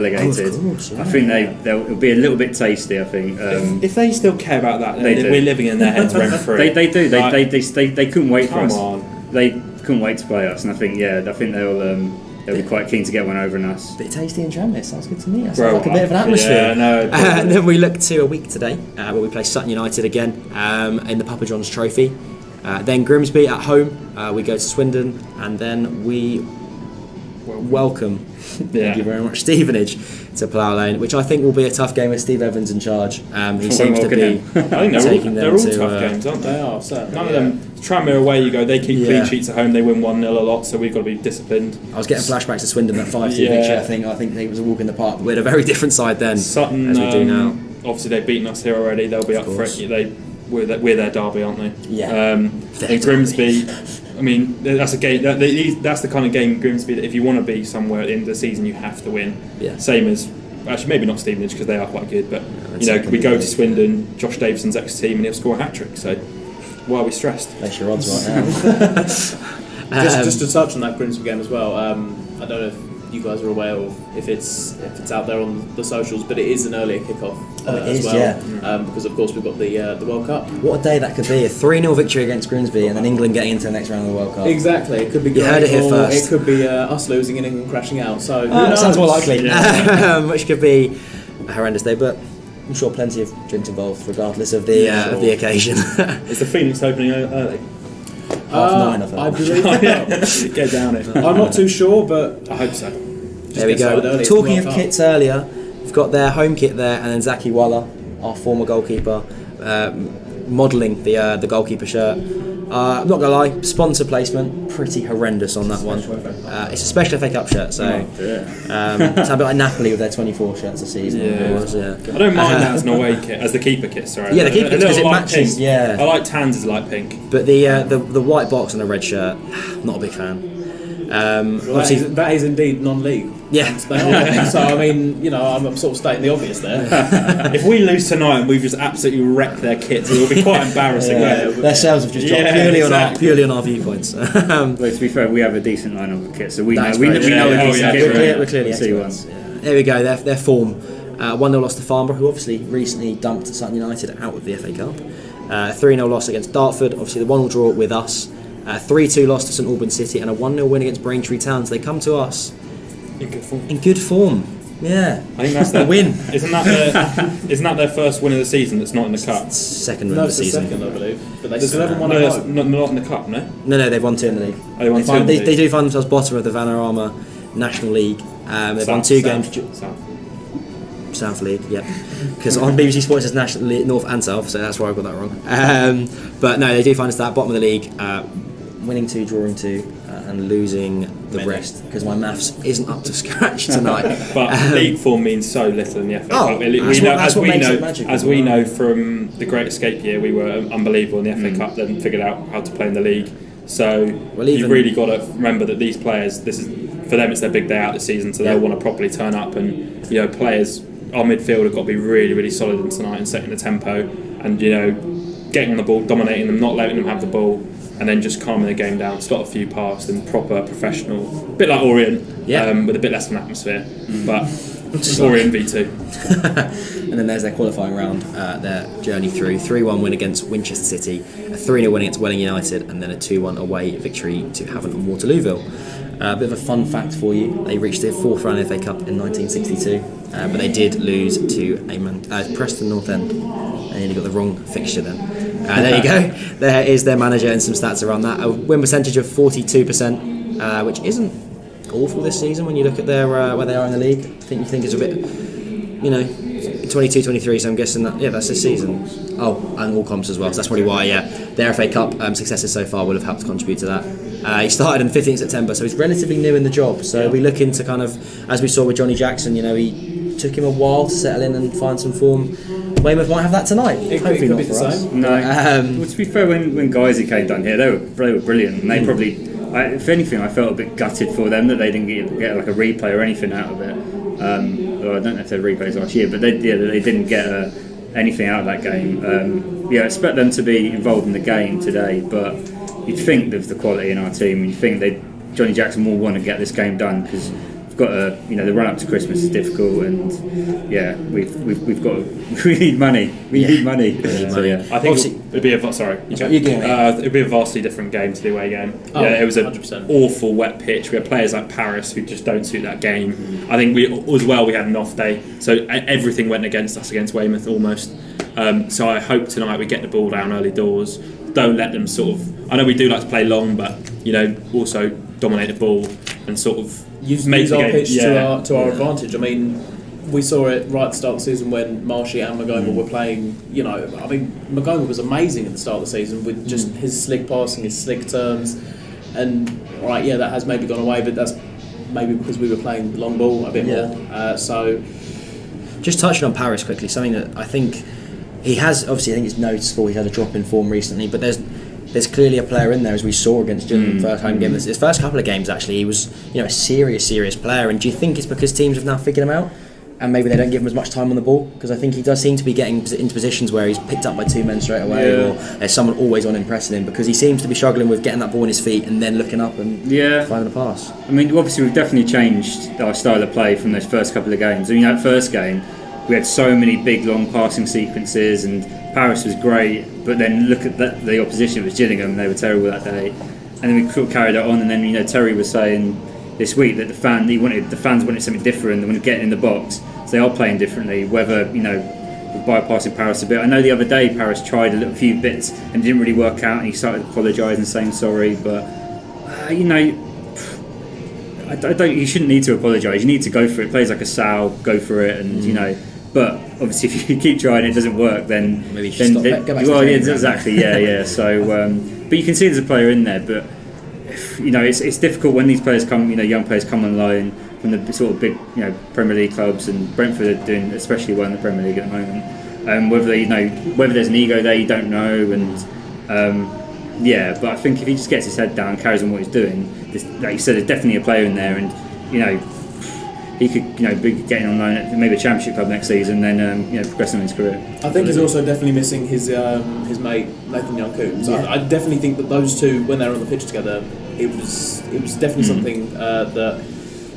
relegated. I think it'll be a little bit tasty. I think if they still care about that, we're living in their heads rent free. They do. They couldn't wait for us. They couldn't wait to play us, and I think they'll be quite keen to get one over on us. Bit tasty and Tranmere, sounds good to me. That sounds like a bit of an atmosphere. Yeah, no. And then we look to a week today, where we play Sutton United again in the Papa John's Trophy. Then Grimsby at home. We go to Swindon, and then we welcome. Thank you very much, Stevenage, to Plough Lane, which I think will be a tough game with Steve Evans in charge. He seems to be. I think they're all tough games, aren't they? They are, certainly. None of them. Tranmere away, you go. They keep clean sheets at home. They win 1-0 a lot, so we've got to be disciplined. I was getting flashbacks to Swindon, that 5-2 victory. I think it was a walk in the park. We had a very different side then, Sutton, as we do now. Obviously, they've beaten us here already. They'll be up for it. We're their derby, aren't they? Yeah. And Grimsby. I mean, that's a game. That's the kind of game, Grimsby, that if you want to be somewhere at the end of the season, you have to win. Yeah. Same as, actually, maybe not Stevenage because they are quite good, but we go to Swindon, Josh Davison's ex-team, and he'll score a hat-trick. So why are we stressed? Place your odds right now. Just to touch on that Grimsby game as well. I don't know if you guys are aware of if it's out there on the socials, but it is an earlier kickoff as well. Because of course we've got the World Cup. What a day that could be! A 3-0 victory against Grimsby, and then England getting into the next round of the World Cup. Exactly, it could be. You heard it here first. It could be us losing and England crashing out. So sounds more likely. Which could be a horrendous day, but I'm sure plenty of drinks involved, regardless of the occasion. Is the Phoenix opening early? 9:30, I think. I believe. Get down it. I'm not too sure, but I hope so. There we go. Talking of kits earlier, we've got their home kit there, and then Zaki Walla, our former goalkeeper, modelling the goalkeeper shirt. I'm not gonna lie, sponsor placement pretty horrendous on that one. It's a special FA Cup shirt, so it's a bit like Napoli with their 24 shirts a season. I don't mind that as an away kit, as the keeper kit. Sorry. Yeah, the keeper kit because it matches. Pink. Yeah, I like tans as light pink, but the white box and the red shirt, not a big fan. That is indeed non-league. Yeah. So I mean, I'm sort of stating the obvious there. If we lose tonight and we've just absolutely wrecked their kits, it will be quite embarrassing. Their sales have just dropped purely on our viewpoints. But to be fair, we have a decent lineup of kits, so we know a decent kit. We're clearly experts. There we go. Their form. 1-0 loss to Farnborough, who obviously recently dumped Sutton United out of the FA Cup. 3-0 loss against Dartford. Obviously, the 1-1 draw with us. 3-2 loss to St Albans City, and a 1-0 win against Braintree Town. So they come to us in good form. Yeah, I think that's their win. Isn't that their first win of the season? That's not in the cup. Second win of the season, second, I believe. But they still haven't won at home. Not in the cup, no. No, they've won 2 in the league. Oh, they won 2 in the league. They do find themselves bottom of the Vanarama National League. They've won 2 games. South League, yeah. Because on BBC Sports it's National League, North and South, so that's why I got that wrong. But no, they do find us that bottom of the league. Winning 2, drawing 2, and losing the rest because my maths isn't up to scratch tonight. But league form means so little in the FA Cup. As we know from the Great Escape year, we were unbelievable in the FA Cup. Then figured out how to play in the league. So you've really got to remember that these players, for them, it's their big day out this season. So they'll want to properly turn up, and players, our midfield have got to be really, really solid tonight and setting the tempo, and getting on the ball, dominating them, not letting them have the ball. And then just calming the game down, stop a few past, and proper professional, a bit like Orient, with a bit less of an atmosphere, but just Orient V2. And then there's their qualifying round, their journey through 3-1 win against Winchester City, a 3-0 win against Welling United, and then a 2-1 away victory to Havant and Waterlooville. A bit of a fun fact for you: they reached their 4th round FA Cup in 1962, but they did lose to Preston North End. I nearly got the wrong fixture then. There you go. There is their manager and some stats around that. A win percentage of 42%, which isn't awful this season when you look at their where they are in the league. I think it's a bit, 22-23. So I'm guessing that's this season. Oh, and all comps as well. So that's probably why. Their FA Cup successes so far will have helped contribute to that. He started on 15th September, so he's relatively new in the job. So we look into kind of, as we saw with Johnny Jackson, he took him a while to settle in and find some form. Weymouth might have that tonight. Hopefully not for us. No. Well, to be fair, when Geisy came down here, they were brilliant, and they probably, if anything, I felt a bit gutted for them that they didn't get like a replay or anything out of it. Well, I don't know if they had replays last year, but they didn't get anything out of that game. Expect them to be involved in the game today, but you'd think with the quality in our team, you'd think Johnny Jackson will want to get this game done because got to, the run up to Christmas is difficult, and we've got we need money. We need money. So, yeah. I think it'd be a vastly different game to the away game. It was an 100%. Awful wet pitch. We had players like Paris who just don't suit that game. I think we had an off day, so everything went against us against Weymouth almost. So I hope tonight we get the ball down early doors. Don't let them sort of. I know we do like to play long, but also dominate the ball and sort of use our pitch to our advantage. I mean, we saw it right at the start of the season when Marshy and Magoma were playing. Magoma was amazing at the start of the season with just his slick passing, his slick turns, and that has maybe gone away, but that's maybe because we were playing long ball a bit more. So, just touching on Paris quickly, something that I think he has. Obviously, I think it's noticeable. He had a drop in form recently, but there's clearly a player in there, as we saw against Jim in the first home game. His first couple of games, actually, he was a serious player. And do you think it's because teams have now figured him out, and maybe they don't give him as much time on the ball? Because I think he does seem to be getting into positions where he's picked up by two men straight away, or there's someone always on impressing him, because he seems to be struggling with getting that ball in his feet and then looking up and finding a pass. I mean, obviously we've definitely changed our style of play from those first couple of games. I mean, that first game we had so many big long passing sequences, and Paris was great, but then look at the opposition. It was Gillingham, they were terrible that day, and then we sort of carried it on. And then Terry was saying this week that the fans wanted something different. They wanted to get in the box, so they are playing differently. Whether we're bypassing Paris a bit. I know the other day Paris tried a few bits and it didn't really work out, and he started apologising, saying sorry. But I don't. You shouldn't need to apologise. You need to go for it. Players like a Sal, go for it, and But obviously, if you keep trying, it doesn't work. Then maybe you should stop. Go back to exactly. So, but you can see there's a player in there. But it's difficult when these players come. Young players come on loan from the sort of big, Premier League clubs, and Brentford are doing especially well in the Premier League at the moment. Whether there's an ego there, you don't know. And but I think if he just gets his head down, carries on what he's doing, like you said, there's definitely a player in there, and he could, be getting on loan at maybe a Championship club next season, and then progressing in his career. I think he's also definitely missing his mate Nathan Young-Coombs. I definitely think that those two, when they were on the pitch together, it was definitely something that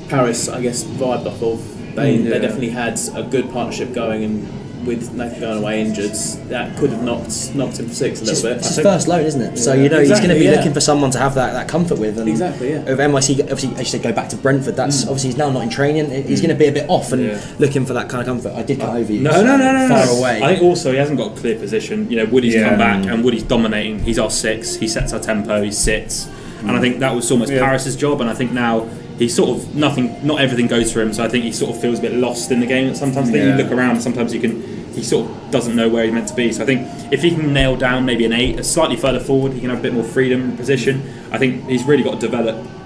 Paris, I guess, vibed off of. They definitely had a good partnership going, and with Nathan going away injured, that could have knocked him for six a little bit. It's his first loan, isn't it? So he's going to be looking for someone to have that comfort with. And exactly. With NYC, obviously, as you said, go back to Brentford. That's obviously he's now not in training. He's going to be a bit off and looking for that kind of comfort. I did cut over you. No. Far away. I think also he hasn't got a clear position. Woody's come back, and Woody's dominating. He's our six. He sets our tempo. He sits, and I think that was almost Paris's job. And I think now he's sort of not everything goes for him. So I think he sort of feels a bit lost in the game. Sometimes you look around. Sometimes he sort of doesn't know where he's meant to be. So I think if he can nail down maybe an 8, slightly further forward, he can have a bit more freedom in position. I think he's really got to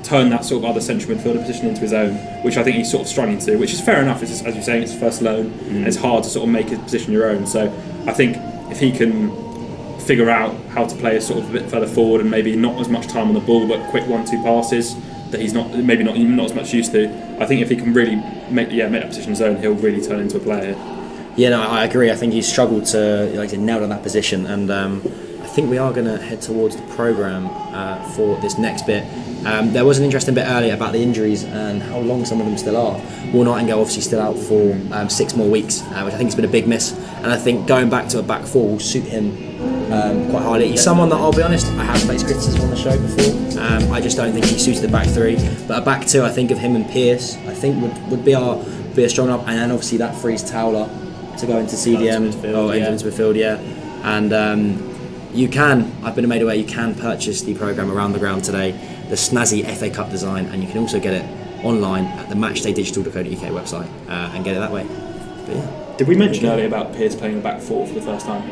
turn that sort of other central midfielder position into his own, which I think he's sort of struggling to do, which is fair enough. It's just, as you're saying, it's first loan, and it's hard to sort of make his position your own. So I think if he can figure out how to play a sort of a bit further forward, and maybe not as much time on the ball, but quick 1-2 passes that he's not as much used to, I think if he can really make that position his own, he'll really turn into a player. Yeah, no, I agree. I think he's struggled to nail down that position, and I think we are going to head towards the programme for this next bit. There was an interesting bit earlier about the injuries and how long some of them still are. Will Nightingale obviously still out for 6 more weeks, which I think has been a big miss, and I think going back to a back four will suit him quite highly. He's someone that, I'll be honest, I have faced criticism on the show before. I just don't think he suits the back three, but a back two, I think of him and Pearce, I think would be a strong up, and then obviously that frees Towler to go into CDM into midfield, and I've been made aware you can purchase the programme Around the Ground today, the snazzy FA Cup design, and you can also get it online at the matchdaydigital.co.uk website and get it that way. But did we mention earlier about Pearce playing the back four for the first time?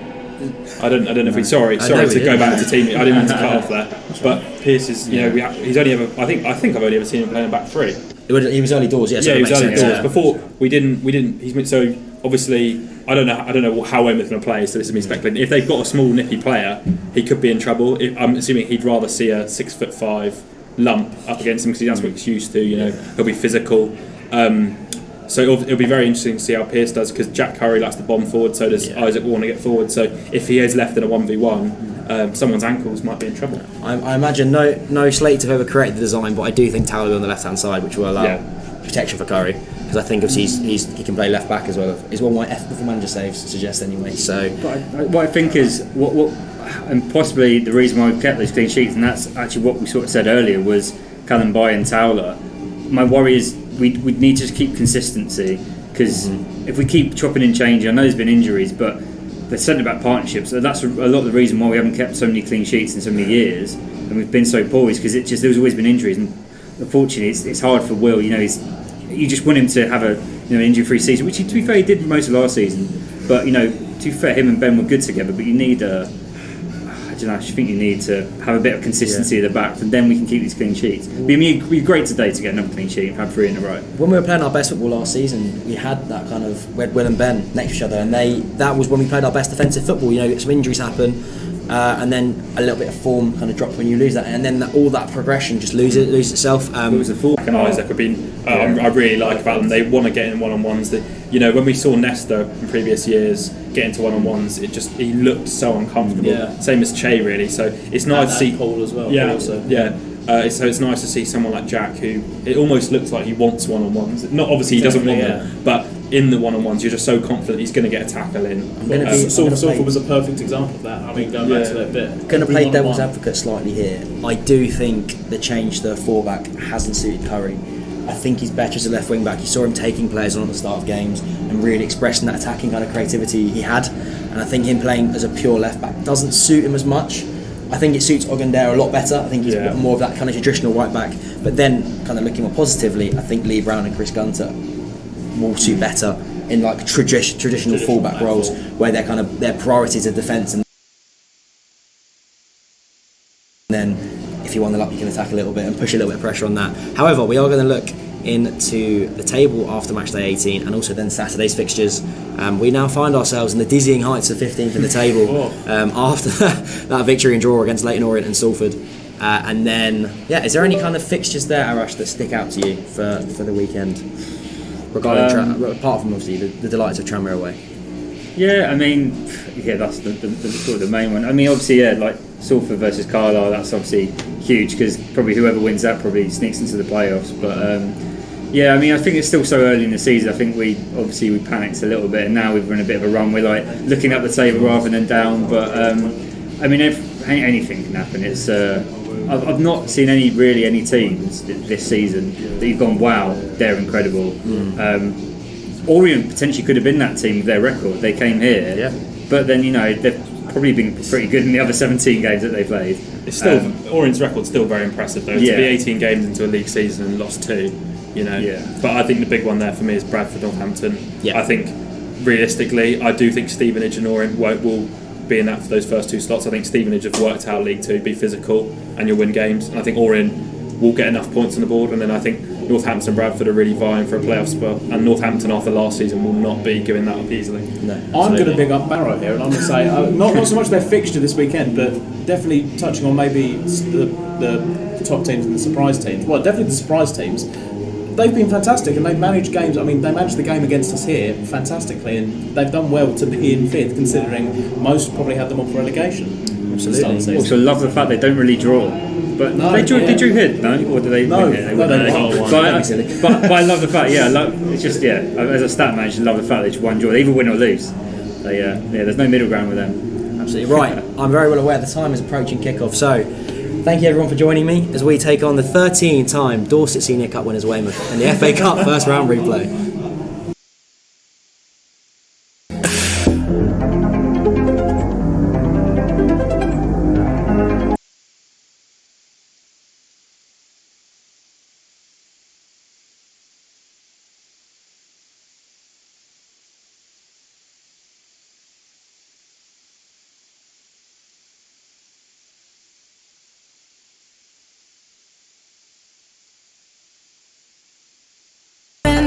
I don't know if we sorry to go back to team. I didn't mean to cut off there, but Pearce is he's only ever I think I've only ever seen him playing a back three. He was early doors, he was early doors. Before we didn't. He's so obviously I don't know how Weymouth going to play. So this is me speculating. If they've got a small nippy player, he could be in trouble. I'm assuming he'd rather see a 6'5" lump up against him because that's what he's used to. He'll be physical. So it'll be very interesting to see how Pearce does, because Jack Curry likes to bomb forward. So does Isaac Warner get forward. So if he is left in a 1v1. Someone's ankles might be in trouble. I imagine no Slate have ever created the design, but I do think Towler will be on the left hand side, which will allow protection for Curry, because I think obviously he can play left back as well. Is what my Football Manager saves suggest anyway. So what I think is what and possibly the reason why we kept those clean sheets, and that's actually what we sort of said earlier, was Callum Bay and Towler. My worry is we need to keep consistency, because if we keep chopping and changing, I know there's been injuries, but the centre-back partnerships, so that's a lot of the reason why we haven't kept so many clean sheets in so many years, and we've been so poor, is because there's always been injuries, and unfortunately it's hard for Will. You just want him to have a injury-free season, which to be fair he did most of last season, but to be fair, him and Ben were good together, but you need I just think you need to have a bit of consistency at the back, and then we can keep these clean sheets. It'd be great today to get another clean sheet and have 3 in a row. When we were playing our best football last season, we had that kind of Will and Ben next to each other, and that was when we played our best defensive football. Some injuries happen, and then a little bit of form kind of drops when you lose that, and then all that progression just loses itself. It was a full. And Isaac have been. I really like about them. They want to get in one-on-ones. That when we saw Nesta in previous years get into one-on-ones, he looked so uncomfortable. Yeah. Same as Che, really. So it's nice to see Paul as well. Yeah, also. Yeah. So it's nice to see someone like Jack, who it almost looks like he wants one-on-ones. Not obviously he doesn't want them, but in the one-on-ones you're just so confident he's going to get a tackle in. Salford was a perfect example of that. I mean, going back to that bit. I'm going to play devil's advocate slightly here. I do think the change to fullback hasn't suited Curry. I think he's better as a left wing back. You saw him taking players on at the start of games and really expressing that attacking kind of creativity he had. And I think him playing as a pure left back doesn't suit him as much. I think it suits Ogundere a lot better. I think he's more of that kind of traditional right back. But then, kind of looking more positively, I think Lee Brown and Chris Gunter will suit better in like traditional fullback roles, where their priorities are defence, and then if you want the luck, you can attack a little bit and push a little bit of pressure on that. However, we are going to look into the table after match day 18 and also then Saturday's fixtures. We now find ourselves in the dizzying heights of 15th in the table after that victory and draw against Leyton Orient and Salford. And then, is there any kind of fixtures there, Arash, that stick out to you for the weekend? Regarding apart from obviously the delights of Tranmere away. Yeah, I mean, that's the sort of the main one. I mean, obviously, like Salford versus Carlisle, that's obviously huge, because probably whoever wins that probably sneaks into the playoffs. But I mean, I think it's still so early in the season. I think we panicked a little bit, and now we've run a bit of a run. We're like looking up the table rather than down. But I mean, anything can happen. It's I've not seen any teams this season that you've gone, wow, they're incredible. Orient potentially could have been that team with their record. They came here, but then they've probably been pretty good in the other 17 games that they played. It's still Orient's record's still very impressive though. To be 18 games into a league season and lost 2, But I think the big one there for me is Bradford Northampton. I think realistically, I do think Stevenage and Orient will be in that for those first 2 slots. I think Stevenage have worked out League 2, be physical, and you'll win games. And I think Orient will get enough points on the board, and then I think Northampton and Bradford are really vying for a playoff spot, and Northampton after last season will not be giving that up easily. No, I'm going to big up Barrow here, and I'm going to say not so much their fixture this weekend, but definitely touching on maybe the top teams and the surprise teams. Well, definitely the surprise teams. They've been fantastic, and they've managed games. I mean, they managed the game against us here fantastically, and they've done well to be in 5th, considering most probably had them on for relegation. Absolutely. Also, love the fact they don't really draw. But no, they drew here, no? Or do they? No, they but I love the fact. It's just as a stat manager, I love the fact they just one draw. They either win or lose. There's no middle ground with them. Absolutely right. I'm very well aware the time is approaching kick-off. So, thank you everyone for joining me as we take on the 13-time Dorset Senior Cup winners Weymouth and the FA Cup first round replay.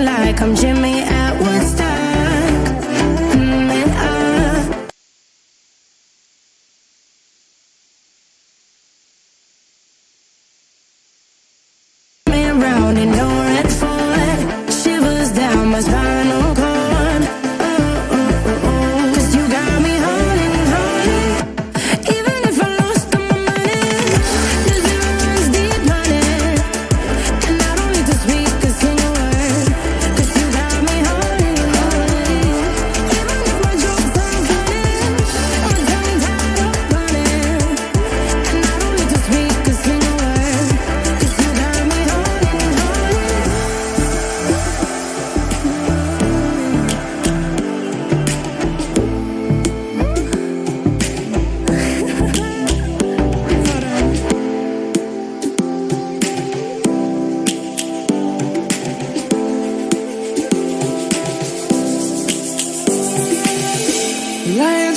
Like I'm Jimmy at Woodstock. Around in no red Ford, shivers down my spinal cord. Cause you got me holding. Even if I lost all my money, the zero runs deep money, and I don't need to speak a single word.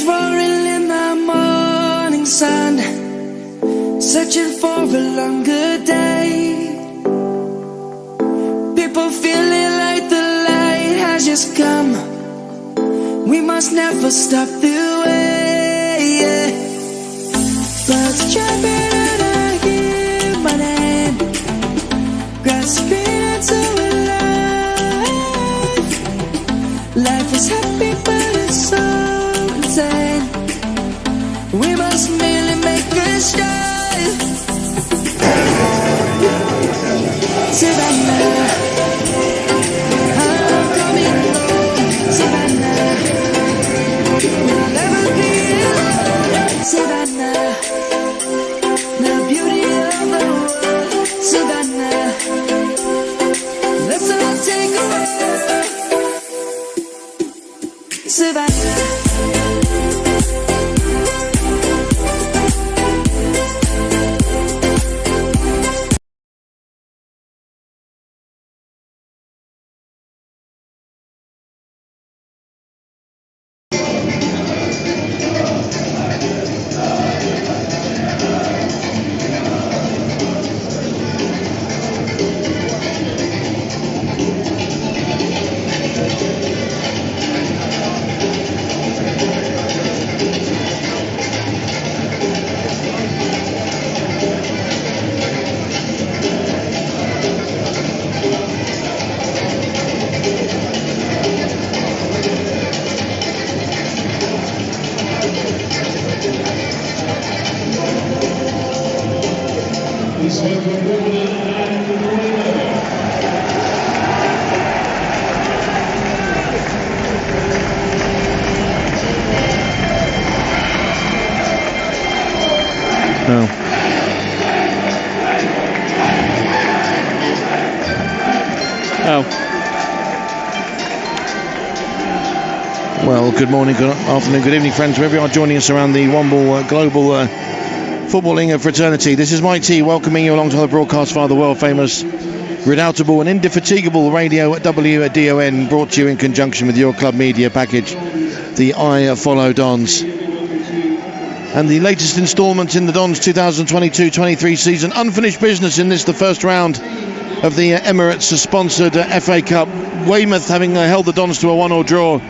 lions roaring in the morning sun, searching for a longer day. People feeling like the light has just come. We must never stop the way. Birds jumping and I hear my name, grasping into life. Life is happy but it's so insane. We must merely make a start. Savannah, I'm coming home. Savannah, we'll never be alone. Savannah, the beauty of the world. Savannah, let's all take a walk. Savannah. Well, good morning, good afternoon, good evening, friends, wherever you are joining us around the Womble global footballing fraternity. This is Mike T welcoming you along to the broadcast via the world famous, redoubtable and indefatigable radio at WDON, brought to you in conjunction with your club media package, the iFollow Dons. And the latest instalment in the Dons 2022-23 season. Unfinished business in this, the first round of the Emirates-sponsored FA Cup. Weymouth having held the Dons to a 1-1 draw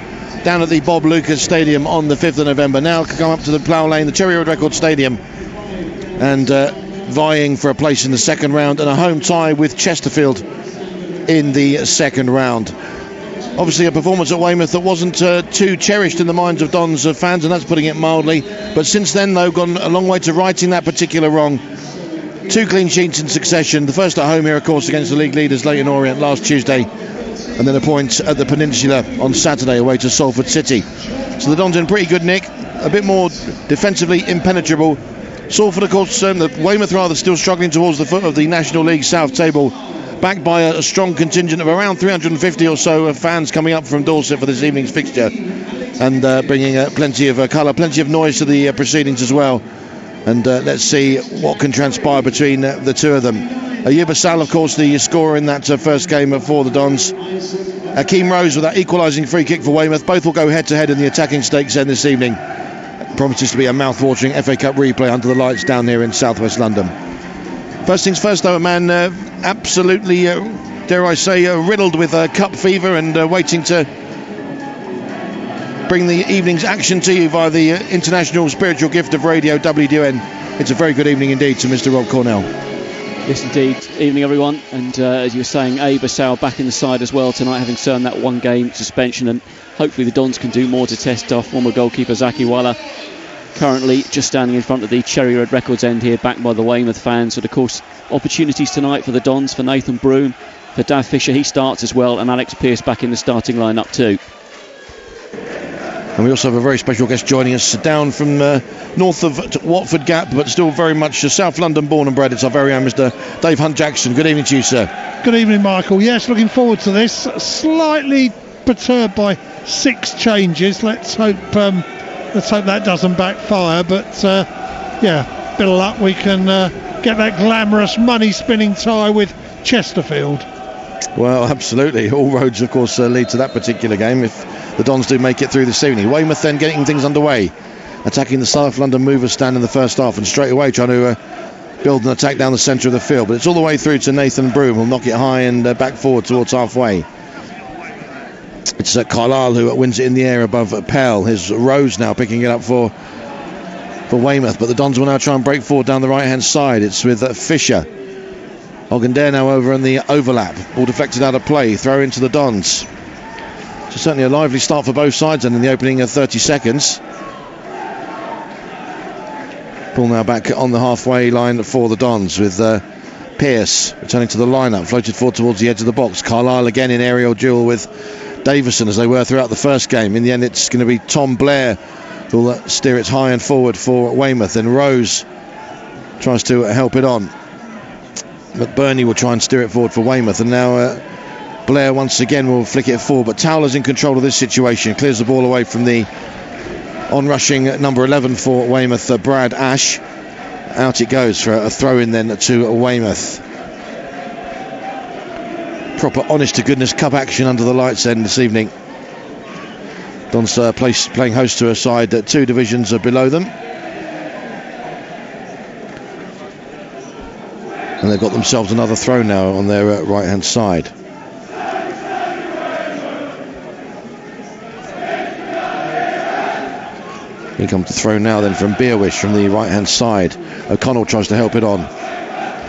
down at the Bob Lucas Stadium on the 5th of November. Now come up to the Plough Lane, the Cherry Road Record Stadium, and vying for a place in the second round, and a home tie with Chesterfield in the second round. Obviously a performance at Weymouth that wasn't too cherished in the minds of Dons fans, and that's putting it mildly. But since then, though, gone a long way to righting that particular wrong. 2 clean sheets in succession. The first at home here, of course, against the league leaders Leyton Orient last Tuesday, and then a point at the Peninsula on Saturday away to Salford City. So the Dons in pretty good nick, a bit more defensively impenetrable. Salford, of course, the Weymouth rather still struggling towards the foot of the National League South table, backed by a strong contingent of around 350 or so of fans coming up from Dorset for this evening's fixture, and bringing plenty of colour, plenty of noise to the proceedings as well. And let's see what can transpire between the two of them. Ayuba Sal, of course, the scorer in that first game for the Dons. Akeem Rose with that equalising free kick for Weymouth. Both will go head-to-head in the attacking stakes end this evening. Promises to be a mouth-watering FA Cup replay under the lights down here in southwest London. First things first, though, a man absolutely, dare I say, riddled with cup fever and waiting to bring the evening's action to you via the international spiritual gift of radio, WDON. It's a very good evening indeed to Mr. Rob Cornell. Yes, indeed. Evening, everyone. And as you were saying, Ayuba Sal back in the side as well tonight, having served that 1-game suspension, and hopefully the Dons can do more to test off former goalkeeper Zaki Walla. Currently just standing in front of the Cherry Road Records end here, backed by the Weymouth fans. But of course, opportunities tonight for the Dons, for Nathan Broom, for Dav Fisher, he starts as well, and Alex Pearce back in the starting lineup too. And we also have a very special guest joining us down from north of Watford Gap, but still very much South London born and bred. It's our very own Mr. Dave Hunt-Jackson. Good evening to you, sir. Good evening, Michael. Yes, looking forward to this. Slightly perturbed by 6 changes. Let's hope that doesn't backfire. But yeah, bit of luck, we can get that glamorous money-spinning tie with Chesterfield. Well, absolutely. All roads, of course, lead to that particular game. If the Dons do make it through this evening. Weymouth then getting things underway, attacking the South London Movers stand in the first half, and straight away trying to build an attack down the centre of the field. But it's all the way through to Nathan Broom, who'll knock it high and back forward towards halfway. It's Carlisle who wins it in the air above Pell. Here's Rose now picking it up for Weymouth, but the Dons will now try and break forward down the right hand side. It's with Fisher. Ogundare now over in the overlap, all deflected out of play, throw into the Dons. So certainly a lively start for both sides, and in the opening 30 seconds. Ball now back on the halfway line for the Dons, with Pearce returning to the lineup, floated forward towards the edge of the box. Carlisle again in aerial duel with Davison, as they were throughout the first game. In the end, it's going to be Tom Blair who'll steer it high and forward for Weymouth, and Rose tries to help it on. McBurney will try and steer it forward for Weymouth, and now Blair once again will flick it forward, but Towler's in control of this situation, clears the ball away from the on-rushing number 11 for Weymouth, Brad Ash. Out it goes for a throw-in then to Weymouth. Proper honest-to-goodness cup action under the lights end this evening. Dons playing host to a side 2 divisions below them. And they've got themselves another throw now on their right-hand side. Here comes the throw now then from Beerwish from the right-hand side. O'Connell tries to help it on.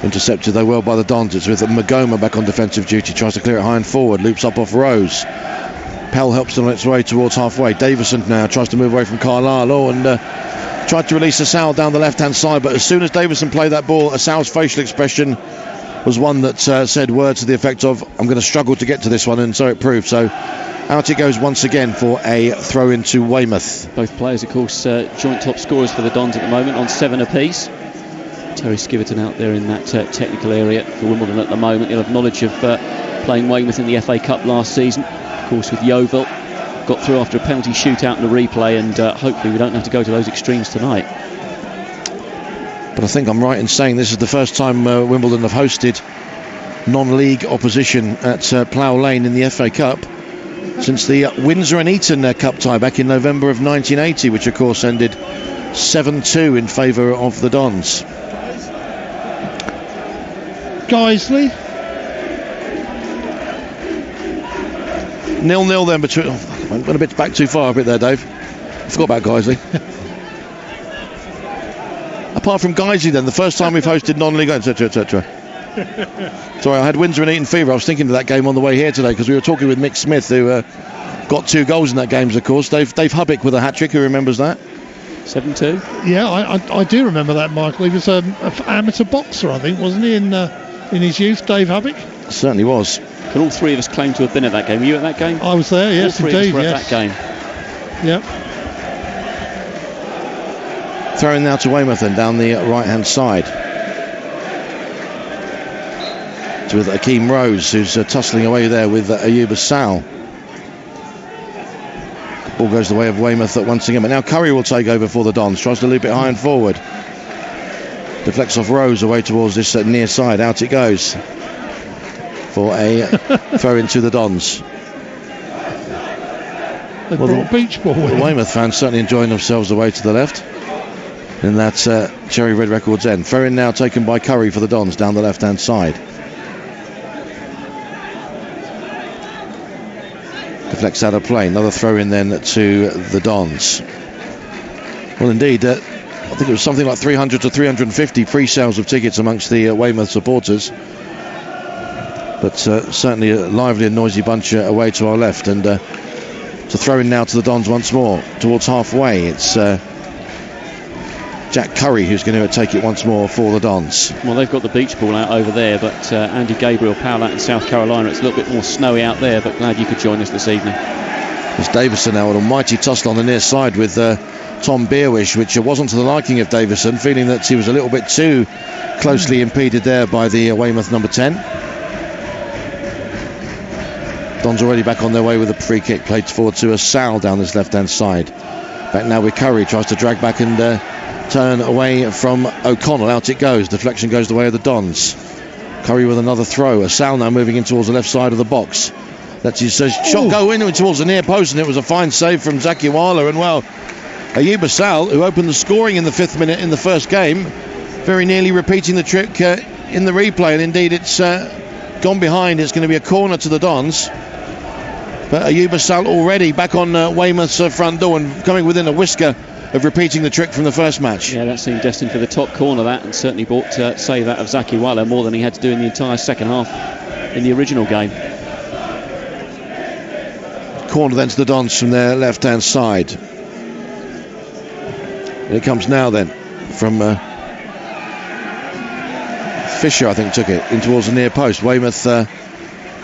Intercepted though well by the Dons. It's with Magoma back on defensive duty. Tries to clear it high and forward. Loops up off Rose. Pell helps on its way towards halfway. Davison now tries to move away from Carlisle and tried to release Asal down the left-hand side, but as soon as Davison played that ball, Asal's facial expression was one that said words to the effect of, I'm going to struggle to get to this one, and so it proved. So out it goes once again for a throw into Weymouth. Both players, of course, joint top scorers for the Dons at the moment on 7 apiece. Terry Skiverton out there in that technical area for Wimbledon at the moment. He'll have knowledge of playing Weymouth in the FA Cup last season, of course, with Yeovil. Got through after a penalty shootout and a replay, and hopefully we don't have to go to those extremes tonight. But I think I'm right in saying this is the first time Wimbledon have hosted non-league opposition at Plough Lane in the FA Cup since the Windsor and Eton Cup tie back in November of 1980, which of course ended 7-2 in favour of the Dons. Guiseley. 0-0 then between... I went a bit back too far a bit there, Dave. I forgot about Guiseley. Apart from Guiseley then, the first time we've hosted non-league, etc, etc. Sorry, I had Windsor and Eton fever. I was thinking of that game on the way here today, because we were talking with Mick Smith, who got 2 goals in that game, of course. Dave Hubbick with a hat-trick, who remembers that? 7-2? Yeah, I do remember that, Michael. He was an amateur boxer, I think, wasn't he, in his youth, Dave Hubbick? Certainly was. Can all 3 of us claim to have been at that game? Were you at that game? I was there, yes, all 3 indeed. Of us were yes. at that game. Yep. Throwing now to Weymouth and down the right-hand side. It's with Akeem Rose, who's tussling away there with Ayub Asal. Ball goes the way of Weymouth once again, but now Curry will take over for the Dons. Tries to loop it high and forward. Deflects off Rose away towards this near side. Out it goes for a throw into the Dons. They brought beach ball with the Weymouth fans certainly enjoying themselves away to the left. And that's Cherry Red Records end. Throw in now taken by Curry for the Dons down the left-hand side. Deflects out of play. Another throw in then to the Dons. Well, indeed, I think it was something like 300 to 350 pre-sales of tickets amongst the Weymouth supporters. But certainly a lively and noisy bunch away to our left. And to throw in now to the Dons once more towards halfway. It's Jack Curry who's going to take it once more for the Dons. Well, they've got the beach ball out over there, but Andy Gabriel, Powell out in South Carolina, it's a little bit more snowy out there, but glad you could join us this evening. It's Davison now, an almighty tussle on the near side with Tom Beerwish, which wasn't to the liking of Davison, feeling that he was a little bit too closely impeded there by the Weymouth number 10. Dons already back on their way with a free kick, played forward to Asal down this left-hand side. Back now with Curry, tries to drag back and turn away from O'Connell. Out it goes. Deflection goes the way of the Dons. Curry with another throw. Asal now moving in towards the left side of the box. That's his shot go in towards the near post, and it was a fine save from Zakiwala. And well, Ayuba Sal, who opened the scoring in the 5th minute in the first game, very nearly repeating the trick in the replay, and indeed it's gone behind. It's going to be a corner to the Dons, but Ayuba Sal already back on Weymouth's front door and coming within a whisker of repeating the trick from the first match. Yeah, that seemed destined for the top corner, that, and certainly brought save that of Zakiwala more than he had to do in the entire second half in the original game. Corner then to the Dons from their left hand side. And it comes now then from Fisher, I think, took it in towards the near post. Weymouth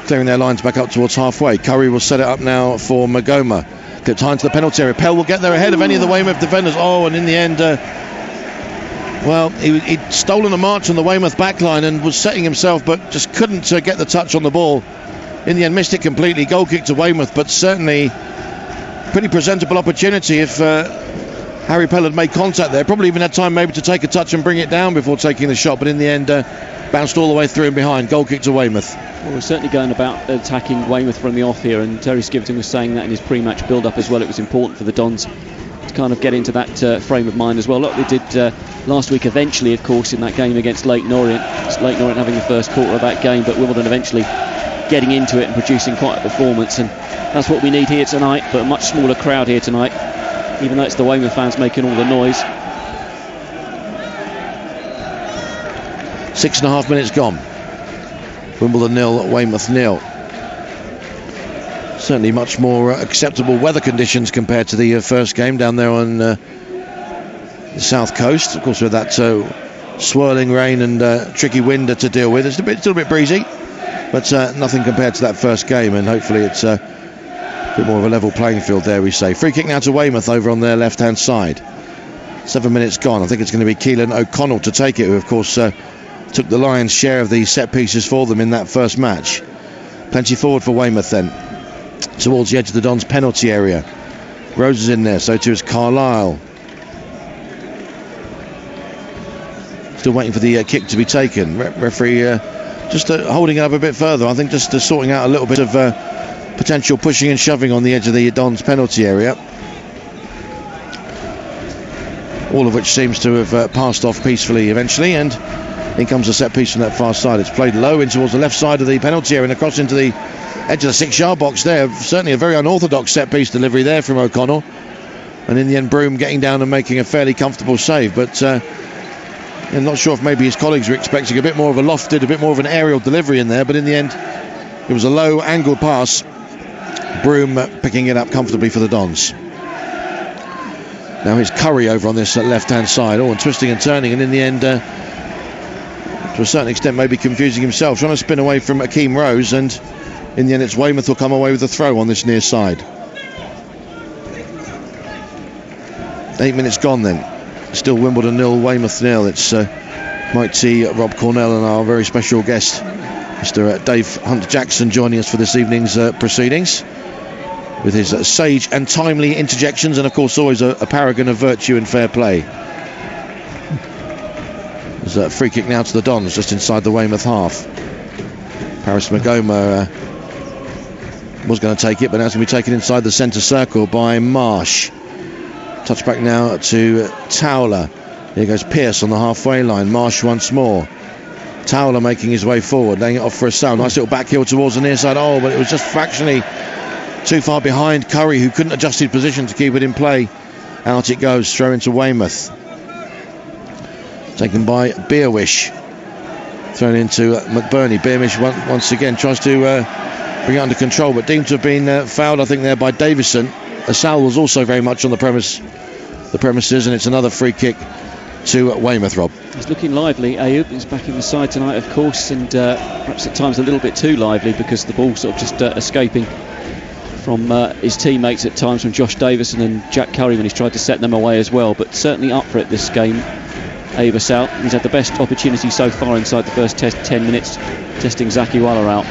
clearing their lines back up towards halfway. Curry will set it up now for Magoma. Clipped high into the penalty area. Pell will get there ahead of any of the Weymouth defenders. And in the end, he'd stolen a march on the Weymouth backline and was setting himself, but just couldn't get the touch on the ball. In the end, missed it completely. Goal kick to Weymouth, but certainly pretty presentable opportunity if Harry Pell had made contact there. Probably even had time maybe to take a touch and bring it down before taking the shot, but in the end bounced all the way through and behind. Goal kick to Weymouth. Well, we're certainly going about attacking Weymouth from the off here, and Terry Skivington was saying that in his pre-match build-up as well. It was important for the Dons to kind of get into that frame of mind as well. Look, they did last week eventually, of course, in that game against Leyton Orient. It's Leyton Orient having the first quarter of that game, but Wimbledon eventually getting into it and producing quite a performance, and that's what we need here tonight, but a much smaller crowd here tonight, even though it's the Weymouth fans making all the noise. 6.5 minutes gone. Wimbledon 0, Weymouth 0. Certainly much more acceptable weather conditions compared to the first game down there on the south coast. Of course, with that swirling rain and tricky wind to deal with. It's still a bit breezy, but nothing compared to that first game, and hopefully it's a bit more of a level playing field there, we say. Free kick now to Weymouth over on their left-hand side. 7 minutes gone. I think it's going to be Keelan O'Connell to take it, who of course took the lion's share of the set pieces for them in that first match. Plenty forward for Weymouth then, towards the edge of the Dons penalty area. Rose is in there, so too is Carlisle. Still waiting for the kick to be taken. Referee just holding it up a bit further. I think just sorting out a little bit of potential pushing and shoving on the edge of the Dons penalty area. All of which seems to have passed off peacefully eventually, and in comes a set piece from that far side. It's played low in towards the left side of the penalty area and across into the edge of the 6-yard box there. Certainly a very unorthodox set piece delivery there from O'Connell, and in the end Broom getting down and making a fairly comfortable save, but I'm not sure if maybe his colleagues were expecting a bit more of a lofted, a bit more of an aerial delivery in there, but in the end it was a low angled pass. Broom picking it up comfortably for the Dons. Now here's Curry over on this left hand side, and twisting and turning, and in the end to a certain extent maybe confusing himself, trying to spin away from Akeem Rose, and in the end it's Weymouth will come away with a throw on this near side. 8 minutes gone then. Still Wimbledon 0, Weymouth 0. It's mighty Rob Cornell and our very special guest, Mr. Dave Hunt-Jackson, joining us for this evening's proceedings with his sage and timely interjections, and of course always a paragon of virtue and fair play. There's a free kick now to the Dons just inside the Weymouth half. Paris Magoma was going to take it, but now it's going to be taken inside the centre circle by Marsh. Touchback now to Towler. Here goes Pearce on the halfway line. Marsh once more. Towler making his way forward, laying it off for a sound. Nice little back heel towards the near side. But it was just fractionally too far behind Curry, who couldn't adjust his position to keep it in play. Out it goes, throw into Weymouth. Taken by Beerwish. Thrown into McBurney. Beerwish once again tries to bring it under control, but deemed to have been fouled, I think, there by Davison. Asal was also very much on the premises, and it's another free kick to Weymouth, Rob. He's looking lively. Ayoub, he's back in the side tonight, of course, and perhaps at times a little bit too lively, because the ball sort of just escaping from his teammates at times, from Josh Davison and Jack Curry when he's tried to set them away as well, but certainly up for it this game. Ayoub Asal, he's had the best opportunity so far inside the first 10 minutes, testing Zakiwala out.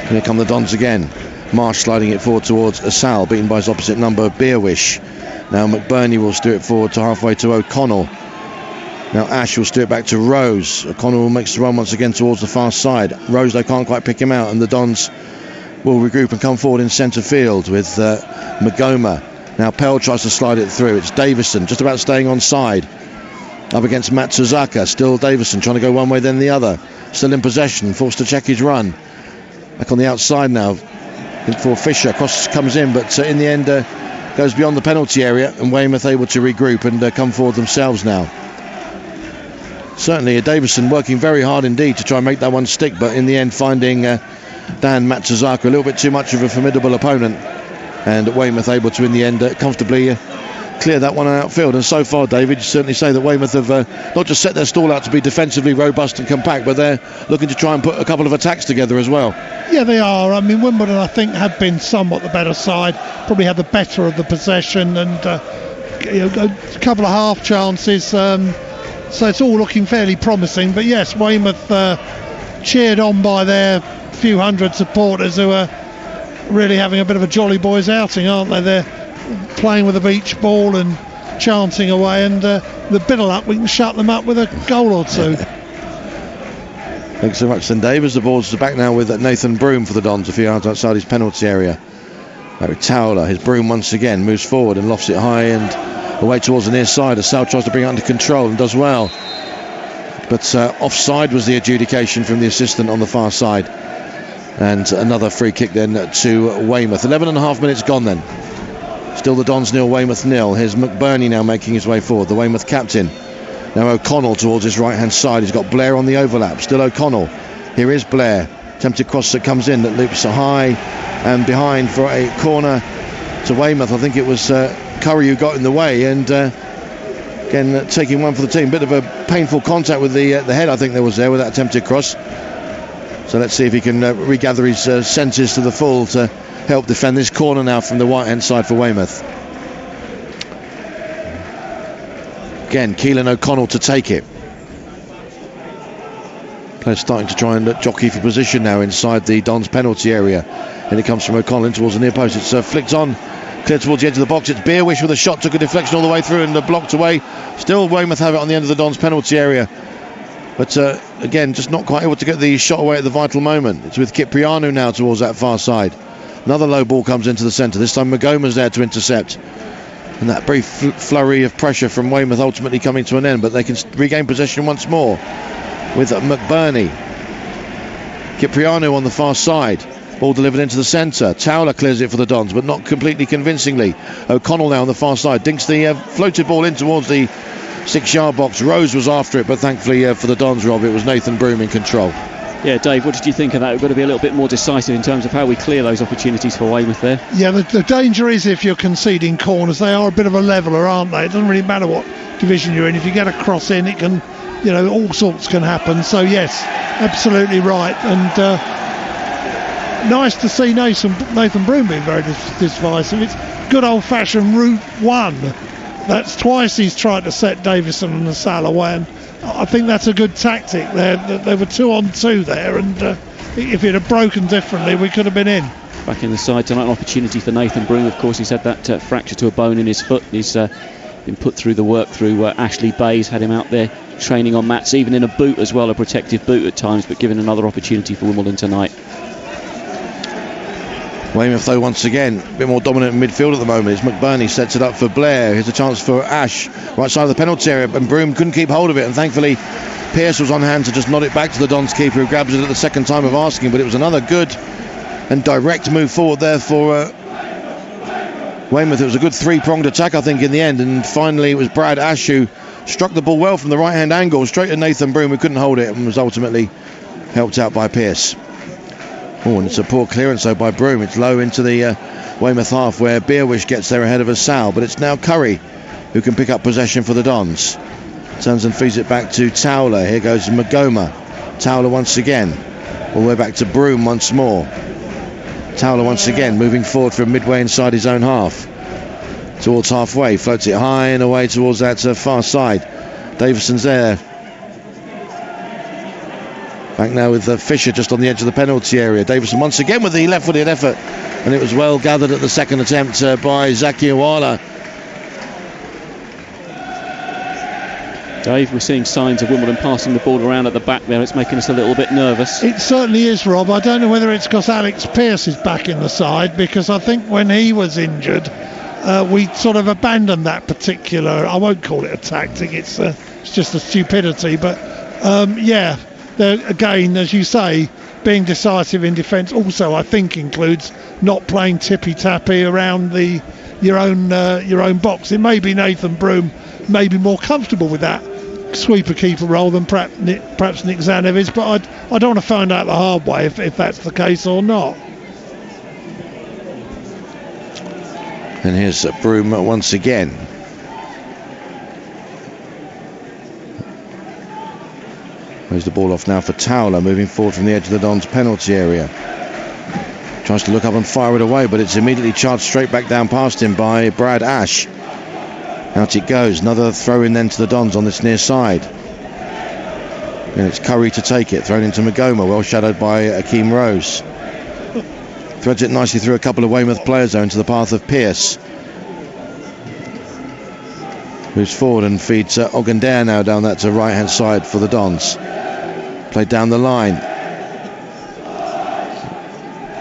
Here come the Dons again. Marsh sliding it forward towards Asal, beaten by his opposite number, Beerwish. Now McBurney will steer it forward to halfway to O'Connell. Now Ash will steer it back to Rose. O'Connell makes the run once again towards the far side. Rose, though, can't quite pick him out, and the Dons will regroup and come forward in centre field with Magoma. Now Pell tries to slide it through. It's Davison just about staying on side. Up against Matsuzaka. Still Davison trying to go one way then the other. Still in possession. Forced to check his run. Back on the outside now. For Fisher. Cross comes in, but in the end goes beyond the penalty area, and Weymouth able to regroup and come forward themselves now. Certainly Davison working very hard indeed to try and make that one stick, but in the end finding Dan Matsuzaka a little bit too much of a formidable opponent, and Weymouth able to in the end comfortably clear that one outfield. And so far, David, you certainly say that Weymouth have not just set their stall out to be defensively robust and compact, but they're looking to try and put a couple of attacks together as well. Yeah, they are. I mean, Wimbledon, I think, have been somewhat the better side, probably had the better of the possession, and a couple of half chances. So it's all looking fairly promising. But yes, Weymouth cheered on by their few hundred supporters who are really having a bit of a jolly boys outing, aren't they? They're playing with a beach ball and chanting away, and the bit of luck we can shut them up with a goal or two. Thanks so much, St Davis. The ball's back now with Nathan Broom for the Dons, a few yards outside his penalty area. Larry Towler, his Broom once again moves forward and lofts it high and away towards the near side as Sal tries to bring it under control and does well, but offside was the adjudication from the assistant on the far side, and another free kick then to Weymouth. 11.5 minutes gone then. Still the Dons 0, Weymouth 0. Here's McBurney now making his way forward, the Weymouth captain. Now O'Connell towards his right hand side. He's got Blair on the overlap. Still O'Connell. Here is Blair. Attempted cross that comes in, that loops high and behind for a corner to Weymouth. I think it was Curry who got in the way, and again taking one for the team. Bit of a painful contact with the head, I think there was there with that attempted cross. So let's see if he can regather his senses to the full to help defend this corner now from the right hand side for Weymouth. Again, Keelan O'Connell to take it. Players starting to try and jockey for position now inside the Dons penalty area, and it comes from O'Connell in towards the near post. It's flicked on, clear towards the edge of the box. It's Beerwish with a shot, took a deflection all the way through and blocked away. Still Weymouth have it on the end of the Dons penalty area, but again just not quite able to get the shot away at the vital moment. It's with Kiprianu now towards that far side. Another low ball comes into the centre. This time Magoma's there to intercept, and that brief flurry of pressure from Weymouth ultimately coming to an end, but they can regain possession once more with McBurney. Kiprianu on the far side. Ball delivered into the centre. Towler clears it for the Dons, but not completely convincingly. O'Connell now on the far side dinks the floated ball in towards the 6-yard box. Rose was after it, but thankfully for the Dons, Rob, it was Nathan Broom in control. Yeah, Dave, what did you think of that? We've got to be a little bit more decisive in terms of how we clear those opportunities for Weymouth there. Yeah, the danger is if you're conceding corners, they are a bit of a leveller, aren't they? It doesn't really matter what division you're in. If you get a cross in, it can, all sorts can happen. So yes, absolutely right. And nice to see Nathan Broom being very decisive. It's good old-fashioned route one. That's twice he's tried to set Davison and Nassal away, and I think that's a good tactic there. There were 2-on-2 there, and if it had broken differently, we could have been in. Back in the side tonight, an opportunity for Nathan Broom. Of course, he's had that fracture to a bone in his foot. He's been put through the work through Ashley Bayes, had him out there training on mats, even in a boot as well, a protective boot at times, but given another opportunity for Wimbledon tonight. Weymouth, though, once again a bit more dominant in midfield at the moment. As McBurney sets it up for Blair. Here's a chance for Ash, right side of the penalty area, and Broom couldn't keep hold of it, and thankfully Pearce was on hand to just nod it back to the Dons keeper, who grabs it at the second time of asking. But it was another good and direct move forward there for Weymouth. It was a good three-pronged attack, I think, in the end, and finally it was Brad Ash who struck the ball well from the right-hand angle straight to Nathan Broom, who couldn't hold it and was ultimately helped out by Pearce. Oh, and it's a poor clearance though by Broom. It's low into the Weymouth half, where Beerwish gets there ahead of Asal, but it's now Curry who can pick up possession for the Dons. Turns and feeds it back to Towler. Here goes Magoma. Towler once again. All the way back to Broom once more. Towler once again moving forward from midway inside his own half. Towards halfway, floats it high and away towards that far side. Davison's there. Back now with Fisher just on the edge of the penalty area. Davison once again with the left-footed effort, and it was well gathered at the second attempt by Zaki Awala. Dave, we're seeing signs of Wimbledon passing the ball around at the back there. It's making us a little bit nervous. It certainly is, Rob. I don't know whether it's because Alex Pearce is back in the side, because I think when he was injured, we sort of abandoned that particular, I won't call it a tactic, it's just a stupidity, but again, as you say, being decisive in defence also, I think, includes not playing tippy-tappy around your own box. It may be Nathan Broome may be more comfortable with that sweeper keeper role than perhaps Nick Zanevic, but I don't want to find out the hard way if that's the case or not. And here's Broome once again. Moves the ball off now for Towler, moving forward from the edge of the Dons penalty area. Tries to look up and fire it away, but it's immediately charged straight back down past him by Brad Ash. Out it goes. Another throw in then to the Dons on this near side. And it's Curry to take it. Thrown into Magoma, well shadowed by Akeem Rose. Threads it nicely through a couple of Weymouth players there into the path of Pearce. Moves forward and feeds Ogundair now down that to right hand side for the Dons. Played down the line.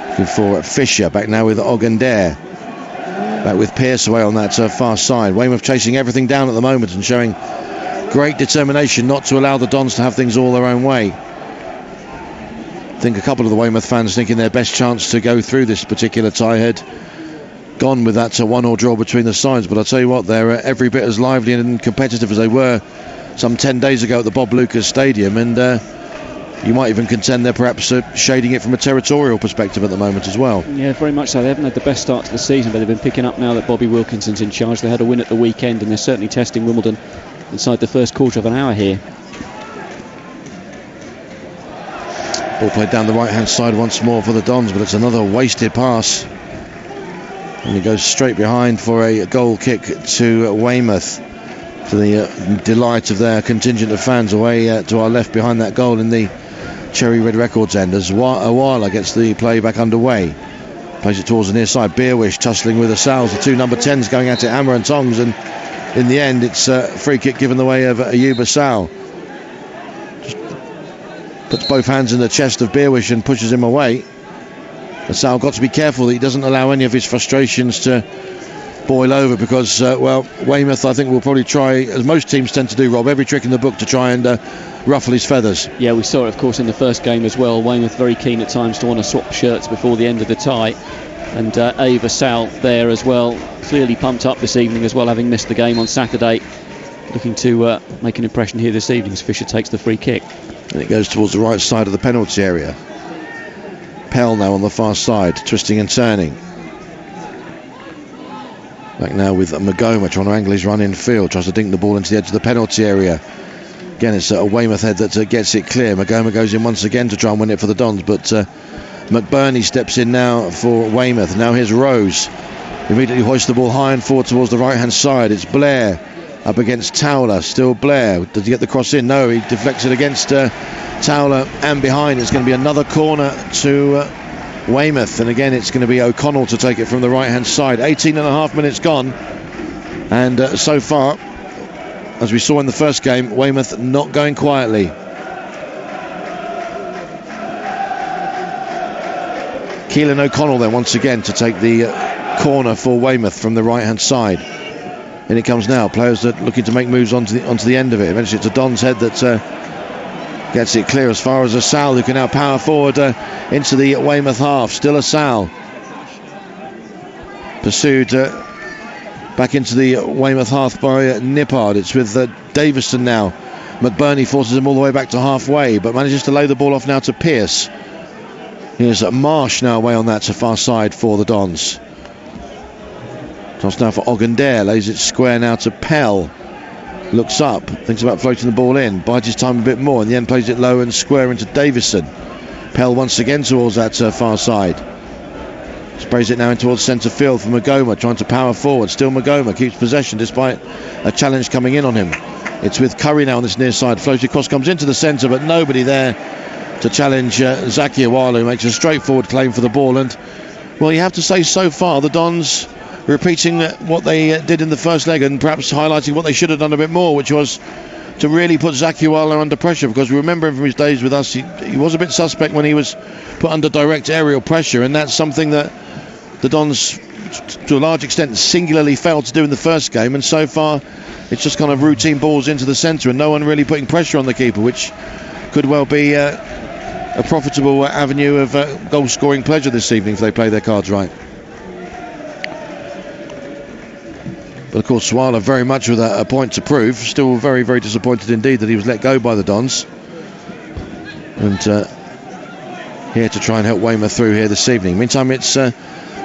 Looking for Fisher, back now with Ogundair. Back with Pearce away on that far side. Weymouth chasing everything down at the moment and showing great determination not to allow the Dons to have things all their own way. I think a couple of the Weymouth fans thinking their best chance to go through this particular tie had gone with that 1-1 draw between the sides, but I'll tell you what, they're every bit as lively and competitive as they were some 10 days ago at the Bob Lucas Stadium, and you might even contend they're perhaps shading it from a territorial perspective at the moment as well. Yeah, very much so. They haven't had the best start to the season, but they've been picking up now that Bobby Wilkinson's in charge. They had a win at the weekend, and they're certainly testing Wimbledon inside the first quarter of an hour here. Ball played down the right hand side once more for the Dons, but it's another wasted pass, and it goes straight behind for a goal kick to Weymouth, to the delight of their contingent of fans away to our left behind that goal in the Cherry Red Records end, as Awala gets the play back underway. Plays it towards the near side. Beerwish tussling with the Sal's, the two number 10s going at it hammer and tongs, and in the end it's a free kick given the way of Ayuba Sal. Puts both hands in the chest of Beerwish and pushes him away. Sal got to be careful that he doesn't allow any of his frustrations to boil over, because Weymouth, I think, will probably try, as most teams tend to do, Rob, every trick in the book to try and ruffle his feathers. Yeah, we saw it of course in the first game as well. Weymouth very keen at times to want to swap shirts before the end of the tie, and Ava Sal there as well, clearly pumped up this evening as well, having missed the game on Saturday, looking to make an impression here this evening as Fisher takes the free kick. And it goes towards the right side of the penalty area. Pell now on the far side, twisting and turning. Back now with Magoma trying to angle his run in field, tries to dink the ball into the edge of the penalty area. Again, it's a Weymouth head that gets it clear. Magoma goes in once again to try and win it for the Dons, but McBurney steps in now for Weymouth. Now here's Rose. Immediately hoists the ball high and forward towards the right hand side. It's Blair up against Towler. Still Blair. Does he get the cross in? No, he deflects it against Towler and behind. It's going to be another corner to Weymouth, and again it's going to be O'Connell to take it from the right hand side. 18.5 minutes gone, and so far, as we saw in the first game, Weymouth not going quietly. Keelan O'Connell then once again to take the corner for Weymouth from the right hand side. In it comes now. Players that looking to make moves onto the end of it. Eventually it's a Don's head that gets it clear as far as Asal, who can now power forward into the Weymouth half. Still Asal. Pursued back into the Weymouth half by Nippard. It's with Davison now. McBurney forces him all the way back to halfway, but manages to lay the ball off now to Pearce. Here's Marsh now away on that to far side for the Dons. Toss now for Ogundair. Lays it square now to Pell. Looks up, thinks about floating the ball in, bides his time a bit more, in the end plays it low and square into Davison. Pell once again towards that far side. Sprays it now in towards centre field for Magoma, trying to power forward. Still Magoma keeps possession despite a challenge coming in on him. It's with Curry now on this near side. Floated cross comes into the centre, but nobody there to challenge Zaki Awala, who makes a straightforward claim for the ball. And, well, you have to say so far the Dons repeating what they did in the first leg, and perhaps highlighting what they should have done a bit more, which was to really put Zakiwala under pressure, because we remember him from his days with us, he was a bit suspect when he was put under direct aerial pressure, and that's something that the Dons to a large extent singularly failed to do in the first game, and so far it's just kind of routine balls into the centre and no one really putting pressure on the keeper, which could well be a profitable avenue of goal scoring pleasure this evening if they play their cards right. But of course Swala very much with a point to prove, still very, very disappointed indeed that he was let go by the Dons, and here to try and help Weymouth through here this evening. Meantime it's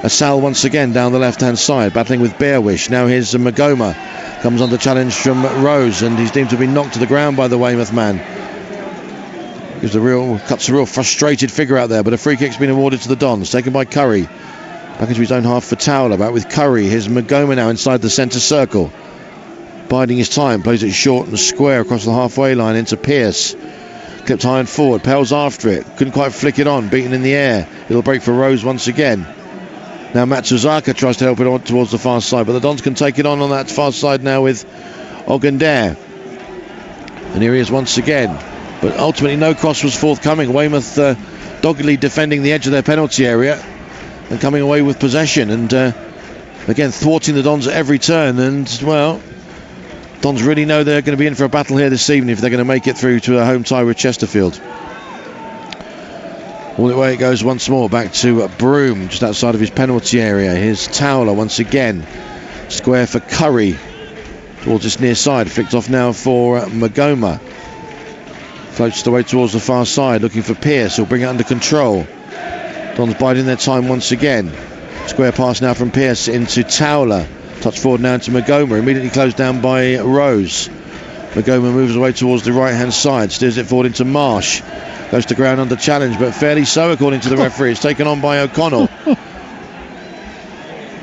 Asal once again down the left hand side battling with Bearwish. Now here's Magoma, comes under challenge from Rose, and he's deemed to have been knocked to the ground by the Weymouth man. Cuts a real frustrated figure out there, but a free kick's been awarded to the Dons, taken by Curry. Back into his own half for Towler, back with Curry. Here's Magoma now inside the centre circle, biding his time, plays it short and square across the halfway line into Pearce. Clipped high and forward, Pell's after it, couldn't quite flick it on, beaten in the air. It'll break for Rose once again. Now Matsuzaka tries to help it on towards the far side, but the Dons can take it on that far side now with Ogundair. And here he is once again, but ultimately no cross was forthcoming. Weymouth doggedly defending the edge of their penalty area and coming away with possession, and again thwarting the Dons at every turn. And well, Dons really know they're going to be in for a battle here this evening if they're going to make it through to a home tie with Chesterfield. All the way it goes once more back to Broom just outside of his penalty area. Here's Towler once again, square for Curry towards this near side, flicked off now for Magoma, floats the way towards the far side looking for Pearce, who'll bring it under control. Dons biding their time once again. Square pass now from Pearce into Towler, touch forward now to Magoma, immediately closed down by Rose. Magoma moves away towards the right hand side, steers it forward into Marsh, goes to ground under challenge, but fairly so according to the referee. It's taken on by O'Connell.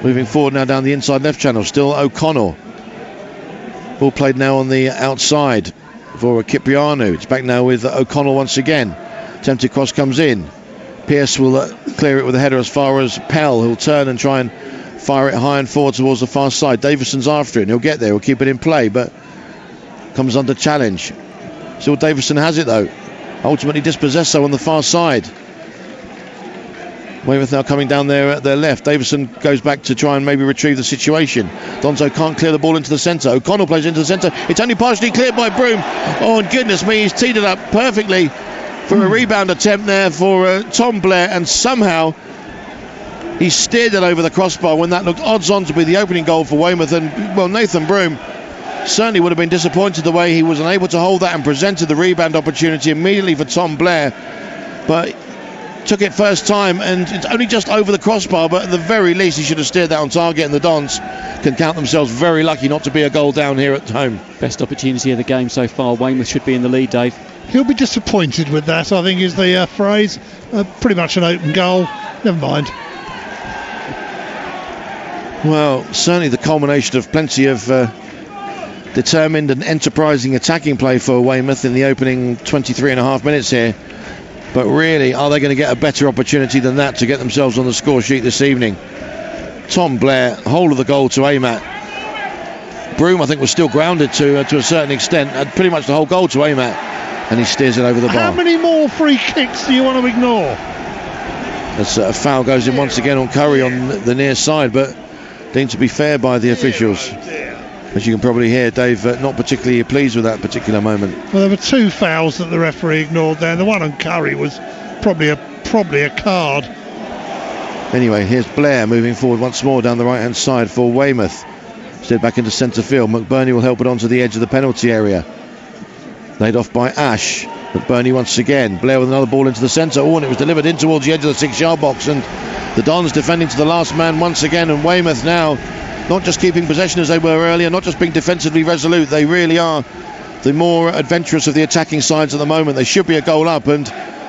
Moving forward now down the inside left channel, still O'Connell. Ball played now on the outside for Kiprianu. It's back now with O'Connell once again. Attempted cross comes in. Pearce will clear it with a header as far as Pell, who'll turn and try and fire it high and forward towards the far side. Davison's after it and he'll get there, he'll keep it in play, but comes under challenge. Still Davison has it though, ultimately dispossessed so on the far side. Weymouth now coming down there at their left. Davison goes back to try and maybe retrieve the situation. Donzo can't clear the ball into the centre. O'Connell plays into the centre. It's only partially cleared by Broom. Oh, and goodness me, he's teed it up perfectly for a rebound attempt there for Tom Blair, and somehow he steered it over the crossbar when that looked odds on to be the opening goal for Weymouth. And well, Nathan Broom certainly would have been disappointed the way he was unable to hold that and presented the rebound opportunity immediately for Tom Blair, but took it first time and it's only just over the crossbar, but at the very least he should have steered that on target, and the Dons can count themselves very lucky not to be a goal down here at home. Best opportunity of the game so far. Weymouth should be in the lead, Dave. He'll be disappointed with that, I think is the phrase. Pretty much an open goal, never mind. Well, certainly the culmination of plenty of determined and enterprising attacking play for Weymouth in the opening 23 and a half minutes here. But really, are they going to get a better opportunity than that to get themselves on the score sheet this evening? Tom Blair, whole of the goal to aim at. Broom, I think, was still grounded to a certain extent, had pretty much the whole goal to aim at, and he steers it over the bar. How many more free kicks do you want to ignore? As a foul goes in once again on Curry on the near side, but deemed to be fair by the officials. As you can probably hear, Dave, not particularly pleased with that particular moment. Well, there were two fouls that the referee ignored there. The one on Curry was probably a card. Anyway, here's Blair moving forward once more down the right-hand side for Weymouth. Steered back into centre field. McBurney will help it onto the edge of the penalty area. Laid off by Ash. McBurney once again. Blair with another ball into the centre. Oh, and it was delivered in towards the edge of the 6-yard box. And the Dons defending to the last man once again. And Weymouth now not just keeping possession as they were earlier, not just being defensively resolute. They really are the more adventurous of the attacking sides at the moment. They should be a goal up, and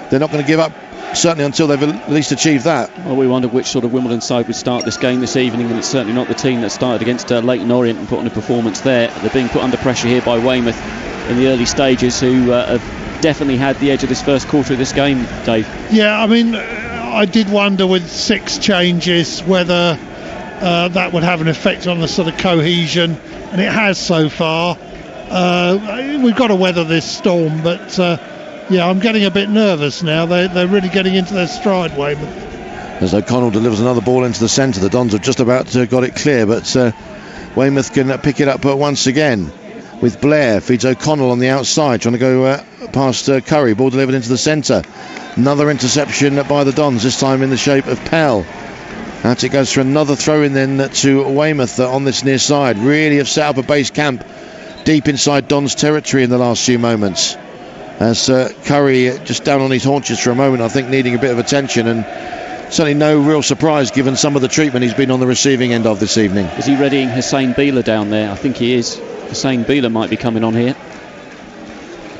they're not going to give up, certainly until they've at least achieved that. Well, we wondered which sort of Wimbledon side would start this game this evening, and it's certainly not the team that started against Leyton Orient and put on a performance there. They're being put under pressure here by Weymouth in the early stages, who have definitely had the edge of this first quarter of this game, Dave. Yeah, I mean, I did wonder with 6 changes whether that would have an effect on the sort of cohesion, and it has so far. we've got to weather this storm, but I'm getting a bit nervous now. They're really getting into their stride, Weymouth. As O'Connell delivers another ball into the centre, the Dons have just about got it clear, but Weymouth can pick it up once again with Blair. Feeds O'Connell on the outside, trying to go past Curry. Ball delivered into the centre. Another interception by the Dons, this time in the shape of Pell. Out it goes for another throw in then to Weymouth on this near side. Really have set up a base camp deep inside Dons territory in the last few moments. As Curry just down on his haunches for a moment, I think needing a bit of attention, and certainly no real surprise given some of the treatment he's been on the receiving end of this evening. Is he readying Hussein Beeler down there? I think he is. Hussein Beeler might be coming on here.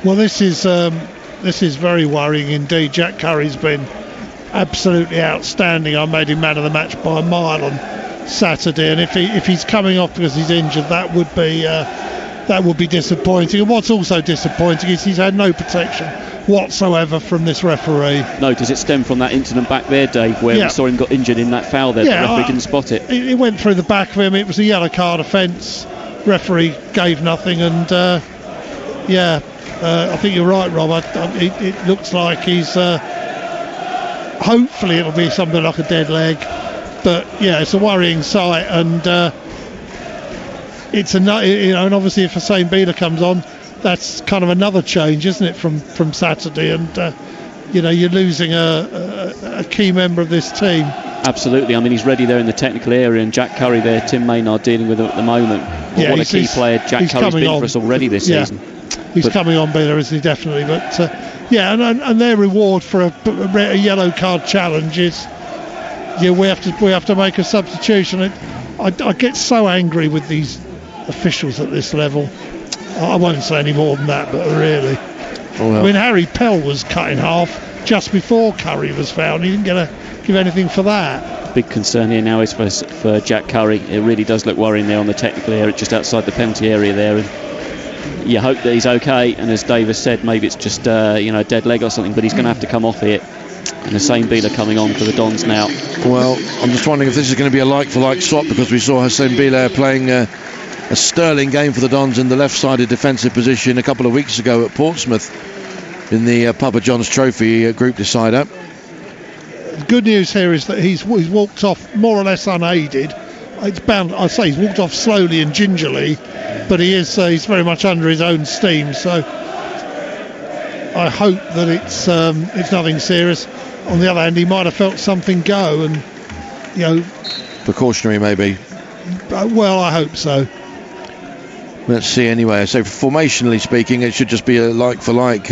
Well, this is very worrying indeed. Jack Curry's been absolutely outstanding. I made him man of the match by a mile on Saturday, and if he's coming off because he's injured, that would be disappointing. And what's also disappointing is he's had no protection whatsoever from this referee. No, does it stem from that incident back there, Dave, where we saw him got injured in that foul there? The referee didn't spot it. It went through the back of him. It was a yellow card offence. Referee gave nothing, and I think you're right, Rob. It looks like he's hopefully it'll be something like a dead leg, but it's a worrying sight, and it's and obviously if Hussein Beeler comes on, that's kind of another change, isn't it, from Saturday, and you're losing a key member of this team. Absolutely. I mean, he's ready there in the technical area, and Jack Curry there, Tim Maynard dealing with him at the moment. What a key player Jack Curry's been for us already this season. He's coming on, Beeler, isn't he? Definitely. But and their reward for a yellow card challenge is we have to make a substitution. I get so angry with these officials at this level. I won't say any more than that, but really, I mean, Harry Pell was cut in half just before Curry was found. He didn't give anything for that. Big concern here now is for Jack Curry. It really does look worrying there on the technical area, just outside the penalty area there, and you hope that he's okay. And as Davis said, maybe it's just a dead leg or something, but he's going to have to come off here. And the same Beeler coming on for the Dons now. Well, I'm just wondering if this is going to be a like-for-like swap, because we saw Hussein Beeler playing a sterling game for the Dons in the left-sided defensive position a couple of weeks ago at Portsmouth in the Papa John's Trophy group decider. The good news here is that he's walked off more or less unaided. He's walked off slowly and gingerly, but he's very much under his own steam. So I hope that it's nothing serious. On the other hand, he might have felt something go, and precautionary maybe. Well, I hope so. Let's see anyway. So formationally speaking, it should just be a like-for-like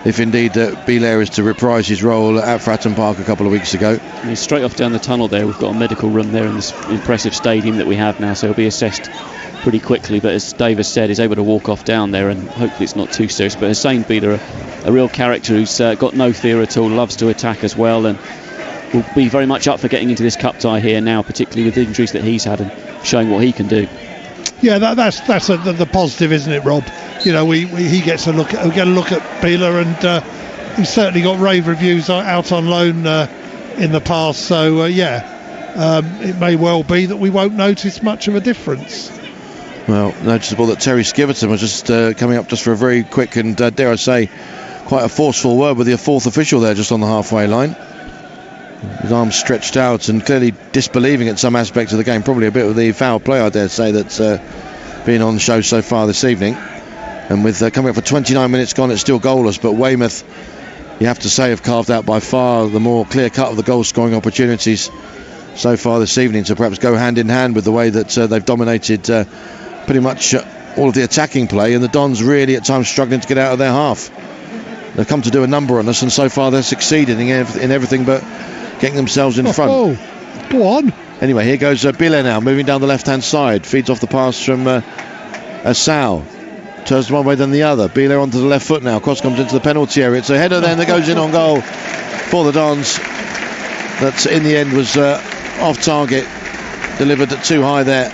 if indeed Belair is to reprise his role at Fratton Park a couple of weeks ago. He's straight off down the tunnel there. We've got a medical room there in this impressive stadium that we have now, so he'll be assessed pretty quickly, but as Davis said, he's able to walk off down there, and hopefully it's not too serious. But Hussein Beeler, a real character who's got no fear at all, loves to attack as well, and will be very much up for getting into this cup tie here now, particularly with the injuries that he's had and showing what he can do. Yeah, that's the positive, isn't it, Rob? He gets a look at Beeler, and he's certainly got rave reviews out on loan in the past. So it may well be that we won't notice much of a difference. Well, noticeable that Terry Skiverton was just coming up just for a very quick and dare I say quite a forceful word with the fourth official there just on the halfway line. His arms stretched out and clearly disbelieving at some aspects of the game, probably a bit of the foul play, I dare say, that's been on the show so far this evening. And with coming up for 29 minutes gone, it's still goalless, but Weymouth, you have to say, have carved out by far the more clear cut of the goal scoring opportunities so far this evening, to perhaps go hand in hand with the way that they've dominated pretty much all of the attacking play, and the Dons really at times struggling to get out of their half. They've come to do a number on us, and so far they're succeeding in everything but getting themselves in front. Oh, go on. Anyway, here goes Bile now, moving down the left-hand side, feeds off the pass from Asau. Turns one way then the other. Bile onto the left foot now. Cross comes into the penalty area. It's a header then that goes in on goal for the Dons. That in the end was off target, delivered too high there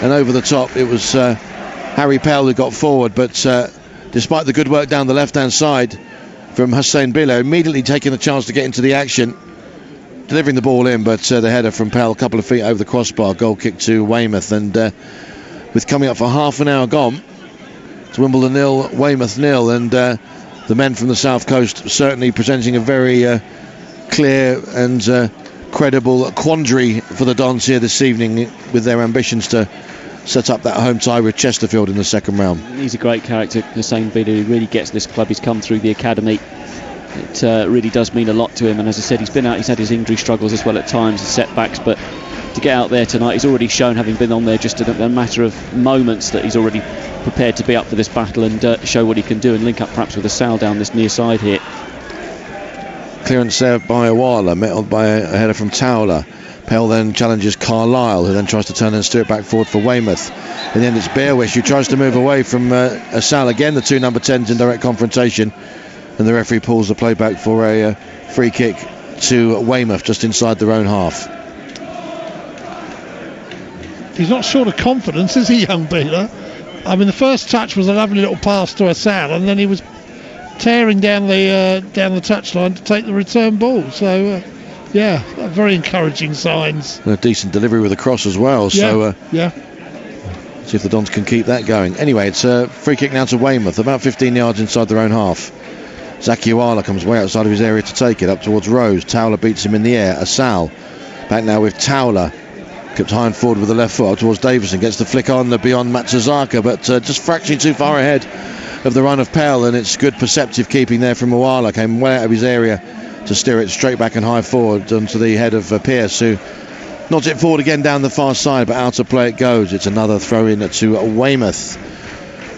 and over the top. It was Harry Pell who got forward, but despite the good work down the left-hand side from Hussein Bile, immediately taking the chance to get into the action, delivering the ball in, but the header from Pell a couple of feet over the crossbar. Goal kick to Weymouth, and with coming up for half an hour gone, It's Wimbledon 0, Weymouth 0, and the men from the South Coast certainly presenting a very clear and credible quandary for the Dons here this evening, with their ambitions to set up that home tie with Chesterfield in the second round. He's a great character, Hussein Bidou. He really gets this club. He's come through the academy. It really does mean a lot to him, and as I said, he's had his injury struggles as well at times, and setbacks, but to get out there tonight, he's already shown, having been on there just a matter of moments, that he's already prepared to be up for this battle and show what he can do, and link up perhaps with a Sal down this near side here. Clearance there by Awala, met by a header from Towler. Pell then challenges Carlisle, who then tries to turn and steer it back forward for Weymouth. In the end, it's Bearwish who tries to move away from Sal again. The two number 10s in direct confrontation, and the referee pulls the play back for a free kick to Weymouth just inside their own half. He's not short of confidence, is he, young Beeler? I mean, the first touch was a lovely little pass to Sal, and then he was tearing down the touchline to take the return ball. So, very encouraging signs. A decent delivery with a cross as well. See if the Dons can keep that going. Anyway, it's a free kick now to Weymouth, about 15 yards inside their own half. Zakiwala comes way outside of his area to take it up towards Rose. Towler beats him in the air. Asal back now with Towler. Kept high and forward with the left foot up towards Davison. Gets the flick on beyond Matsuzaka, but just fractionally too far ahead of the run of Pell, and it's good perceptive keeping there from Awala. Came way out of his area to steer it straight back and high forward onto the head of Pearce, who nods it forward again down the far side, but out of play it goes. It's another throw in to Weymouth.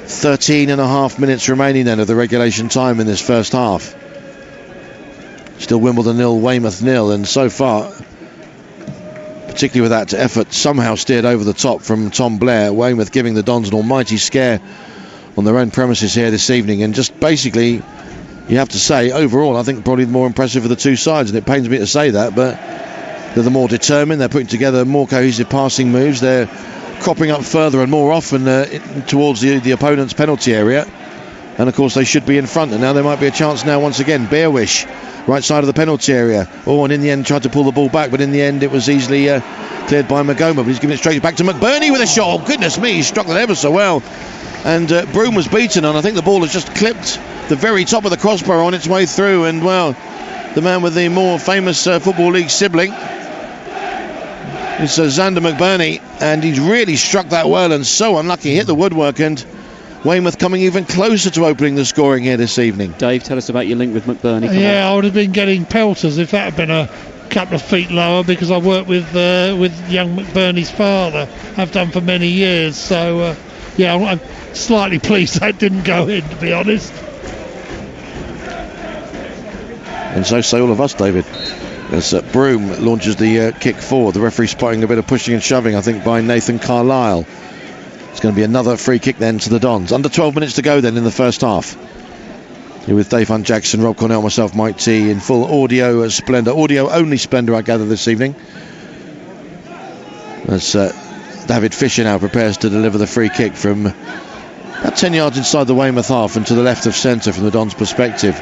13 and a half minutes remaining then of the regulation time in this first half. Still Wimbledon 0, Weymouth 0, and so far, particularly with that effort somehow steered over the top from Tom Blair, Weymouth giving the Dons an almighty scare on their own premises here this evening, and just basically, you have to say, overall, I think probably the more impressive of the two sides, and it pains me to say that, but they're the more determined, they're putting together more cohesive passing moves, they're cropping up further and more often towards the opponent's penalty area, and of course they should be in front, and now there might be a chance now once again. Bearwish, right side of the penalty area, and in the end tried to pull the ball back, but in the end it was easily cleared by Magoma, but he's giving it straight back to McBurney with a shot. Oh, goodness me, he struck that ever so well, and Broom was beaten, and I think the ball has just clipped the very top of the crossbar on its way through, and well, the man with the more famous Football League sibling is Xander McBurney, and he's really struck that well, and so unlucky, hit the woodwork, and Weymouth coming even closer to opening the scoring here this evening. Dave, tell us about your link with McBurney. I would have been getting pelters if that had been a couple of feet lower, because I worked with young McBurney's father, have done for many years, so I'm slightly pleased that didn't go in, to be honest. And so say all of us, David. As Broom launches the kick forward, the referee spotting a bit of pushing and shoving, I think, by Nathan Carlisle. It's going to be another free kick then to the Dons. Under 12 minutes to go then in the first half. Here with Dave Hunt Jackson, Rob Cornell, myself, Mike T, in full audio splendour. Audio only splendour, I gather, this evening. As David Fisher now prepares to deliver the free kick from about 10 yards inside the Weymouth half and to the left of centre from the Dons' perspective.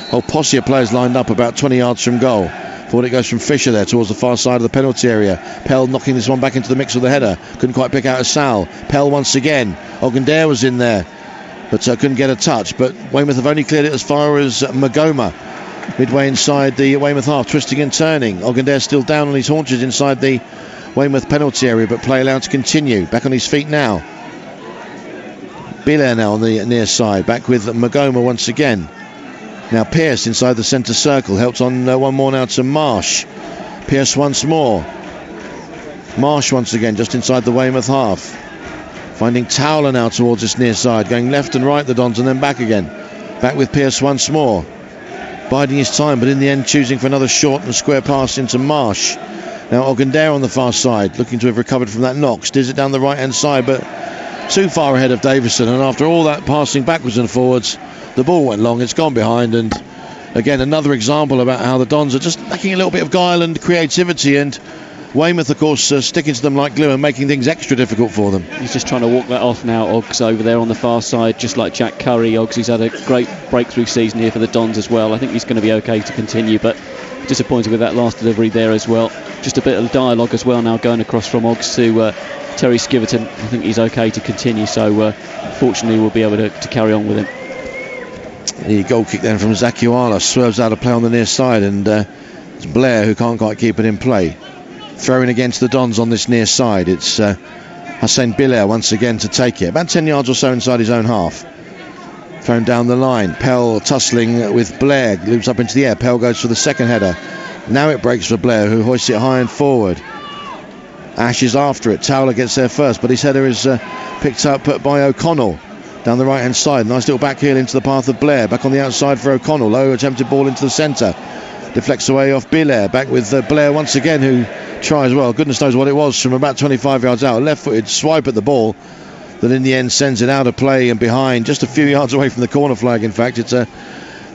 Whole posse of players lined up about 20 yards from goal. Forward it goes from Fisher there towards the far side of the penalty area. Pell knocking this one back into the mix with the header. Couldn't quite pick out a Sal. Pell once again. Ogundare was in there, but couldn't get a touch. But Weymouth have only cleared it as far as Magoma. Midway inside the Weymouth half, twisting and turning. Ogundare still down on his haunches inside the Weymouth penalty area, but play allowed to continue. Back on his feet now. Belair now on the near side. Back with Magoma once again. Now Pearce inside the centre circle, helped on one more now to Marsh. Pearce once more. Marsh once again just inside the Weymouth half. Finding Towler now towards this near side, going left and right the Dons and then back again. Back with Pearce once more. Biding his time, but in the end choosing for another short and square pass into Marsh. Now Ogundare on the far side, looking to have recovered from that knock. Steers it down the right hand side, but too far ahead of Davison, and after all that passing backwards and forwards, the ball went long, it's gone behind, and again another example about how the Dons are just lacking a little bit of guile and creativity, and Weymouth of course sticking to them like glue and making things extra difficult for them. He's just trying to walk that off now, Oggs over there on the far side, just like Jack Curry. Oggs, he's had a great breakthrough season here for the Dons as well. I think he's going to be okay to continue, but disappointed with that last delivery there as well. Just a bit of dialogue as well now going across from Oggs Terry Skiverton, I think he's okay to continue, so fortunately we'll be able to carry on with him. The goal kick then from Zakiwala swerves out of play on the near side, and it's Blair who can't quite keep it in play. Throwing against the Dons on this near side, it's Hussein Bilair once again to take it, about 10 yards or so inside his own half. Thrown down the line, Pell tussling with Blair, loops up into the air. Pell goes for the second header. Now it breaks for Blair, who hoists it high and forward. Ash is after it. Towler gets there first, but his header is picked up by O'Connell down the right hand side. Nice little back heel into the path of Blair. Back on the outside for O'Connell. Low attempted ball into the centre. Deflects away off Bilair. Back with Blair once again, who tries, well, goodness knows what it was, from about 25 yards out. Left footed swipe at the ball that in the end sends it out of play and behind, just a few yards away from the corner flag. In fact, it's a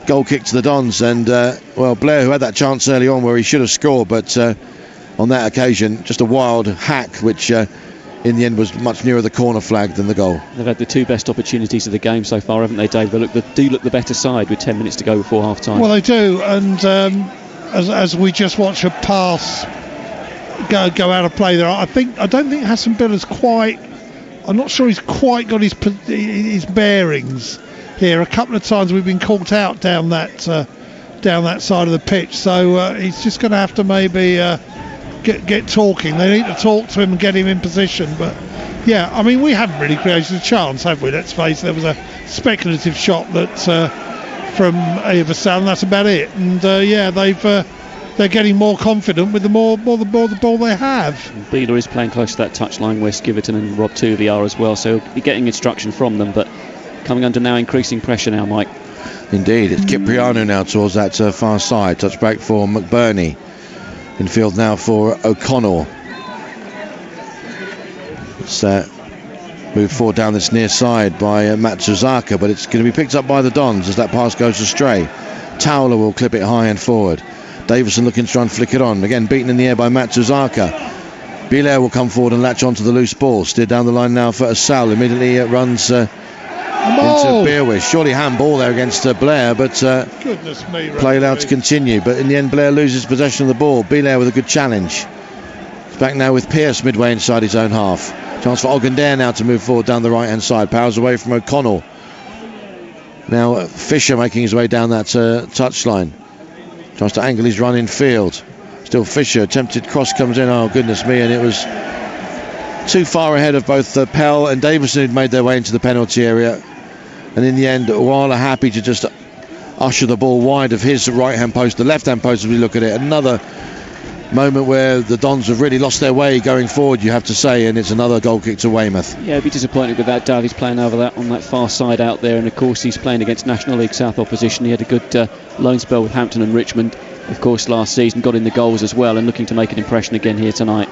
goal kick to the Dons, and well, Blair, who had that chance early on where he should have scored, but on that occasion just a wild hack which in the end was much nearer the corner flag than the goal. They've had the two best opportunities of the game so far, haven't they, Dave? They do look the better side with 10 minutes to go before half time. Well, they do, and as we just watch a pass go out of play there, I don't think Hassan Biller's quite, I'm not sure he's quite got his bearings here. A couple of times we've been caught out down that side of the pitch, so he's just going to have to maybe get talking. They need to talk to him and get him in position. But yeah, I mean, we haven't really created a chance, have we? Let's face it. There was a speculative shot that from Aversal, and that's about it. And yeah, they're getting more confident with the more the ball they have. Beeler is playing close to that touchline where Skiverton and Rob Tuvey are as well, so he'll be getting instruction from them, but coming under now increasing pressure now, Mike. Indeed, it's Cipriano now towards that far side. Touch back for McBurney. In field now for O'Connell. It's moved forward down this near side by Matsuzaka, but it's going to be picked up by the Dons as that pass goes astray. Towler will clip it high and forward. Davison looking to try and flick it on. Again, beaten in the air by Matsuzaka. Bilair will come forward and latch onto the loose ball. Steered down the line now for Asal. Immediately it runs into Beerwish. Surely handball there against Blair, but play allowed to continue. But in the end, Blair loses possession of the ball. Bilair with a good challenge. It's back now with Pearce midway inside his own half. Chance for Ogundair now to move forward down the right hand side. Powers away from O'Connell. Now Fisher making his way down that touchline. Tries to angle his run in field. Still Fisher. Attempted cross comes in. Oh goodness me! And it was too far ahead of both Pell and Davison, who'd made their way into the penalty area. And in the end, Wala happy to just usher the ball wide of his right-hand post, the left-hand post as we look at it. Another moment where the Dons have really lost their way going forward, you have to say, and it's another goal kick to Weymouth. Yeah, I'd be disappointed with that. Davies playing over that on that far side out there, and of course he's playing against National League South opposition. He had a good loan spell with Hampton and Richmond, of course, last season, got in the goals as well, and looking to make an impression again here tonight.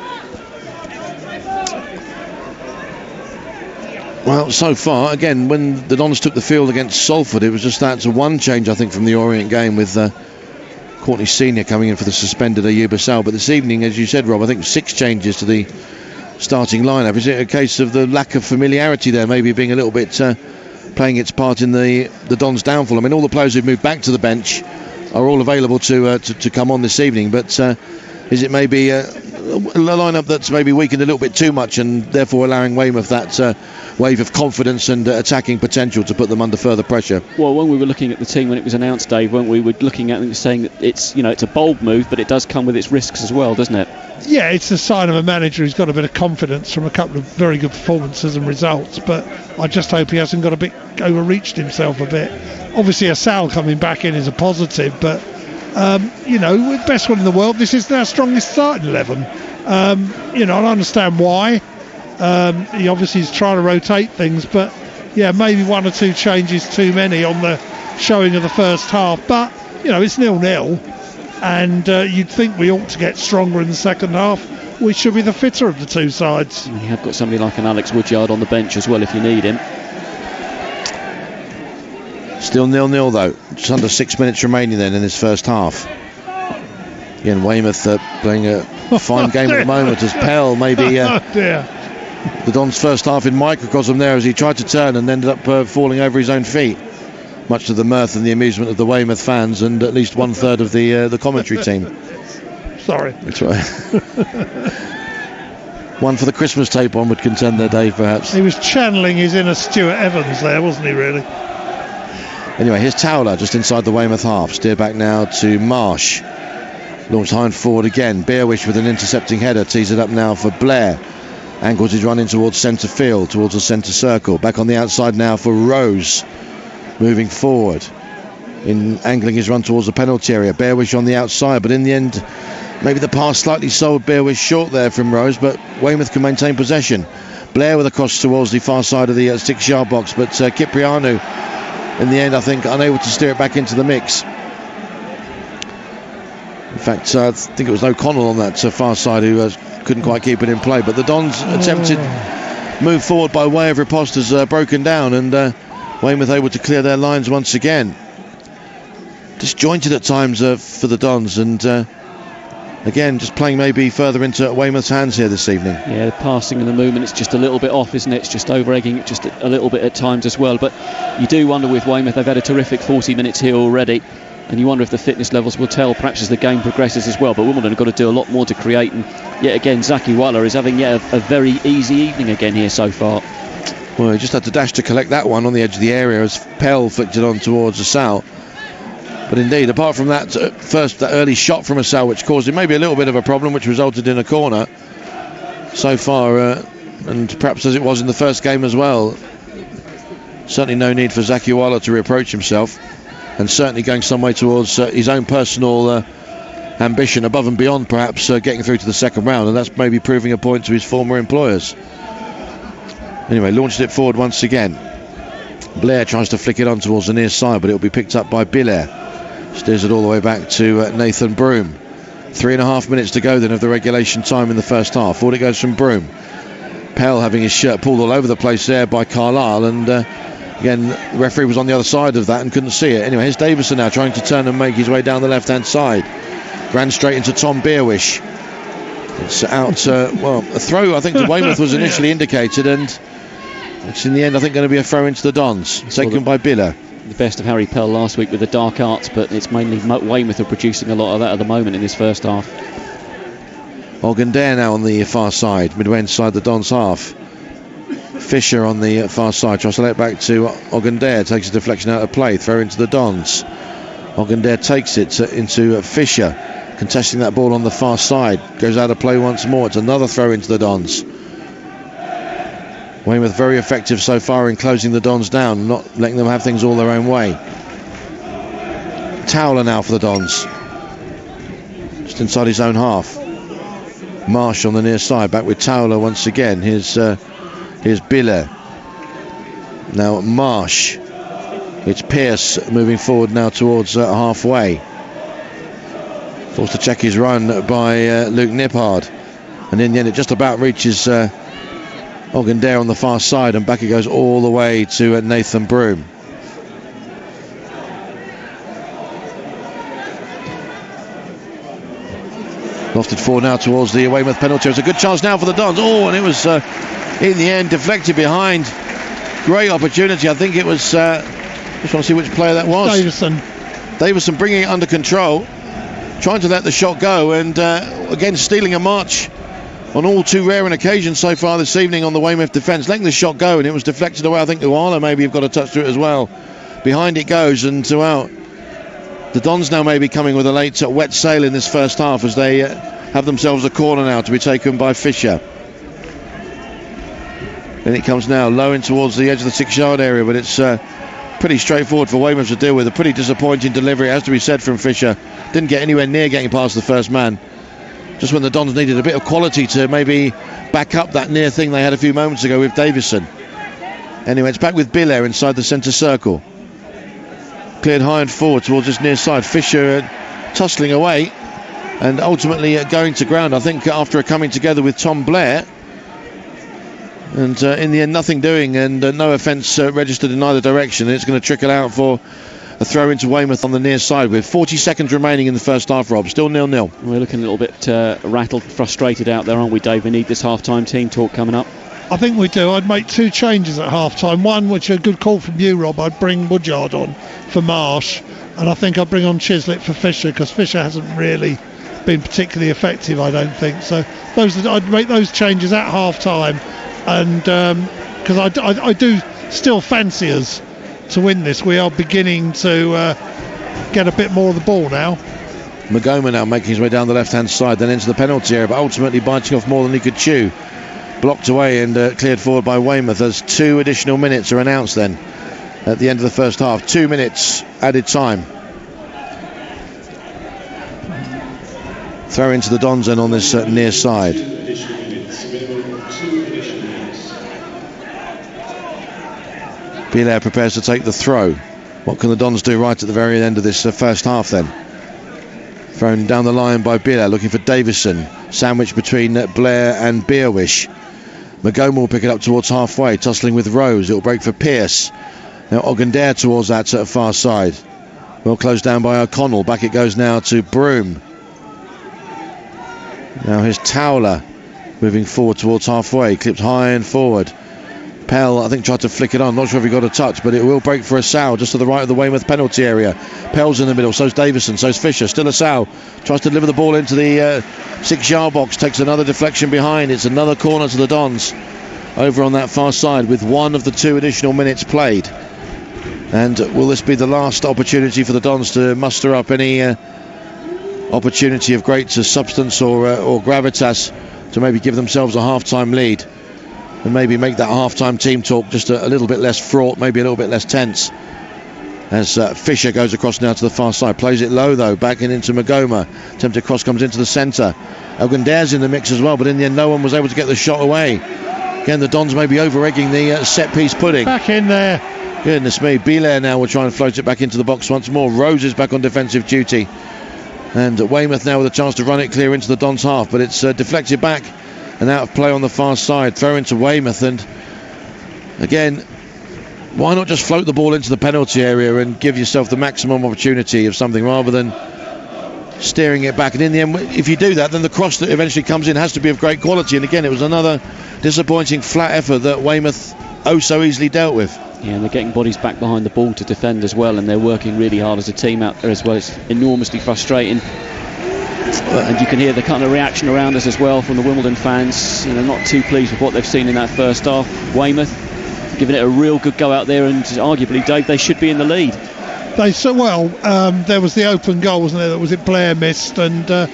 Well, so far, again, when the Dons took the field against Salford, it was just that one change, I think, from the Orient game with Courtney Senior coming in for the suspended Ayuba Sal. But this evening, as you said, Rob, I think 6 changes to the starting lineup. Is it a case of the lack of familiarity there, maybe being a little bit playing its part in the Dons' downfall? I mean, all the players who've moved back to the bench are all available to come on this evening, but is it maybe a lineup that's maybe weakened a little bit too much and therefore allowing Weymouth that wave of confidence and attacking potential to put them under further pressure? Well, when we were looking at the team when it was announced, Dave, weren't we? We were looking at it and saying that it's a bold move, but it does come with its risks as well, doesn't it? Yeah, it's a sign of a manager who's got a bit of confidence from a couple of very good performances and results, but I just hope he hasn't got a bit overreached himself a bit. Obviously Asal coming back in is a positive, but with best one in the world, this is our strongest starting 11. I understand why. He obviously is trying to rotate things, but yeah, maybe 1 or 2 changes too many on the showing of the first half. But it's 0-0, and you'd think we ought to get stronger in the second half. We should be the fitter of the two sides. You have got somebody like an Alex Woodyard on the bench as well if you need him. Still 0-0 though, just under 6 minutes remaining then in this first half. Again, Weymouth playing a fine game at the moment as Pell maybe the Dons' first half in microcosm there as he tried to turn and ended up falling over his own feet, much to the mirth and the amusement of the Weymouth fans and at least 1/3 of the commentary team. Sorry. That's right. one for the Christmas tape, one would contend there, Dave, perhaps. He was channeling his inner Stuart Evans there, wasn't he, really? Anyway, here's Towler just inside the Weymouth half. Steer back now to Marsh. Launched high and forward again. Beerwish with an intercepting header. Tees it up now for Blair. Angles his run in towards centre field, towards the centre circle. Back on the outside now for Rose. Moving forward. Angling his run towards the penalty area. Beerwish on the outside, but in the end, maybe the pass slightly sold Beerwish short there from Rose, but Weymouth can maintain possession. Blair with a cross towards the far side of the 6-yard box, but Kyprianou, in the end, I think, unable to steer it back into the mix. In fact, I think it was O'Connell on that far side who couldn't quite keep it in play, but the Dons attempted move forward by way of riposte has broken down, and Weymouth able to clear their lines once again. Disjointed at times for the Dons, and again just playing maybe further into Weymouth's hands here this evening. Yeah, the passing and the movement, it's just a little bit off, isn't it? It's just over-egging it just a little bit at times as well, but you do wonder with Weymouth, they've had a terrific 40 minutes here already, and you wonder if the fitness levels will tell perhaps as the game progresses as well. But Wimbledon have got to do a lot more to create, and yet again Zakiwala is having a very easy evening again here so far. Well, he just had to dash to collect that one on the edge of the area as Pell flicked it on towards Asal. But indeed, apart from that that early shot from Asal, which caused him maybe a little bit of a problem, which resulted in a corner, so far, and perhaps as it was in the first game as well, certainly no need for Zakiwala to reproach himself, and certainly going some way towards his own personal ambition, above and beyond perhaps getting through to the second round, and that's maybe proving a point to his former employers. Anyway, launched it forward once again. Blair tries to flick it on towards the near side, but it'll be picked up by Biller. Steers it all the way back to Nathan Broom. 3.5 minutes to go then of the regulation time in the first half. Forward it goes from Broom. Pell having his shirt pulled all over the place there by Carlisle, and again the referee was on the other side of that and couldn't see it. Anyway, here's Davison now trying to turn and make his way down the left hand side. Ran straight into Tom Beerwish. It's out, a throw I think to Weymouth was initially indicated, and it's in the end I think going to be a throw into the Dons, taken by Biller. The best of Harry Pell last week with the dark arts, but it's mainly Weymouth are producing a lot of that at the moment in this first half. Ogundare now on the far side, midway inside the Dons half. Fisher on the far side, tries to let it back to Ogundare, takes a deflection out of play, throw into the Dons. Ogundare takes it into Fisher, contesting that ball on the far side, goes out of play once more, it's another throw into the Dons. Weymouth very effective so far in closing the Dons down, not letting them have things all their own way. Towler now for the Dons, just inside his own half. Marsh on the near side, back with Towler once again. Here's Biller. Now Marsh. It's Pearce moving forward now towards halfway. Forced to check his run by Luke Nippard, and in the end it just about reaches Ogundare on the far side, and back it goes all the way to Nathan Broom. Lofted forward now towards the Weymouth penalty. It's a good chance now for the Dons. Oh, and it was in the end deflected behind. Great opportunity. I think it was just want to see which player that was. Davison bringing it under control, trying to let the shot go, and again stealing a march on all too rare an occasion so far this evening on the Weymouth defence, letting the shot go, and it was deflected away. I think Uala maybe have got a touch to it as well. Behind it goes, and out. The Dons now maybe coming with a late wet sail in this first half as they have themselves a corner now to be taken by Fisher. Then it comes now low in towards the edge of the 6-yard area, but it's pretty straightforward for Weymouth to deal with. A pretty disappointing delivery, it has to be said, from Fisher. Didn't get anywhere near getting past the first man. Just when the Dons needed a bit of quality to maybe back up that near thing they had a few moments ago with Davison. Anyway, it's back with Biller inside the centre circle. Cleared high and forward towards this near side. Fisher tussling away and ultimately going to ground, I think, after a coming together with Tom Blair. And in the end, nothing doing, and no offence registered in either direction. It's going to trickle out for a throw into Weymouth on the near side with 40 seconds remaining in the first half, Rob. Still 0-0. We're looking a little bit rattled, frustrated out there, aren't we, Dave? We need this half-time team talk coming up. I think we do. I'd make 2 changes at half-time. One, which is a good call from you, Rob, I'd bring Woodyard on for Marsh, and I think I'd bring on Chislett for Fisher, because Fisher hasn't really been particularly effective, I don't think. So I'd make those changes at half-time, and because I do still fancy us to win this. We are beginning to get a bit more of the ball now. Magoma now making his way down the left-hand side, then into the penalty area, but ultimately biting off more than he could chew. Blocked away and cleared forward by Weymouth as 2 additional minutes are announced then at the end of the first half. 2 minutes added time. Throw into the Dons then on this near side. Belair prepares to take the throw. What can the Dons do right at the very end of this first half then? Thrown down the line by Belair, looking for Davison. Sandwiched between Blair and Beerwish. Magoma will pick it up towards halfway, tussling with Rose. It will break for Pearce. Now Ogundare towards that far side. Well closed down by O'Connell. Back it goes now to Broom. Now here's Towler moving forward towards halfway, clipped high and forward. Pell, I think, tried to flick it on. Not sure if he got a touch, but it will break for a Asau just to the right of the Weymouth penalty area. Pell's in the middle, so's Davison, so's Fisher. Still Asau tries to deliver the ball into the 6-yard box, takes another deflection behind. It's another corner to the Dons over on that far side with 1 of the 2 additional minutes played. And will this be the last opportunity for the Dons to muster up any opportunity of great substance or gravitas to maybe give themselves a half-time lead and maybe make that half-time team talk just a little bit less fraught, maybe a little bit less tense, as Fisher goes across now to the far side, plays it low though, back into Magoma. Attempted cross comes into the centre. Ogundare's in the mix as well, but in the end no one was able to get the shot away. Again, the Dons may be over-egging the set-piece pudding. Back in there. Goodness me. Belair now will try and float it back into the box once more. Rose is back on defensive duty, and Weymouth now with a chance to run it clear into the Dons half, but it's deflected back and out of play on the far side. Throw into Weymouth, and again, why not just float the ball into the penalty area and give yourself the maximum opportunity of something rather than steering it back? And in the end, if you do that, then the cross that eventually comes in has to be of great quality. And again, it was another disappointing flat effort that Weymouth so easily dealt with. Yeah, and they're getting bodies back behind the ball to defend as well, and they're working really hard as a team out there as well. It's enormously frustrating. And you can hear the kind of reaction around us as well from the Wimbledon fans. You know, not too pleased with what they've seen in that first half. Weymouth giving it a real good go out there, and arguably, Dave, they should be in the lead. There was the open goal, wasn't there? That was it. Blair missed, and a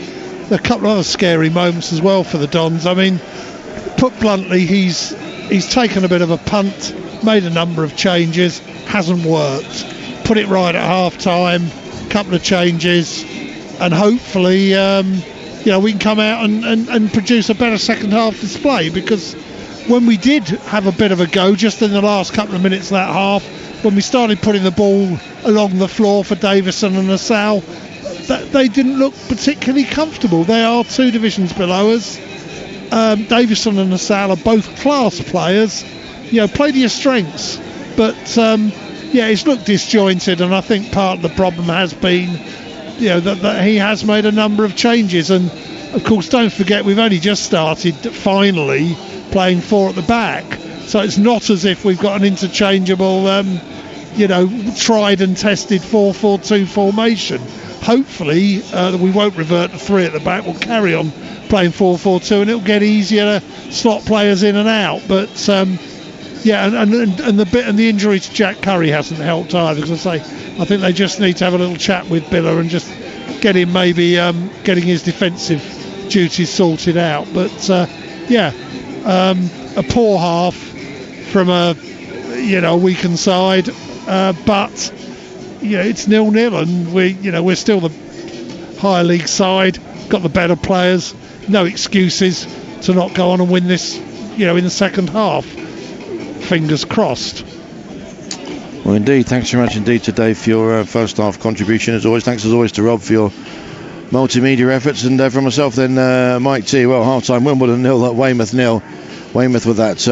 couple of other scary moments as well for the Dons. I mean, put bluntly, he's taken a bit of a punt, made a number of changes, hasn't worked. Put it right at half time, couple of changes, and hopefully we can come out and produce a better second half display, because when we did have a bit of a go just in the last couple of minutes of that half, when we started putting the ball along the floor for Davison and Asau, they didn't look particularly comfortable. They are 2 divisions below us. Davison and Asau are both class players. Play to your strengths, but it's looked disjointed, and I think part of the problem has been that he has made a number of changes. And of course, don't forget, we've only just started finally playing 4 at the back, so it's not as if we've got an interchangeable tried and tested 4-4-2 formation. Hopefully we won't revert to 3 at the back. We'll carry on playing 4-4-2, and it'll get easier to slot players in and out. But and the injury to Jack Curry hasn't helped either, because I think they just need to have a little chat with Biller and just get him maybe getting his defensive duties sorted out. But a poor half from a weakened side, but it's 0-0, and we're still the higher league side, got the better players, no excuses to not go on and win this in the second half. Fingers crossed. Well, indeed, thanks very much indeed to Dave for your first half contribution as always. Thanks as always to Rob for your multimedia efforts, and from myself then, Mike T. Well, half-time Wimbledon 0, Weymouth 0. Weymouth with that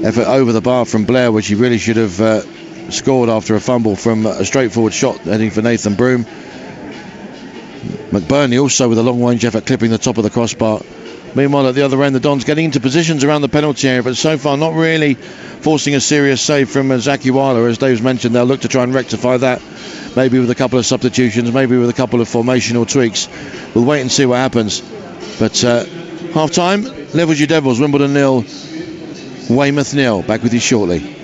effort over the bar from Blair, which he really should have scored after a fumble from a straightforward shot heading for Nathan Broom. McBurney also with a long-range effort clipping the top of the crossbar. Meanwhile, at the other end, the Dons getting into positions around the penalty area, but so far not really forcing a serious save from Zakiwala. As Dave's mentioned, they'll look to try and rectify that maybe with a couple of substitutions, maybe with a couple of formational tweaks. We'll wait and see what happens. But half time, Levels You Devils, Wimbledon 0, Weymouth 0. Back with you shortly.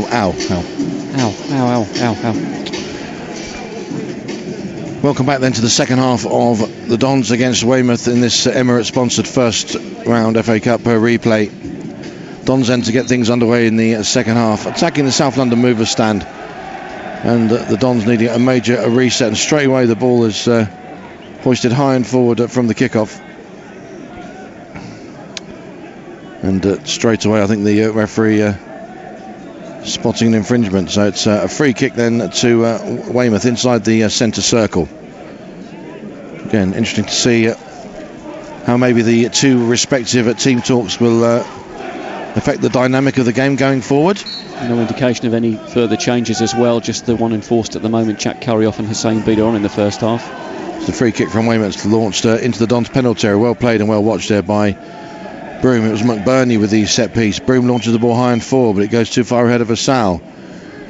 Ow. Welcome back then to the second half of the Dons against Weymouth in this Emirates-sponsored first round FA Cup replay. Dons then to get things underway in the second half, attacking the South London Movers stand, and the Dons needing a major reset, and straight away the ball is hoisted high and forward from the kickoff, and straight away I think the referee spotting an infringement, so it's a free kick then to Weymouth inside the centre circle. Again, interesting to see how maybe the two respective team talks will affect the dynamic of the game going forward. No indication of any further changes as well, just the one enforced at the moment, Jack Curryoff and Hussein Bida on in the first half. It's a free kick from Weymouth launched into the Dons penalty area, well played and well watched there by Broom. It was McBurney with the set piece. Broom launches the ball high and forward, but it goes too far ahead of Asal.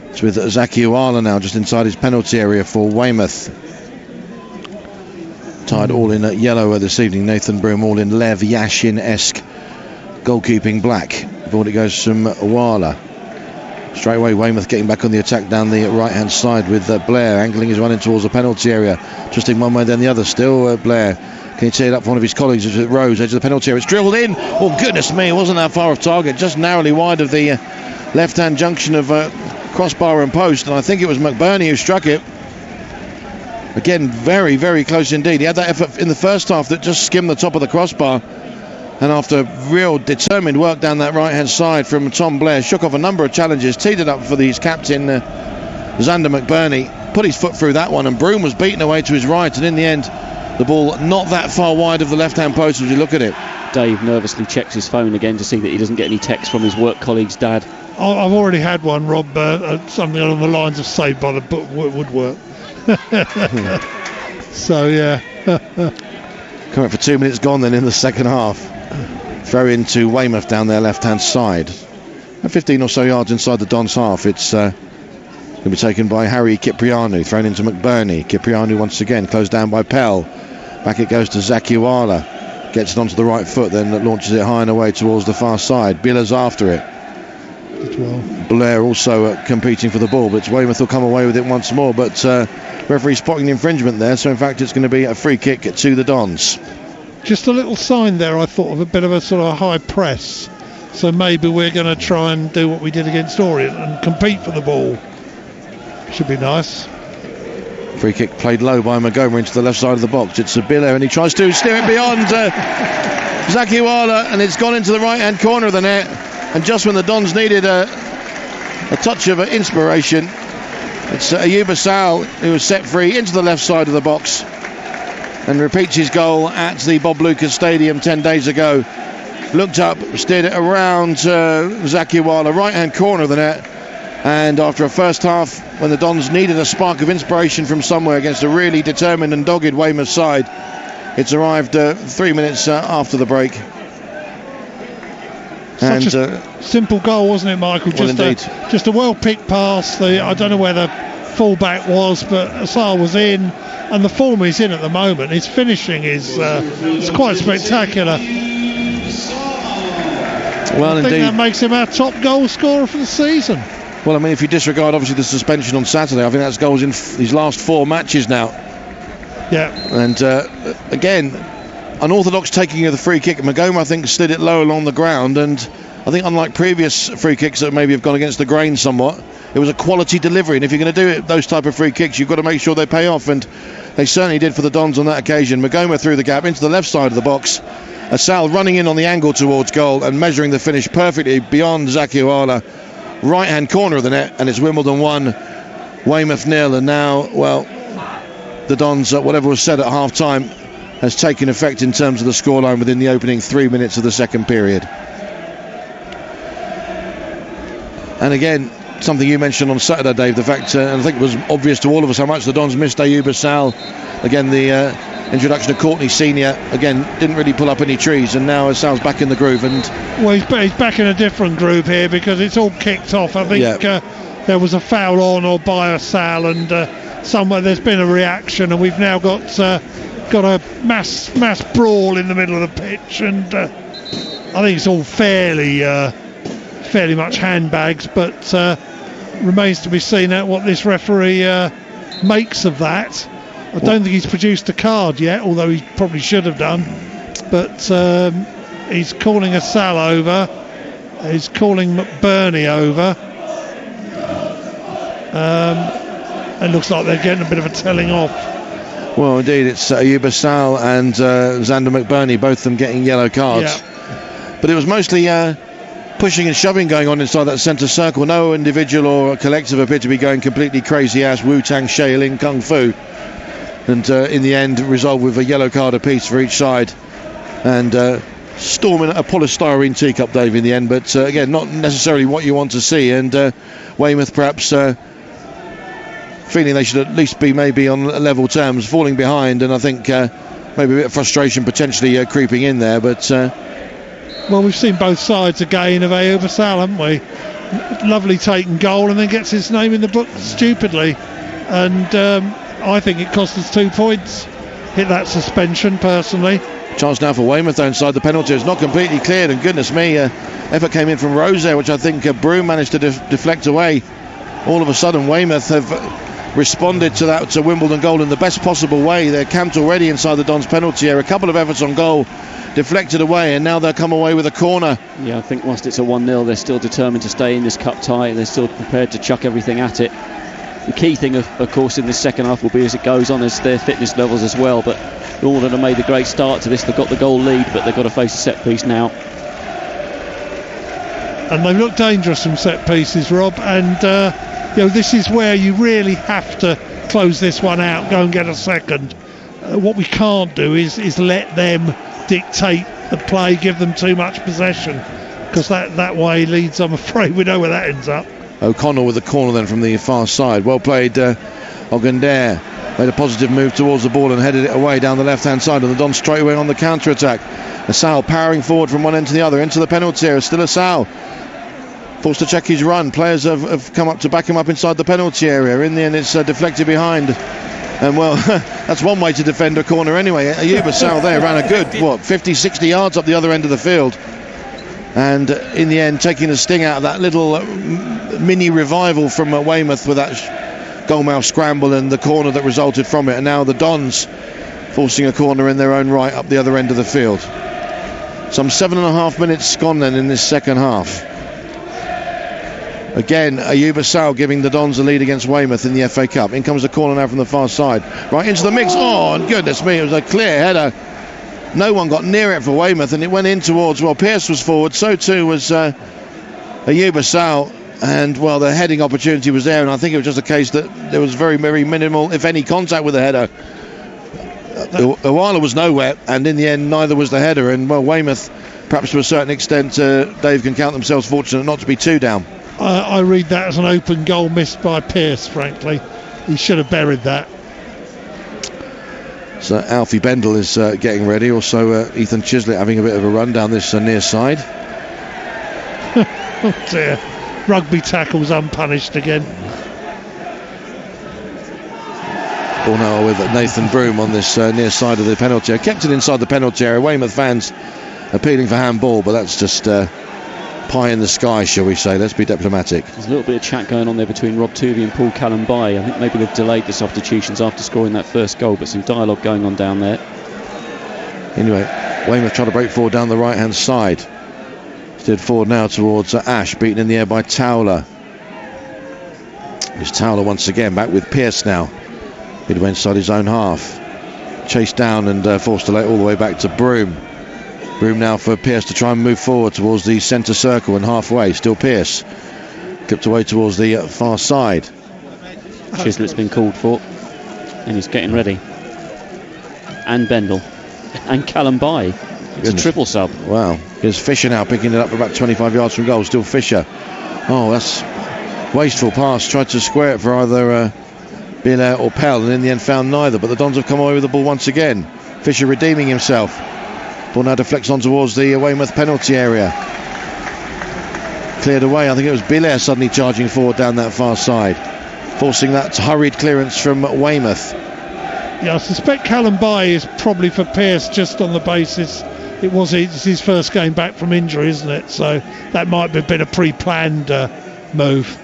It's with Zaki Uala now just inside his penalty area for Weymouth. Tied all in yellow this evening. Nathan Broom all in Lev Yashin-esque goalkeeping black. Ball it goes from Uala. Straight away Weymouth getting back on the attack down the right hand side with Blair angling his run in towards the penalty area, twisting one way then the other. Still Blair, can he tee it up for one of his colleagues as it Rose, edge of the penalty area, it's drilled in. Oh goodness me, it wasn't that far off target, just narrowly wide of the left hand junction of crossbar and post, and I think it was McBurney who struck it. Again, very, very close indeed. He had that effort in the first half that just skimmed the top of the crossbar, and after real determined work down that right hand side from Tom Blair, shook off a number of challenges, teed it up for his captain Xander McBurney, put his foot through that one, and Broom was beaten away to his right, and in the end the ball not that far wide of the left hand post as you look at it. Dave nervously checks his phone again to see that he doesn't get any text from his work colleague's dad. I've already had one, Rob, something along the lines of saved by the woodwork. So yeah. Coming for 2 minutes gone then in the second half. Throw into Weymouth down their left hand side, 15 or so yards inside the Dons half. It's going to be taken by Harry Kiprianu, thrown into McBurney. Kiprianu once again closed down by Pell. Back it goes to Zaki Uala, gets it onto the right foot, then launches it high and away towards the far side. Billa's after it. Blair also competing for the ball, but Weymouth will come away with it once more, but referee spotting the infringement there, so in fact it's going to be a free kick to the Dons. Just a little sign there, I thought, of a bit of a sort of high press, so maybe we're going to try and do what we did against Orient and compete for the ball. Should be nice. Free kick played low by Magoma into the left side of the box. It's Sabila, and he tries to steer it beyond Zaki Uala, and it's gone into the right hand corner of the net. And just when the Dons needed a touch of inspiration, it's Ayub Asal who was set free into the left side of the box and repeats his goal at the Bob Lucas Stadium 10 days ago. Looked up, steered it around Zaki Uala, right hand corner of the net, and after a first half when the Dons needed a spark of inspiration from somewhere against a really determined and dogged Weymouth side, it's arrived 3 minutes after the break. Such a simple goal, wasn't it, Michael? Just a well-picked pass. I don't know where the full-back was, but Asal was in, and the form he's in at the moment, his finishing is quite spectacular. Well, I think that makes him our top goal scorer for the season. Well, I mean, if you disregard obviously the suspension on Saturday, I think that's goals in his last 4 matches now. Yeah. And again, unorthodox taking of the free kick. Magoma, I think, slid it low along the ground, and I think unlike previous free kicks that maybe have gone against the grain somewhat, it was a quality delivery, and if you're going to do those type of free kicks, you've got to make sure they pay off, and they certainly did for the Dons on that occasion. Magoma through the gap into the left side of the box, Asal running in on the angle towards goal and measuring the finish perfectly beyond Zaki Uala, right hand corner of the net, and it's Wimbledon 1, Weymouth 0, and now, well, the Dons, whatever was said at half time has taken effect in terms of the scoreline within the opening 3 minutes of the second period. And again, something you mentioned on Saturday, Dave, the fact, and I think it was obvious to all of us how much the Dons missed Ayub Asal. Again, the introduction of Courtney Senior, again, didn't really pull up any trees, and now Asal's back in the groove. And well, he's back in a different groove here because it's all kicked off. I think there was a foul on or by Asal, and somewhere there's been a reaction, and we've now got a mass brawl in the middle of the pitch, and I think it's all fairly much handbags, but remains to be seen out what this referee makes of that. I don't think he's produced a card yet, although he probably should have done. But he's calling a Sal over. He's calling McBurney over. It looks like they're getting a bit of a telling off. Well, indeed, it's Ayuba Sal and Xander McBurney, both of them getting yellow cards. Yeah. But it was mostly pushing and shoving going on inside that centre circle. No individual or collective appeared to be going completely crazy as Wu-Tang Shaolin Kung Fu. And in the end, resolved with a yellow card apiece for each side. And storming a polystyrene teacup, Dave, in the end. But again, not necessarily what you want to see. And Weymouth perhaps feeling they should at least be maybe on level terms, falling behind. And I think maybe a bit of frustration potentially creeping in there. But well, we've seen both sides again of Ayuba Sal, haven't we? Lovely taken goal and then gets his name in the book stupidly. And I think it cost us 2 points. Hit that suspension personally. Chance now for Weymouth though inside the penalty. It's not completely cleared, and goodness me, effort came in from Rose there, which I think Broom managed to deflect away. All of a sudden Weymouth have responded to that Wimbledon goal in the best possible way. They're camped already inside the Dons penalty area. A couple of efforts on goal deflected away, and now they'll come away with a corner. Yeah, I think whilst it's a 1-0, they're still determined to stay in this cup tie. They're still prepared to chuck everything at it. The key thing, of course, in this second half will be as it goes on is their fitness levels as well. But Wimbledon have made a great start to this. They've got the goal lead, but they've got to face a set piece now. And they've looked dangerous from set pieces, Rob. And this is where you really have to close this one out, go and get a second. What we can't do is let them dictate the play, give them too much possession, because that way leads, I'm afraid, we know where that ends up. O'Connell with the corner then from the far side. Well played, Ogundair. Made a positive move towards the ball and headed it away down the left-hand side, and the Dons straight away on the counter-attack. Asal powering forward from one end to the other, into the penalty area. Still Asal. Forced to check his run. Players have come up to back him up inside the penalty area. In the end, it's deflected behind. And well, that's one way to defend a corner anyway. Ayuba Sal there ran a good, 50, 60 yards up the other end of the field. And in the end, taking the sting out of that little mini revival from Weymouth with that goalmouth scramble and the corner that resulted from it. And now the Dons forcing a corner in their own right up the other end of the field. Some 7.5 minutes gone then in this second half. Again, Ayuba Sal giving the Dons a lead against Weymouth in the FA Cup. In comes the corner now from the far side. Right into the mix. Oh, and goodness me, it was a clear header. No one got near it for Weymouth, and it went in towards, well, Pearce was forward, so too was Ayuba Sal, and well, the heading opportunity was there, and I think it was just a case that there was very, very minimal, if any, contact with the header. Iwala was nowhere, and in the end, neither was the header, and well, Weymouth, perhaps to a certain extent, Dave can count themselves fortunate not to be 2 down. I read that as an open goal missed by Pearce, frankly. He should have buried that. So Alfie Bendel is getting ready. Also Ethan Chislett having a bit of a run down this near side. Oh dear. Rugby tackles unpunished again. Ball now with Nathan Broom on this near side of the penalty area. Kept it inside the penalty area. Weymouth fans appealing for handball, but that's just pie in the sky, shall we say. Let's be diplomatic. There's a little bit of chat going on there between Rob Tuvey and Paul Callan-Bay. I think maybe they've delayed the substitutions after scoring that first goal, but some dialogue going on down there. Anyway, Weymouth trying to break forward down the right hand side. Steered forward now towards Ash, beaten in the air by Towler. It's Towler once again back with Pearce now, midway inside his own half, chased down and forced to lay all the way back to Broom. Room now for Pearce to try and move forward towards the centre circle, and halfway still Pearce clipped away towards the far side. Chislett's been called for and he's getting ready, and Bendel and Callan-Bay. It's a triple sub. Wow. Here's Fisher now picking it up about 25 yards from goal. Still Fisher. Oh, that's wasteful pass. Tried to square it for either Bill or Pell, and in the end found neither, but the Dons have come away with the ball once again. Fisher redeeming himself. Ball now deflects on towards the Weymouth penalty area. Cleared away. I think it was Billaire suddenly charging forward down that far side, forcing that hurried clearance from Weymouth. Yeah, I suspect Callan-Bay is probably for Pearce just on the basis it's his first game back from injury, isn't it? So that might have been a pre-planned move.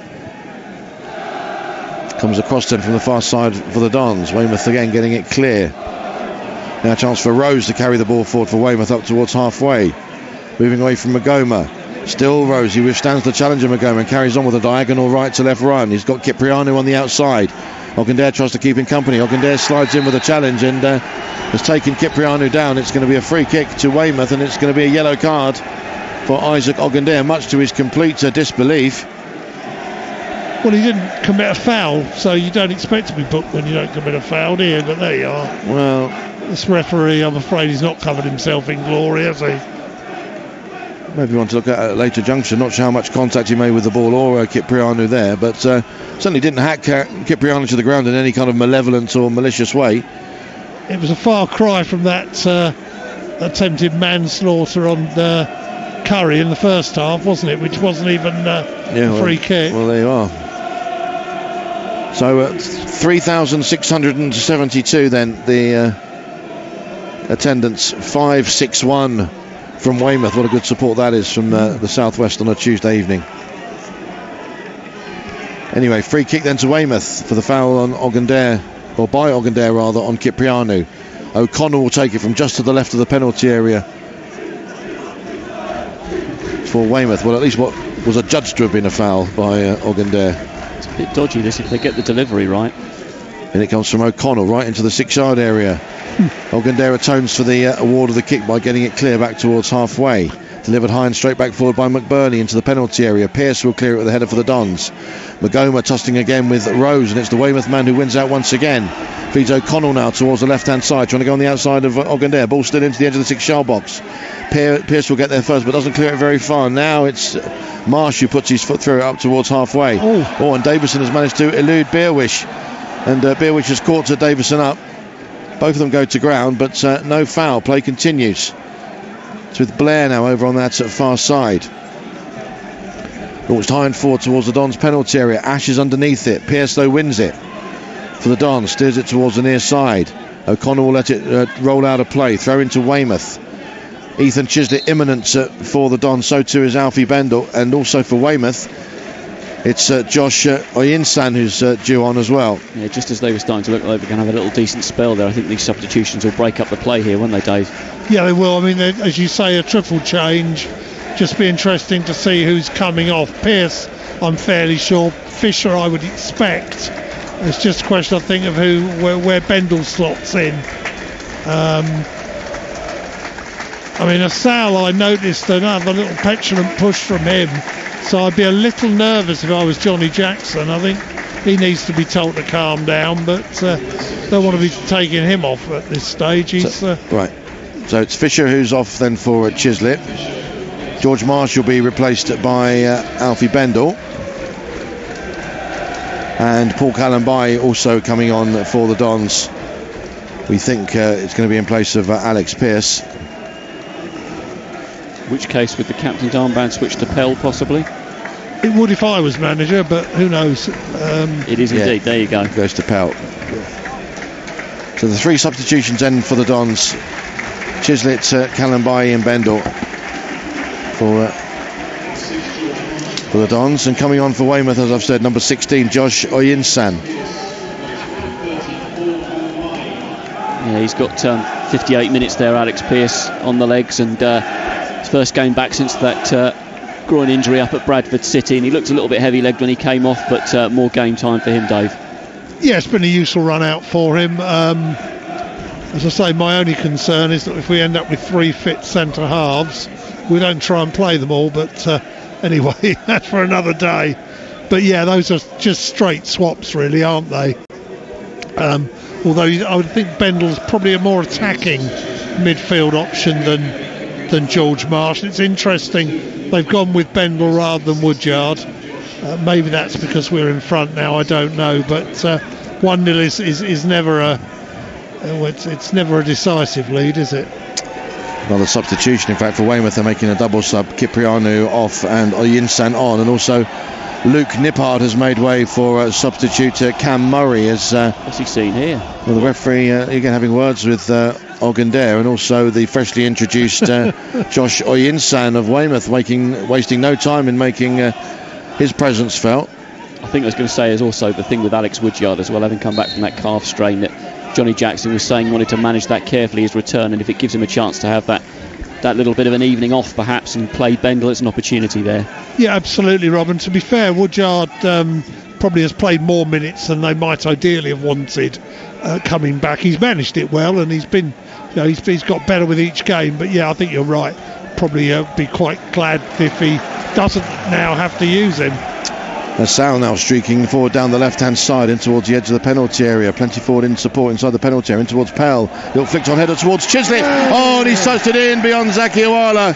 Comes across then from the far side for the Dons. Weymouth again getting it clear. Now a chance for Rose to carry the ball forward for Weymouth up towards halfway. Moving away from Magoma. Still Rose, he withstands the challenge of Magoma and carries on with a diagonal right to left run. He's got Cipriano on the outside. Ogundare tries to keep him company. Ogundare slides in with a challenge and has taken Cipriano down. It's going to be a free kick to Weymouth, and it's going to be a yellow card for Isaac Ogundare, much to his complete disbelief. Well, he didn't commit a foul, so you don't expect to be booked when you don't commit a foul, do you? But there you are. Well, this referee, I'm afraid he's not covered himself in glory, has he? Maybe you want to look at a later junction. Not sure how much contact he made with the ball or Cipriano there, but certainly didn't hack Cipriano to the ground in any kind of malevolent or malicious way. It was a far cry from that attempted manslaughter on Curry in the first half, wasn't it? Which wasn't even a free kick. Well, there you are. So 3,672 then, the attendance, 561 from Weymouth. What a good support that is from the southwest on a Tuesday evening. Anyway, free kick then to Weymouth for the foul on Ogundare, or by Ogundare rather, on Cipriano. O'Connell will take it from just to the left of the penalty area for Weymouth. Well, at least what was adjudged to have been a foul by Ogundare. It's a bit dodgy this if they get the delivery right. And it comes from O'Connell right into the 6-yard area. Ogundare atones for the award of the kick by getting it clear back towards halfway. Delivered high and straight back forward by McBurney into the penalty area. Pearce will clear it with the header for the Dons. Magoma tussling again with Rose, and it's the Weymouth man who wins out once again. Feeds O'Connell now towards the left-hand side, trying to go on the outside of Ogundare. Ball still into the edge of the 6-yard box. Pearce will get there first, but doesn't clear it very far. Now it's Marsh who puts his foot through it up towards halfway. And Davison has managed to elude Beerwish. And Beerwish has caught Davison up. Both of them go to ground, but no foul. Play continues. It's with Blair now over on that far side. Launched high and forward towards the Dons penalty area. Ash is underneath it. Pearce though wins it for the Dons. Steers it towards the near side. O'Connell will let it roll out of play. Throw into Weymouth. Ethan Chislett imminent for the Dons. So too is Alfie Bendel. And also for Weymouth, it's Josh Oyinsan who's due on as well. Yeah, just as they were starting to look like they were going to have a little decent spell there, I think these substitutions will break up the play here, won't they, Dave? Yeah, they will. I mean, as you say, a triple change. Just be interesting to see who's coming off. Pearce, I'm fairly sure. Fisher, I would expect. It's just a question, I think, of where Bendel slots in. I mean, Asal, I noticed another little petulant push from him. So I'd be a little nervous if I was Johnny Jackson. I think he needs to be told to calm down, but don't want to be taking him off at this stage. Right. So it's Fisher who's off then for Chislett. George Marsh will be replaced by Alfie Bendel. And Paul Callenby also coming on for the Dons. We think it's going to be in place of Alex Pearce. Which case would the captain's armband switch to Pell possibly? It would if I was manager, but who knows? It is indeed. There you go. It goes to Pell. So the three substitutions end for the Dons. Chislett, Callenby and Bendel for the Dons. And coming on for Weymouth, as I've said, number 16, Josh Oyinsan. Yeah, he's got 58 minutes there, Alex Pearce, on the legs, and his first game back since that groin injury up at Bradford City, and he looked a little bit heavy-legged when he came off, but more game time for him, Dave. Yeah, it's been a useful run out for him. As I say, my only concern is that if we end up with 3 fit centre halves, we don't try and play them all, but anyway, that's for another day. But yeah, those are just straight swaps really, aren't they? Although I would think Bendel's probably a more attacking midfield option than George Marsh. It's interesting they've gone with Bendel rather than Woodyard. Maybe that's because we're in front now, I don't know, but 1-0 is never it's never a decisive lead, is it? Another substitution, in fact, for Weymouth. They're making a double sub. Cipriano off and Oyinsan on, and also Luke Nippard has made way for substitute Cam Murray. What's he seen here? Well, the referee again having words with Ogundare, and also the freshly introduced Josh Oyinsan of Weymouth, wasting no time in making his presence felt. I think I was going to say is also the thing with Alex Woodyard as well, having come back from that calf strain, that Johnny Jackson was saying he wanted to manage that carefully, his return, and if it gives him a chance to have that little bit of an evening off perhaps and play Bendel, it's an opportunity there. Yeah, absolutely, Robin. To be fair, Woodyard probably has played more minutes than they might ideally have wanted coming back. He's managed it well, and he's been, he's got better with each game. But yeah, I think you're right. Probably be quite glad if he doesn't now have to use him. Sal now streaking forward down the left-hand side in towards the edge of the penalty area. Plenty forward in support inside the penalty area, in towards Pell. Little flicked on header towards Chislett. Oh, and he's touched it in beyond Zaki Awala.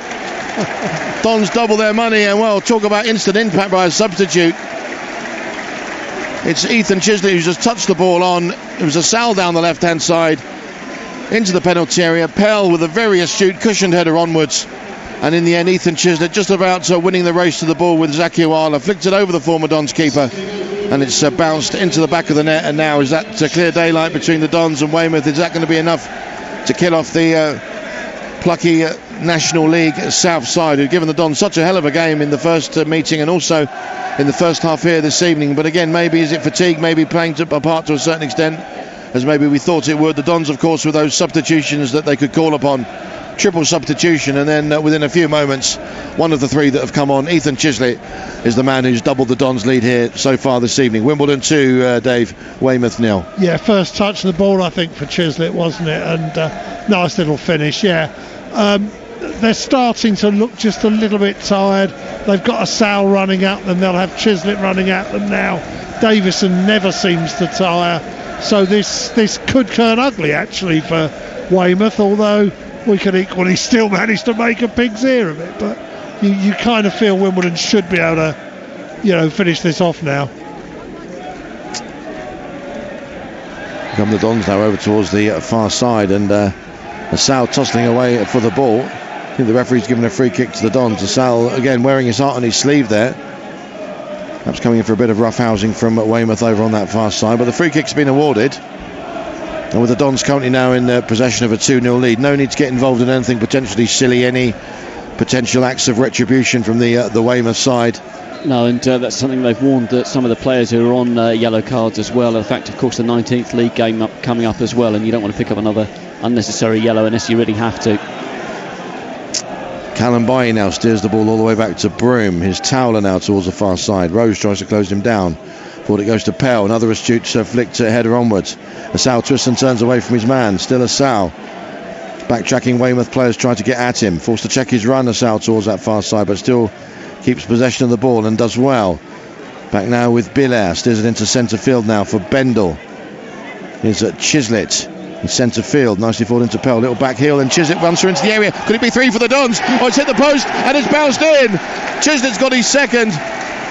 Dons double their money, and well, talk about instant impact by a substitute. It's Ethan Chislett who's just touched the ball on. It was a Sal down the left-hand side into the penalty area. Pell with a very astute cushioned header onwards. And in the end, Ethan Chislett just about winning the race to the ball with Zaki Awala. Flicked it over the former Dons keeper. And it's bounced into the back of the net. And now is that clear daylight between the Dons and Weymouth? Is that going to be enough to kill off the plucky National League South side, who've given the Dons such a hell of a game in the first meeting and also in the first half here this evening? But again, maybe is it fatigue, maybe playing a part to a certain extent, as maybe we thought it would. The Dons, of course, with those substitutions that they could call upon. Triple substitution, and then within a few moments, one of the three that have come on, Ethan Chislett, is the man who's doubled the Dons lead here so far this evening. Wimbledon 2, Dave, Weymouth 0. Yeah, first touch of the ball, I think, for Chislett, wasn't it? And nice little finish, yeah. They're starting to look just a little bit tired. They've got a Sal running at them, they'll have Chislett running at them now. Davison never seems to tire, so this could turn ugly actually for Weymouth, although we could equally still manage to make a pig's ear of it. But you kind of feel Wimbledon should be able to, finish this off now. Come the Dons now over towards the far side, and Sal tussling away for the ball. I think the referee's given a free kick to the Dons. Sal again wearing his heart on his sleeve there. Perhaps coming in for a bit of roughhousing from Weymouth over on that far side, but the free kick's been awarded. And with the Dons currently now in possession of a 2-0 lead, no need to get involved in anything potentially silly, any potential acts of retribution from the Weymouth side. No, and that's something they've warned that some of the players who are on yellow cards as well. In fact, of course, the 19th league game coming up as well, and you don't want to pick up another unnecessary yellow unless you really have to. Callum Bailly now steers the ball all the way back to Broom. His Towler now towards the far side. Rose tries to close him down. Forward it goes to Pell. Another astute flicked header onwards. Asal twists and turns away from his man. Still Asal. Backtracking Weymouth players try to get at him. Forced to check his run, Asal, towards that far side, but still keeps possession of the ball and does well. Back now with Belair. Steers it into centre field now for Bendel. Here's Chislett in centre field. Nicely forward into Pell. Little back heel, and Chislett runs her into the area. Could it be 3 for the Dons? Oh, it's hit the post and it's bounced in. Chislett's got his second.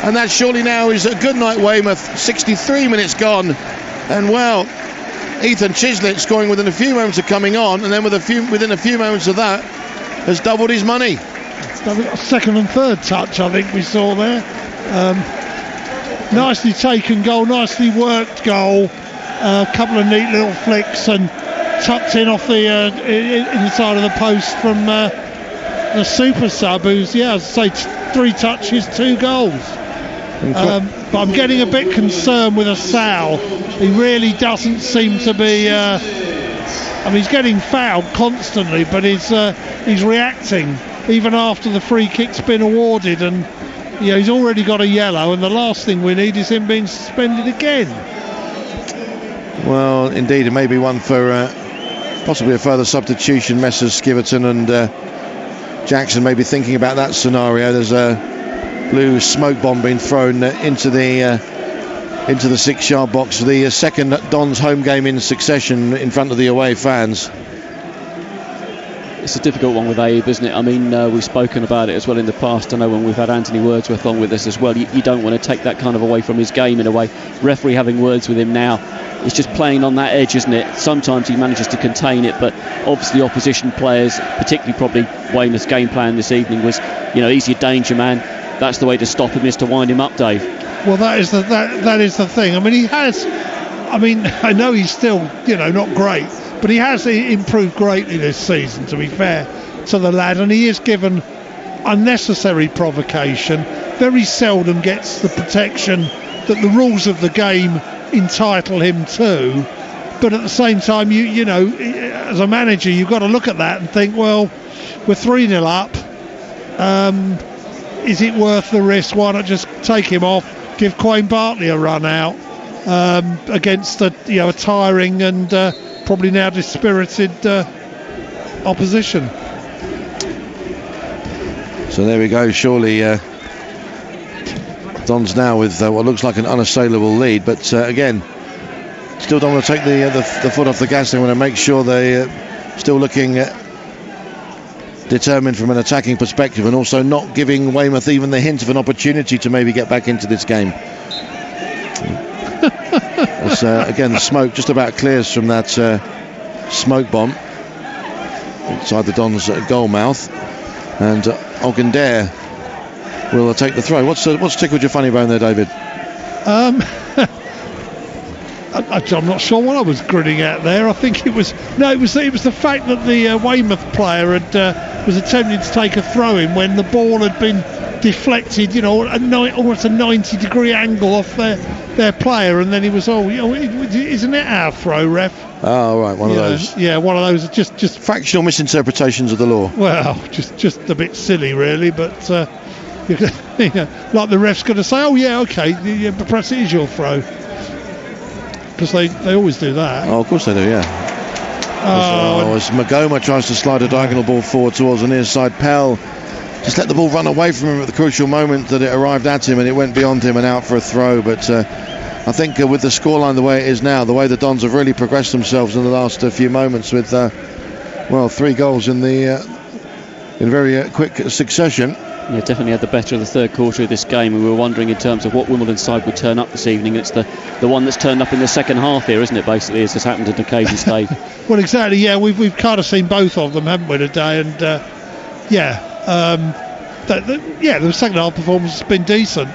And that surely now is a good night, Weymouth. 63 minutes gone. And well, Ethan Chislett scoring within a few moments of coming on, and then within a few moments of that has doubled his money. Second and third touch, I think we saw there. Nicely taken goal, nicely worked goal. A couple of neat little flicks and tucked in off the inside of the post from the super sub, who's, as I say, 3 touches, 2 goals. But I'm getting a bit concerned with Asal. He really doesn't seem to be. He's getting fouled constantly, but he's reacting even after the free kick's been awarded, and he's already got a yellow. And the last thing we need is him being suspended again. Well, indeed, it may be one for possibly a further substitution. Messrs Skiverton and Jackson may be thinking about that scenario. There's a blue smoke bomb being thrown into the 6-yard box for the second Dons home game in succession in front of the away fans. It's a difficult one with Abe, isn't it? We've spoken about it as well in the past. I know when we've had Anthony Wordsworth on with us as well, you don't want to take that kind of away from his game in a way. Referee having words with him now, it's just playing on that edge, isn't it? Sometimes he manages to contain it, but obviously opposition players, particularly probably Weymouth's game plan this evening was, he's your danger man. That's the way to stop him, is to wind him up, Dave. Well, that is the thing. He has. I know he's still, not great, but he has improved greatly this season, to be fair to the lad, and he is given unnecessary provocation. Very seldom gets the protection that the rules of the game entitle him to. But at the same time, you know, as a manager, you've got to look at that and think, well, we're 3-0 up. Is it worth the risk? Why not just take him off, give Quayne Bartley a run out against a tiring and probably now dispirited opposition. So there we go. Surely Dons now with what looks like an unassailable lead, but again, still don't want to take the foot off the gas. They want to make sure they're still looking determined from an attacking perspective, and also not giving Weymouth even the hint of an opportunity to maybe get back into this game. As, again, the smoke just about clears from that smoke bomb inside the Dons goal mouth, and Ogundare will take the throw. What's tickled your funny bone there, David? I'm not sure what I was grinning at there. I think it was the fact that the Weymouth player was attempting to take a throw in when the ball had been deflected, almost a 90-degree angle off their player, and then he was, isn't it our throw, ref? Oh, right, one of those. Yeah, one of those just fractional misinterpretations of the law. Well, just a bit silly, really, but like the ref's going to say, oh yeah, okay, yeah, but perhaps it is your throw. Because they always do that. Oh, of course they do, yeah. As Magoma tries to slide a diagonal ball forward towards the near side, Pell just let the ball run away from him at the crucial moment that it arrived at him, and it went beyond him and out for a throw. But I think with the scoreline the way it is now, the way the Dons have really progressed themselves in the last few moments with 3 goals in very quick succession. Yeah, definitely had the better of the third quarter of this game, and we were wondering in terms of what Wimbledon side would turn up this evening. It's the one that's turned up in the second half here, isn't it, basically, as has happened at occasion stage. Well, exactly, yeah, we've kind of seen both of them, haven't we, today, and the second half performance has been decent.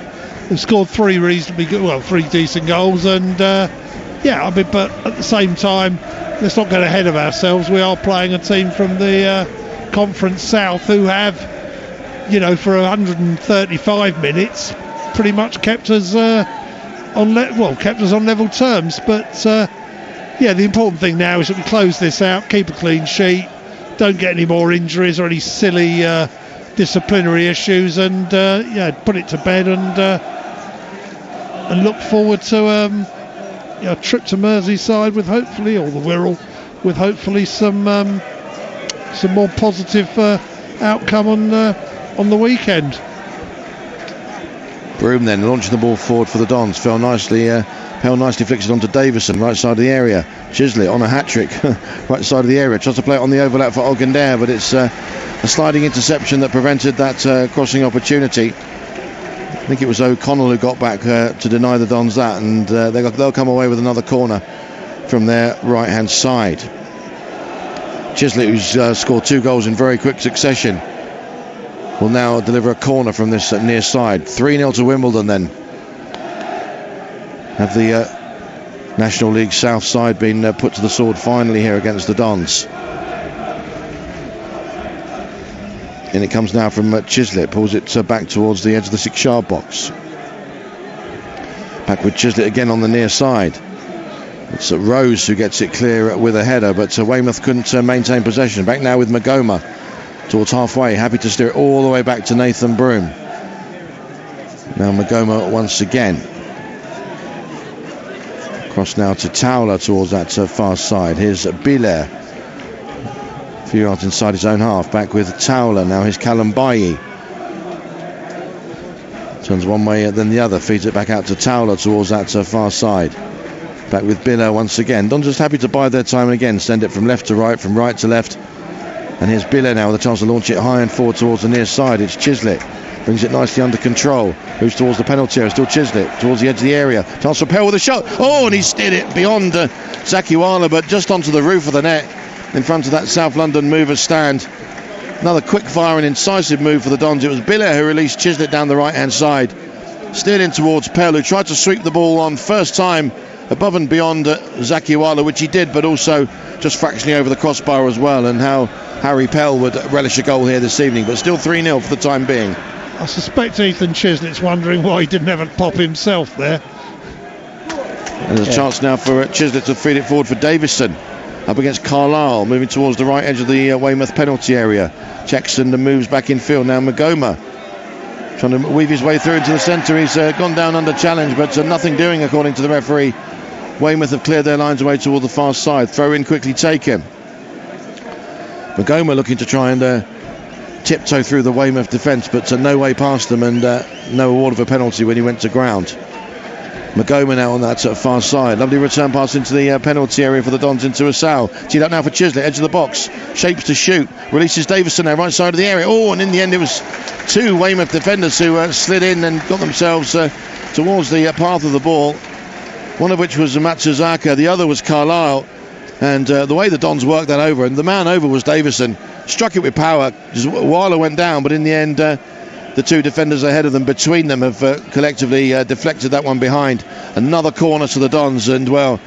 They've scored 3 reasonably good, 3 decent goals, and but at the same time, let's not get ahead of ourselves. We are playing a team from the Conference South who have, for 135 minutes, pretty much kept us on level terms. But the important thing now is that we close this out, keep a clean sheet, don't get any more injuries or any silly disciplinary issues, and put it to bed and look forward to a trip to Merseyside with hopefully, or the Wirral, with hopefully some more positive outcome on the weekend. Broom then launching the ball forward for the Dons. Pell nicely flicks it onto Davison, right side of the area. Chislett on a hat-trick, right side of the area. Tries to play it on the overlap for Ogundare, but it's a sliding interception that prevented that crossing opportunity. I think it was O'Connell who got back to deny the Dons that, and they'll come away with another corner from their right-hand side. Chislett, who's scored 2 goals in very quick succession, will now deliver a corner from this near side. 3-0 to Wimbledon then. Have the National League South side been put to the sword finally here against the Dons? And it comes now from Chislett, pulls it back towards the edge of the 6-yard box. Back with Chislett again on the near side. It's Rose who gets it clear with a header, but Weymouth couldn't maintain possession. Back now with Magoma towards halfway, happy to steer it all the way back to Nathan Broom. Now Magoma once again. Cross now to Towler towards that far side. Here's Biller. A few yards inside his own half. Back with Towler. Now here's Callum Bailly. Turns one way then the other. Feeds it back out to Towler towards that far side. Back with Biller once again. Don just happy to bide their time and again send it from left to right, from right to left. And here's Biller now with a chance to launch it high and forward towards the near side. It's Chislett. Brings it nicely under control. Moves towards the penalty area. Still Chislett towards the edge of the area. Chance for Pell with a shot. Oh, and he steered it beyond Zakiwala, but just onto the roof of the net in front of that South London movers stand. Another quick fire and incisive move for the Dons. It was Biller who released Chislett down the right hand side. Steered in towards Pell, who tried to sweep the ball on first time above and beyond Zakiwala, which he did, but also just fractionally over the crossbar as well. And how Harry Pell would relish a goal here this evening, but still 3-0 for the time being. I suspect Ethan Chislett's wondering why he didn't have a pop himself there. And there's a chance now for Chislett to feed it forward for Davison. Up against Carlisle, moving towards the right edge of the Weymouth penalty area. Checks and moves back in field. Now Magoma trying to weave his way through into the centre. He's gone down under challenge, but nothing doing according to the referee. Weymouth have cleared their lines away toward the far side. Throw in quickly taken. Magoma looking to try and tiptoe through the Weymouth defence, but no way past them, and no award of a penalty when he went to ground. Magoma now on that far side. Lovely return pass into the penalty area for the Dons into Asau. Teed up now for Chislett, edge of the box. Shapes to shoot. Releases Davison now, right side of the area. Oh, and in the end it was two Weymouth defenders who slid in and got themselves towards the path of the ball. One of which was Matsuzaka, the other was Carlisle. And the way the Dons worked that over, and the man over was Davison. Struck it with power. Weiler went down, but in the end the two defenders ahead of them, between them, have collectively deflected that one behind. Another corner to the Dons, and well,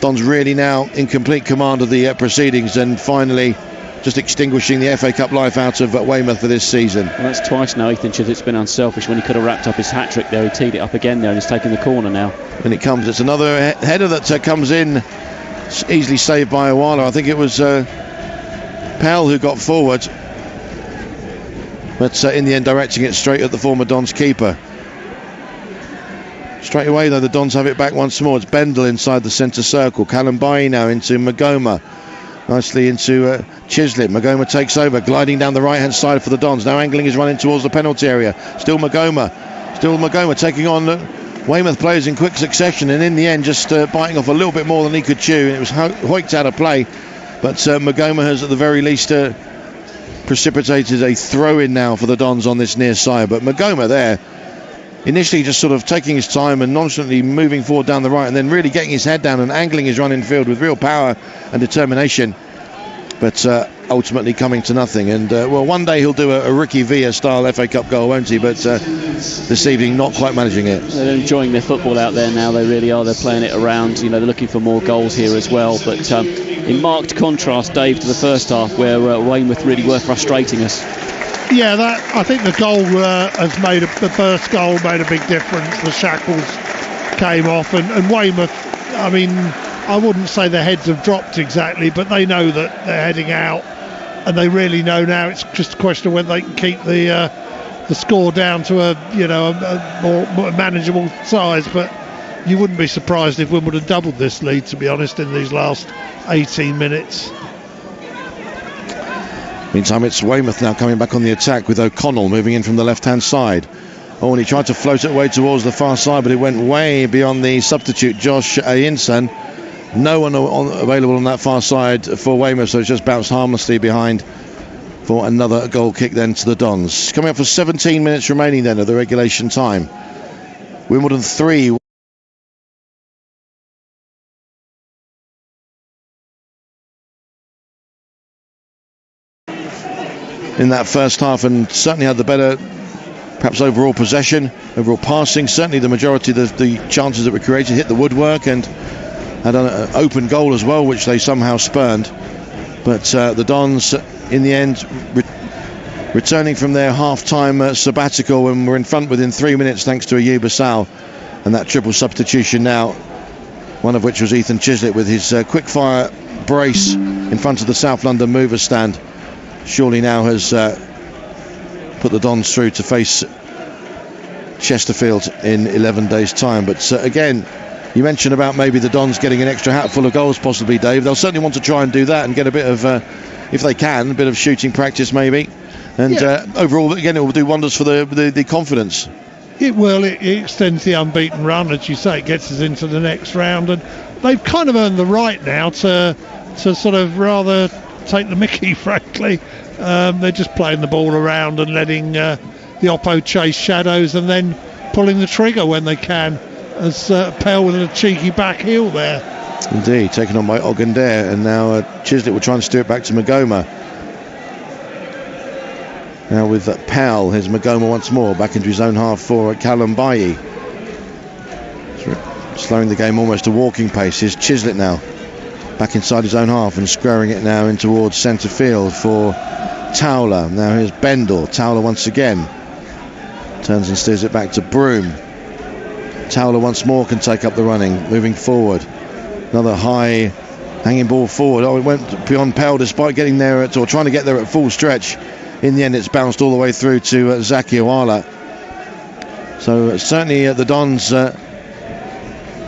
Dons really now in complete command of the proceedings, and finally just extinguishing the FA Cup life out of Weymouth for this season. Well, that's twice now Ethan Chislett's been unselfish. When he could have wrapped up his hat-trick there, he teed it up again there and he's taken the corner now. When it comes, it's another header that comes in, easily saved by Awala. I think it was Pell who got forward, but in the end directing it straight at the former Dons keeper. Straight away though, the Dons have it back once more. It's Bendel inside the centre circle. Callum Bailly now into Magoma. Nicely into Chislett. Magoma takes over, gliding down the right hand side for the Dons. Now angling is running towards the penalty area. Still Magoma taking on Weymouth players in quick succession, and in the end just biting off a little bit more than he could chew, and it was hoiked out of play. But Magoma has at the very least precipitated a throw-in now for the Dons on this near side. But Magoma there initially just sort of taking his time and nonchalantly moving forward down the right, and then really getting his head down and angling his run in field with real power and determination, but ultimately coming to nothing. And well, one day he'll do a Ricky Villa style FA Cup goal, won't he? But this evening not quite managing it. They're enjoying their football out there now, they really are. They're playing it around, they're looking for more goals here as well, but in marked contrast, Dave, to the first half where Weymouth really were frustrating us. Yeah, I think the goal the first goal made a big difference. The shackles came off, and Weymouth, I mean, I wouldn't say their heads have dropped exactly, but they know that they're heading out, and they really know now it's just a question of whether they can keep the score down to a more manageable size. But you wouldn't be surprised if Wimbledon doubled this lead, to be honest, in these last 18 minutes. Meantime, it's Weymouth now coming back on the attack with O'Connell moving in from the left-hand side. Oh, and he tried to float it away towards the far side, but it went way beyond the substitute, Josh Ayinson. No one available on that far side for Weymouth, so it's just bounced harmlessly behind for another goal kick then to the Dons. Coming up for 17 minutes remaining then of the regulation time. Wimbledon 3. In that first half, and certainly had the better, perhaps overall possession, overall passing. Certainly the majority of the chances that were created hit the woodwork, and had an open goal as well, which they somehow spurned. But the Dons, in the end, returning from their half-time sabbatical, and were in front within 3 minutes thanks to Ayub Assal, and that triple substitution now, one of which was Ethan Chislett with his quick-fire brace in front of the South London Movers stand. Surely now has put the Dons through to face Chesterfield in 11 days' time. But again, you mentioned about maybe the Dons getting an extra hatful of goals possibly, Dave. They'll certainly want to try and do that and get a bit of, if they can, a bit of shooting practice maybe. And overall, again, it will do wonders for the confidence. It will. It extends the unbeaten run, as you say. It gets us into the next round, and they've kind of earned the right now to sort of rather take the mickey, frankly. They're just playing the ball around and letting the oppo chase shadows, and then pulling the trigger when they can, as Pell with a cheeky back heel there. Indeed, taken on by Ogundair, and now Chislett will try and steer it back to Magoma. Now with Pell, here's Magoma once more, back into his own half for Callum Bailly. Slowing the game almost to walking pace. Here's Chislett now, back inside his own half and squaring it now in towards centre field for Towler. Now here's Bendel. Towler once again turns and steers it back to Broom. Towler once more can take up the running, moving forward. Another high hanging ball forward. It went beyond Pell despite getting there or trying to get there at full stretch. In the end, it's bounced all the way through to Zaki Awala. So certainly the Dons,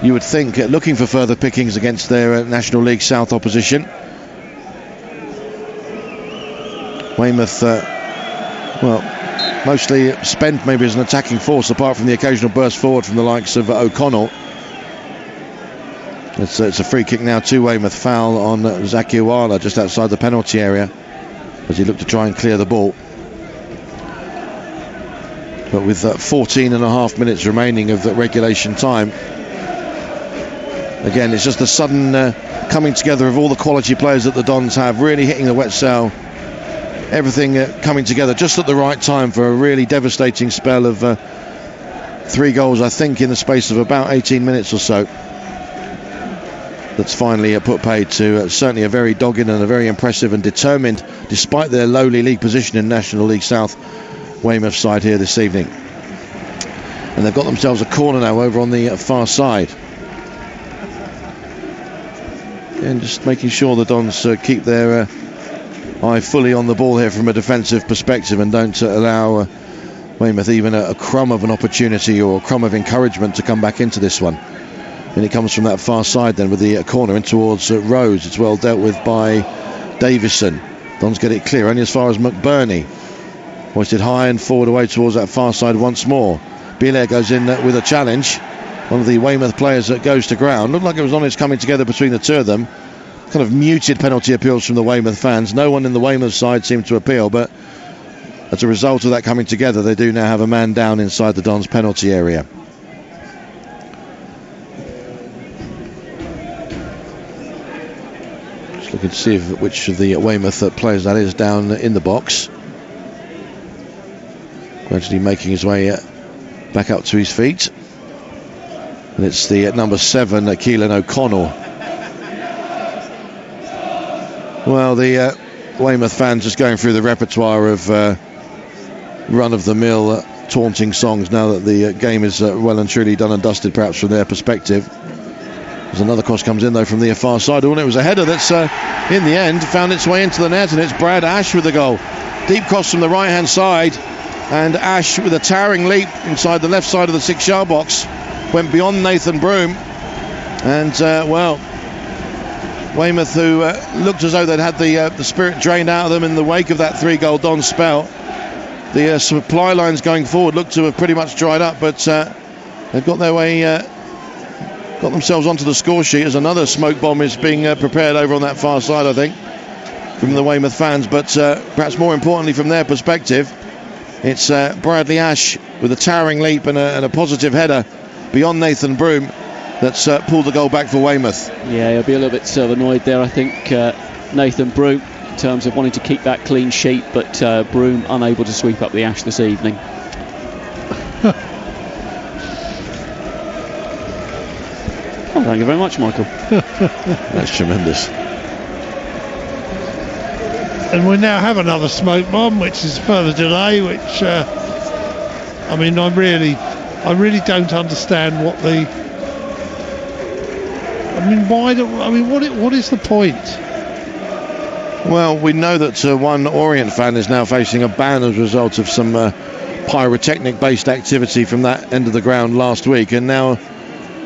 you would think, looking for further pickings against their National League South opposition. Weymouth, mostly spent maybe as an attacking force, apart from the occasional burst forward from the likes of O'Connell. It's a free kick now to Weymouth. Foul on Zaki Awala just outside the penalty area as he looked to try and clear the ball. But with 14 and a half minutes remaining of the regulation time, again, it's just the sudden coming together of all the quality players that the Dons have, really hitting the wet cell. Everything coming together just at the right time for a really devastating spell of 3 goals, I think, in the space of about 18 minutes or so. That's finally put paid to certainly a very dogged and a very impressive and determined, despite their lowly league position in National League South, Weymouth side here this evening. And they've got themselves a corner now over on the far side. And just making sure the Dons keep their eye fully on the ball here from a defensive perspective and don't allow Weymouth even a crumb of an opportunity or a crumb of encouragement to come back into this one. And it comes from that far side then with the corner in towards Rose. It's well dealt with by Davison. Dons get it clear only as far as McBurney. Hoisted high and forward away towards that far side once more. Bielair goes in with a challenge. One of the Weymouth players that goes to ground. Looked like it was honest coming together between the two of them. Kind of muted penalty appeals from the Weymouth fans. No one in the Weymouth side seemed to appeal, but as a result of that coming together, they do now have a man down inside the Dons penalty area. Just looking to see which of the Weymouth players that is down in the box. Gradually making his way back up to his feet. And it's the number 7, Keelan O'Connell. Well, the Weymouth fans just going through the repertoire of run-of-the-mill taunting songs now that the game is well and truly done and dusted, perhaps from their perspective. As another cross comes in though from the far side, and it was a header that's in the end found its way into the net, and it's Brad Ash with the goal. Deep cross from the right-hand side, and Ash with a towering leap inside the left side of the 6-yard box went beyond Nathan Broom, and Weymouth, who looked as though they'd had the spirit drained out of them in the wake of that 3-goal Don spell. The supply lines going forward looked to have pretty much dried up, but they've got their way, got themselves onto the score sheet as another smoke bomb is being prepared over on that far side, I think, from the Weymouth fans. But perhaps more importantly from their perspective, it's Bradley Ash with a towering leap and a positive header beyond Nathan Broom that's pulled the goal back for Weymouth. Yeah, he'll be a little bit annoyed there, I think, Nathan Broom, in terms of wanting to keep that clean sheet, but Broom unable to sweep up the Ash this evening. Oh, thank you very much, Michael. That's tremendous. And we now have another smoke bomb, which is further delay, which I mean, I really don't understand what the. I mean, what is the point? Well, we know that one Orient fan is now facing a ban as a result of some pyrotechnic-based activity from that end of the ground last week, and now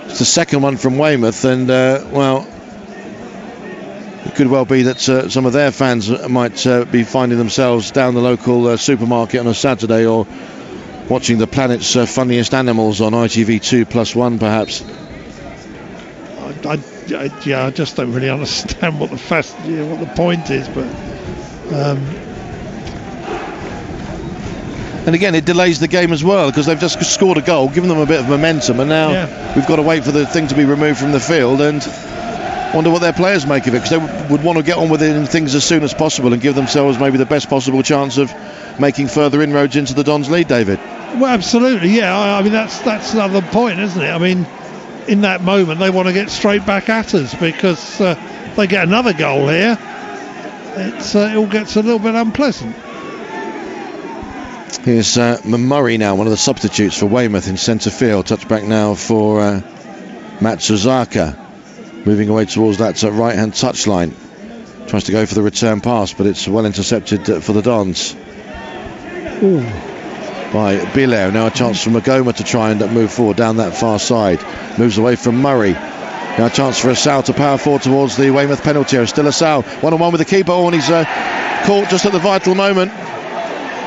it's the second one from Weymouth, and it could well be that some of their fans might be finding themselves down the local supermarket on a Saturday, or watching the planet's funniest animals on ITV2+1 perhaps. I just don't really understand what the point is, but and again it delays the game as well, because they've just scored a goal, given them a bit of momentum, and now we've got to wait for the thing to be removed from the field, and wonder what their players make of it, because they would want to get on with it in things as soon as possible and give themselves maybe the best possible chance of making further inroads into the Dons lead, David. Well, absolutely, yeah. I mean, that's another point, isn't it? I mean, in that moment they want to get straight back at us, because they get another goal here, it all gets a little bit unpleasant. Here's Murray now, one of the substitutes for Weymouth in centre field. Touchback now for Matt Suzaka, moving away towards that right-hand touchline. Tries to go for the return pass, but it's well intercepted for the Dons. Ooh. By Bileo. Now a chance for Magoma to try and move forward down that far side. Moves away from Murray. Now a chance for Asal to power forward towards the Weymouth penalty area. Still Asal, one-on-one with the keeper. And he's caught just at the vital moment.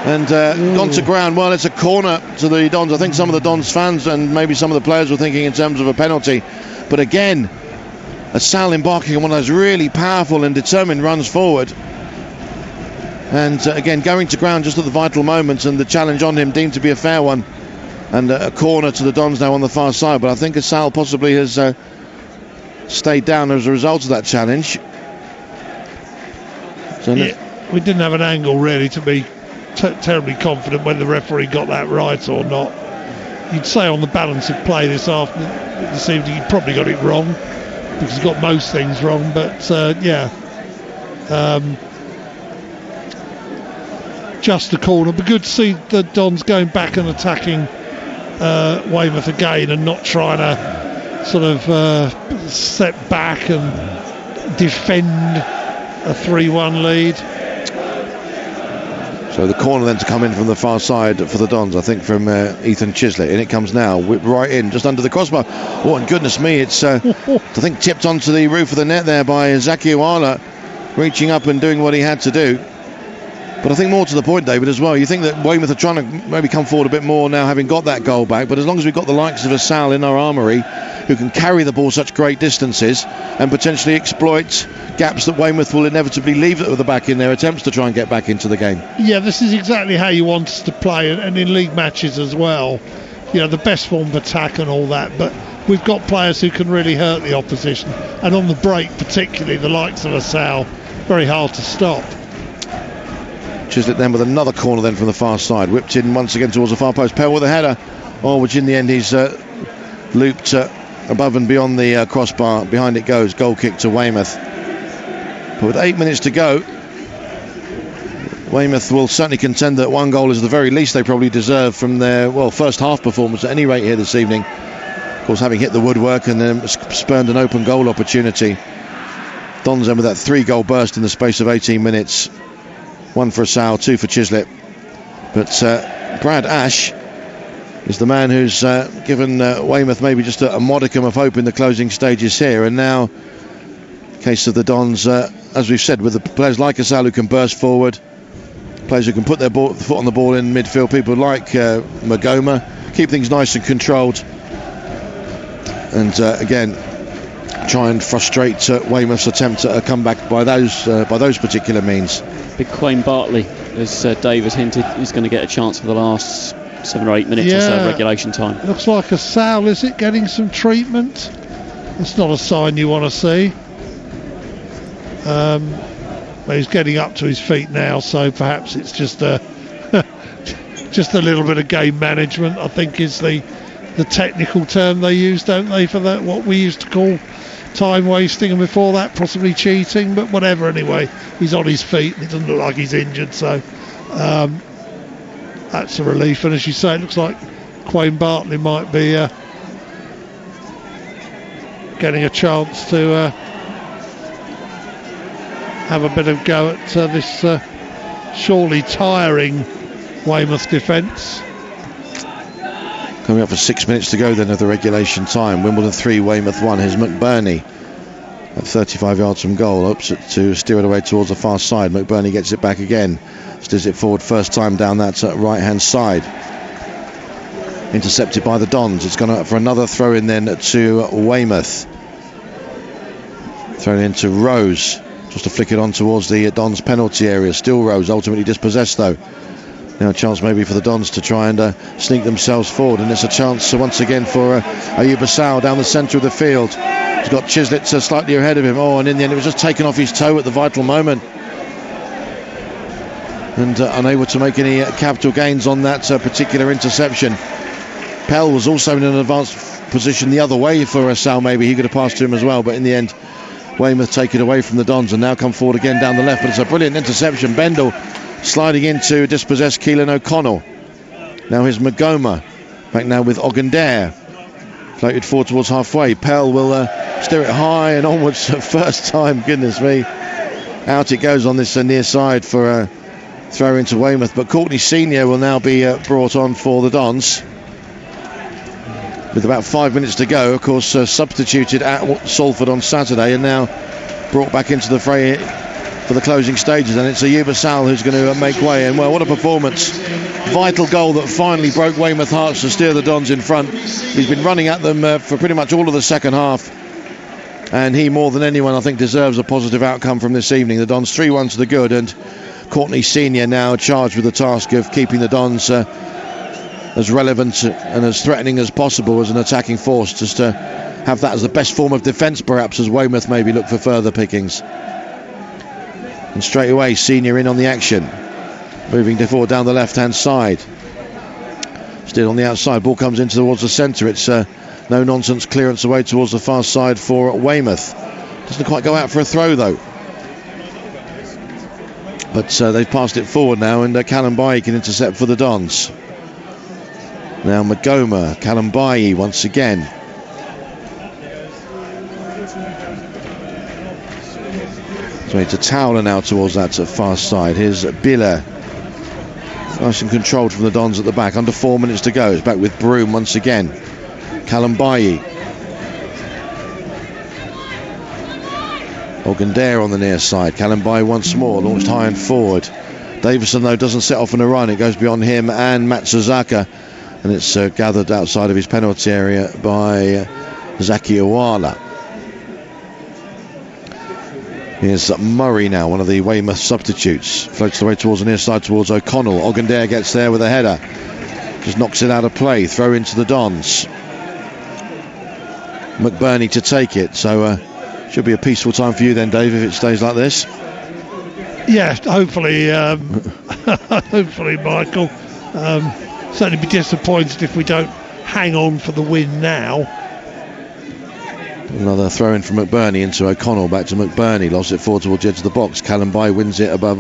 And gone to ground. Well, it's a corner to the Dons. I think some of the Dons fans and maybe some of the players were thinking in terms of a penalty. But again, Asal embarking on one of those really powerful and determined runs forward. And again, going to ground just at the vital moment, and the challenge on him deemed to be a fair one. And a corner to the Dons now on the far side. But I think Asal possibly has stayed down as a result of that challenge. So we didn't have an angle really to be terribly confident whether the referee got that right or not. You'd say on the balance of play this evening he probably got it wrong, because he got most things wrong. But just a corner. But good to see the Dons going back and attacking Weymouth again, and not trying to sort of step back and defend a 3-1 lead. So the corner then to come in from the far side for the Dons, I think from Ethan Chislett. In it comes now, whipped right in, just under the crossbar. Oh, and goodness me, it's I think tipped onto the roof of the net there by Zaki Uwala, reaching up and doing what he had to do. But I think more to the point, David, as well, you think that Weymouth are trying to maybe come forward a bit more now, having got that goal back. But as long as we've got the likes of Asal in our armoury, who can carry the ball such great distances and potentially exploit gaps that Weymouth will inevitably leave at the back in their attempts to try and get back into the game. Yeah, this is exactly how you want us to play, and in league matches as well. You know, the best form of attack and all that, but we've got players who can really hurt the opposition, and on the break particularly, the likes of Asal, very hard to stop. Chislett then with another corner then from the far side, whipped in once again towards the far post. Pell with a header, which in the end he's looped above and beyond the crossbar. Behind it goes, goal kick to Weymouth. But with 8 minutes to go, Weymouth will certainly contend that one goal is the very least they probably deserve from their first half performance at any rate here this evening. Of course, having hit the woodwork and then spurned an open goal opportunity. Dons then with that 3-goal burst in the space of 18 minutes. 1 for Asal, 2 for Chislett. But Brad Ash is the man who's given Weymouth maybe just a modicum of hope in the closing stages here. And now, case of the Dons, as we've said, with the players like Asal who can burst forward, players who can put their foot on the ball in midfield, people like Magoma, keep things nice and controlled. And again, try and frustrate Weymouth's attempt at a comeback by those particular means. Big Quayne Bartley, as Dave has hinted, is going to get a chance for the last 7 or 8 minutes or so of regulation time. Looks like Asal, is it, getting some treatment? It's not a sign you want to see. But he's getting up to his feet now, so perhaps it's just a little bit of game management, I think is the technical term they use, don't they, for that, what we used to call time wasting, and before that possibly cheating, but whatever. Anyway, he's on his feet and it doesn't look like he's injured, so that's a relief. And as you say, it looks like Quayne Bartley might be getting a chance to have a bit of go at this surely tiring Weymouth defence. Coming up for 6 minutes to go then of the regulation time. Wimbledon 3, Weymouth 1. Here's McBurney at 35 yards from goal. Hopes to steer it away towards the far side. McBurney gets it back again. Steers it forward first time down that right hand side. Intercepted by the Dons. It's gone up for another throw in then to Weymouth. Thrown into Rose. Just to flick it on towards the Dons penalty area. Still Rose, ultimately dispossessed though. Now a chance maybe for the Dons to try and sneak themselves forward, and it's a chance once again for Ayub Asal down the centre of the field. He's got Chislett slightly ahead of him. And in the end it was just taken off his toe at the vital moment, and unable to make any capital gains on that particular interception. Pell was also in an advanced position the other way for Asal. Maybe he could have passed to him as well, but in the end Weymouth take it away from the Dons and now come forward again down the left. But it's a brilliant interception. Bendel sliding in to dispossess Keelan O'Connell. Now here's Magoma. Back now with Ogundare. Floated forward towards halfway. Pell will steer it high and onwards for the first time. Goodness me. Out it goes on this near side for a throw into Weymouth. But Courtney Senior will now be brought on for the Dons. With about 5 minutes to go, of course, substituted at Salford on Saturday and now brought back into the fray for the closing stages. And it's Ayuba Sal who's going to make way. And well, what a performance. Vital goal that finally broke Weymouth hearts to steer the Dons in front. He's been running at them for pretty much all of the second half. And he, more than anyone, I think, deserves a positive outcome from this evening. The Dons 3-1 to the good. And Courtney Senior now charged with the task of keeping the Dons as relevant and as threatening as possible as an attacking force, just to have that as the best form of defence perhaps, as Weymouth maybe look for further pickings. And straight away Senior in on the action, moving forward down the left hand side, still on the outside. Ball comes in towards the centre. It's no nonsense clearance away towards the far side for Weymouth. Doesn't quite go out for a throw though, but they've passed it forward now, and Callum Bailly can intercept for the Dons. Now Magoma, Callum Bailly once again. So it's a Towler now towards that far side. Here's Biller. Nice and controlled from the Dons at the back. Under 4 minutes to go. It's back with Broom once again. Callum Bailly. Ogundare on the near side. Callum Bailly once more. Launched high and forward. Davison, though, doesn't set off on a run. It goes beyond him and Matsuzaka. And it's gathered outside of his penalty area by Zaki Awala. Here's Murray now, one of the Weymouth substitutes. Floats the way towards the near side towards O'Connell. Ogundare gets there with a header. Just knocks it out of play. Throw into the Dons. McBurney to take it. So should be a peaceful time for you then, Dave, if it stays like this. Yeah, hopefully, hopefully, Michael. Certainly be disappointed if we don't hang on for the win now. Another throw in from McBurney into O'Connell. Back to McBurney. Lost it forward towards the edge of the box. Callum Bailly wins it above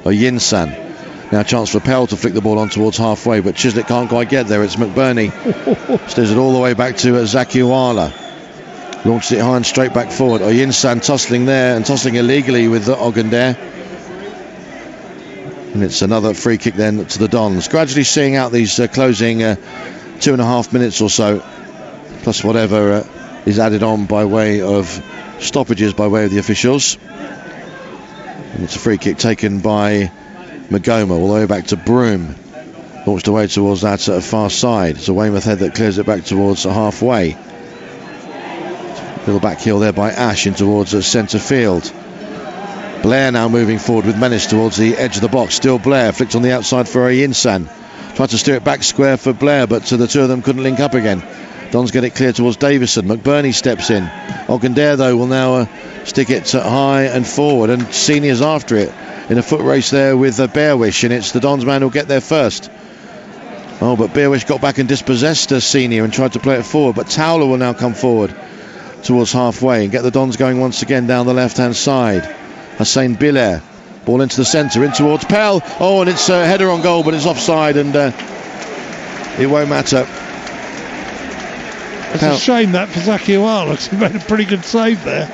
Oyinsan. Now a chance for Pell to flick the ball on towards halfway, but Chislett can't quite get there. It's McBurney. Steers it all the way back to Zaki Awala. Launches it high and straight back forward. Oyinsan tussling there and tussling illegally with Ogundare. And it's another free kick then to the Dons. Gradually seeing out these closing 2.5 minutes or so, plus whatever is added on by way of stoppages by way of the officials. And it's a free kick taken by Magoma all the way back to Broom. Launched away towards that far side. It's a Weymouth head that clears it back towards halfway. Little back heel there by Ash in towards centre field. Blair now moving forward with menace towards the edge of the box. Still Blair, flicked on the outside for Oyinsan. Tried to steer it back square for Blair, but the two of them couldn't link up again. Dons get it clear towards Davison. McBurney steps in. Ogundare, though, will now stick it high and forward, and Senior's after it in a foot race there with Bearwish, and it's the Dons man who'll get there first. Oh, but Bearwish got back and dispossessed Senior and tried to play it forward, but Towler will now come forward towards halfway and get the Dons going once again down the left-hand side. Hussein Biller, ball into the centre, in towards Pell. Oh, and it's a header on goal, but it's offside, and it won't matter. It's a shame that for Zaki Awala, because he made a pretty good save there.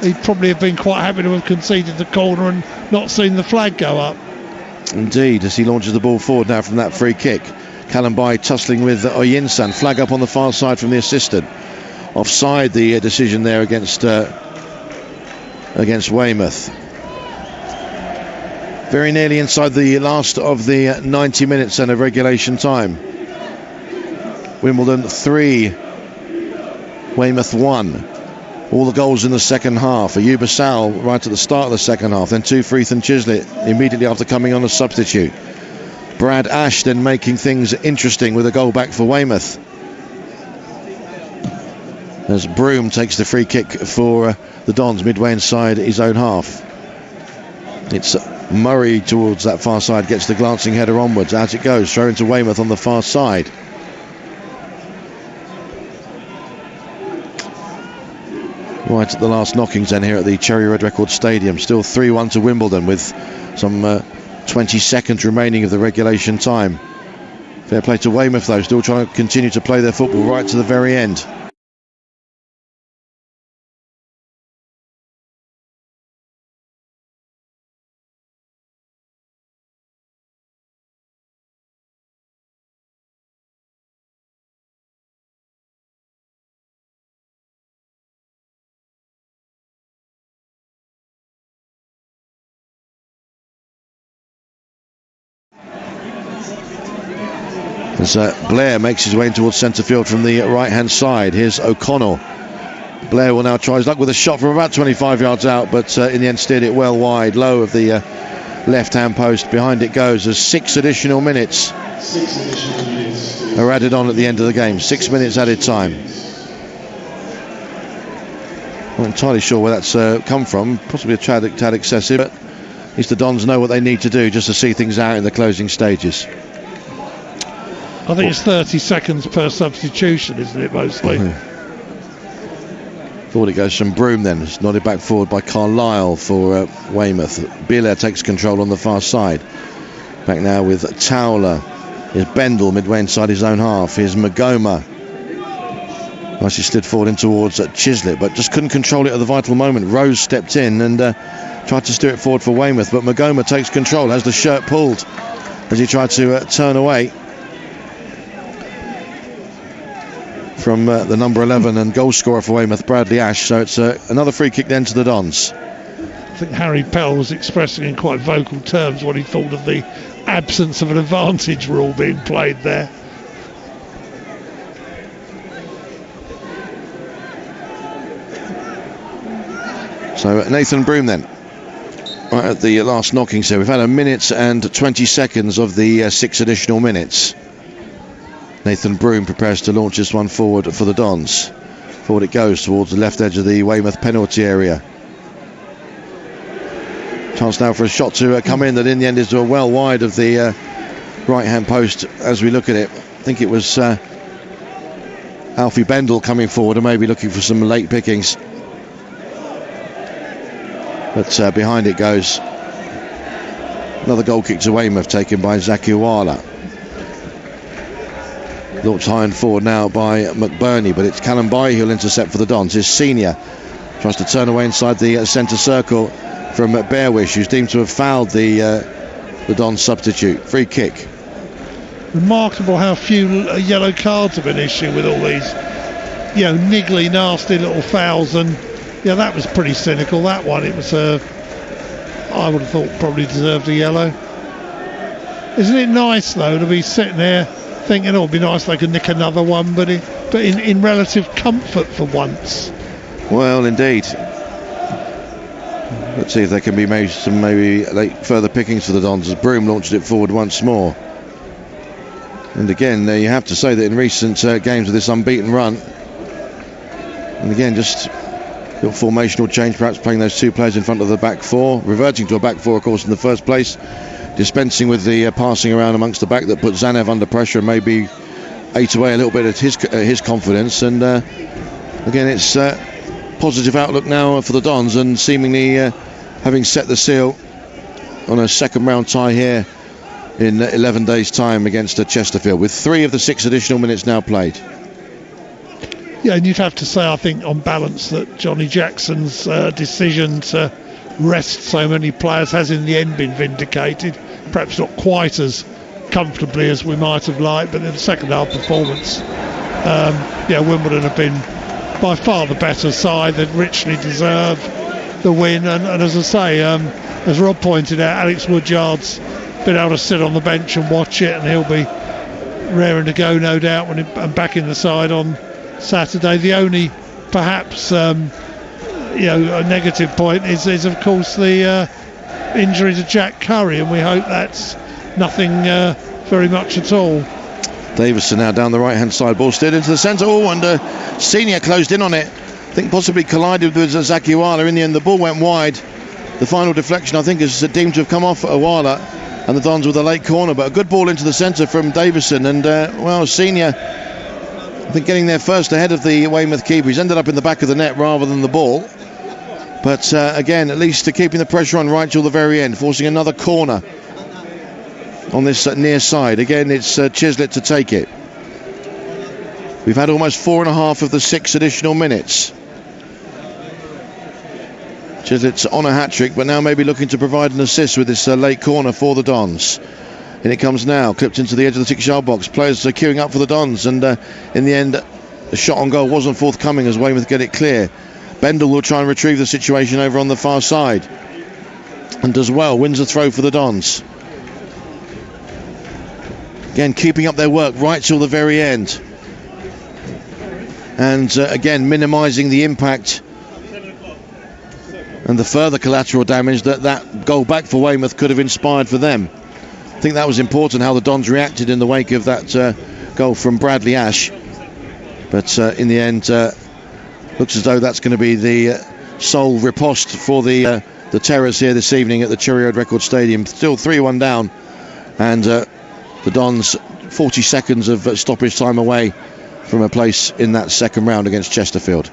He'd probably have been quite happy to have conceded the corner and not seen the flag go up. Indeed, as he launches the ball forward now from that free kick. Callum Bailly tussling with Oyinsan. Flag up on the far side from the assistant. Offside the decision there against Weymouth. Very nearly inside the last of the 90 minutes and of regulation time. Wimbledon 3, Weymouth 1. All the goals in the second half. Ayuba Sal right at the start of the second half, then 2 for Ethan Chislett immediately after coming on as substitute. Brad Ash then making things interesting with a goal back for Weymouth. As Broom takes the free kick for the Dons midway inside his own half. It's Murray towards that far side, gets the glancing header onwards. Out it goes, throw into Weymouth on the far side. Right at the last knockings then here at the Cherry Red Record Stadium. Still 3-1 to Wimbledon with some 20 seconds remaining of the regulation time. Fair play to Weymouth though, still trying to continue to play their football right to the very end. As Blair makes his way in towards centre field from the right hand side. Here's O'Connell. Blair will now try his luck with a shot from about 25 yards out, but in the end steered it well wide, low of the left hand post. Behind it goes as 6 additional minutes are added on at the end of the game. 6 minutes added time. Not entirely sure where that's come from, possibly a tad excessive, but at least the Dons know what they need to do just to see things out in the closing stages. I think it's 30 seconds per substitution, isn't it, mostly? Forward it goes from Broom then. It's nodded back forward by Carlisle for Weymouth. Bieler takes control on the far side. Back now with Towler. Here's Bendel midway inside his own half. Here's Magoma. Nicely slid forward in towards Chislett, but just couldn't control it at the vital moment. Rose stepped in and tried to steer it forward for Weymouth, but Magoma takes control, has the shirt pulled as he tried to turn away from the number 11 and goal scorer for Weymouth, Bradley Ash. So it's another free kick then to the Dons. I think Harry Pell was expressing in quite vocal terms what he thought of the absence of an advantage rule being played there. So Nathan Broom then, right at the last knockings here. We've had a minute and 20 seconds of the 6 additional minutes. Nathan Broom prepares to launch this one forward for the Dons. Forward it goes towards the left edge of the Weymouth penalty area. Chance now for a shot to come in that in the end is well wide of the right hand post as we look at it. I think it was Alfie Bendel coming forward and maybe looking for some late pickings. But behind it goes. Another goal kick to Weymouth taken by Zakiwala. Launched high and forward now by McBurney, but it's Callum Bay who'll intercept for the Dons. His senior tries to turn away inside the centre circle from Bearwish, who's deemed to have fouled the Dons substitute. Free kick. Remarkable how few yellow cards have been issued with all these, niggly, nasty little fouls, and that was pretty cynical. That one, it was I would have thought probably deserved a yellow. Isn't it nice though to be sitting there thinking, it'd be nice if they could nick another one, but in relative comfort for once. Well, indeed. Let's see if there can be maybe late further pickings for the Dons as Broom launched it forward once more. And again, you have to say that in recent games of this unbeaten run, and again, just a little formational change, perhaps playing those 2 players in front of the back 4, reverting to a back 4, of course, in the first place. Dispensing with the passing around amongst the back that put Zanev under pressure and maybe ate away a little bit at his confidence. And again, it's positive outlook now for the Dons, and seemingly having set the seal on a second round tie here in 11 days' time against Chesterfield, with 3 of the 6 additional minutes now played. Yeah, and you'd have to say, I think, on balance, that Johnny Jackson's decision to rest so many players has in the end been vindicated. Perhaps not quite as comfortably as we might have liked, but in the second half performance, Wimbledon have been by far the better side. They'd richly deserved the win, and as I say, as Rob pointed out, Alex Woodyard's been able to sit on the bench and watch it, and he'll be raring to go, no doubt, when I'm back in the side on Saturday. The only perhaps a negative point is of course the injury to Jack Curry, and we hope that's nothing very much at all. Davison now down the right hand side, ball steered into the centre. And Senior closed in on it. I think possibly collided with Zakiwala. In the end the ball went wide. The final deflection I think is deemed to have come off Awala, and the Dons with a late corner, but a good ball into the centre from Davison. And Senior, I think, getting there first ahead of the Weymouth keeper. He's ended up in the back of the net rather than the ball. But again, at least keeping the pressure on right till the very end, forcing another corner on this near side. Again, it's Chislett to take it. We've had almost 4.5 of the 6 additional minutes. Chislett's on a hat-trick, but now maybe looking to provide an assist with this late corner for the Dons. In it comes now, clipped into the edge of the 6-yard box. Players are queuing up for the Dons, and in the end, the shot on goal wasn't forthcoming as Weymouth get it clear. Bendel will try and retrieve the situation over on the far side, and does well, wins the throw for the Dons. Again, keeping up their work right till the very end, and again minimising the impact and the further collateral damage that goal back for Weymouth could have inspired for them. I think that was important, how the Dons reacted in the wake of that goal from Bradley Ash. But in the end, looks as though that's going to be the sole riposte for the Terrors here this evening at the Cherry Road Record Stadium. Still 3-1 down, and the Dons 40 seconds of stoppage time away from a place in that second round against Chesterfield.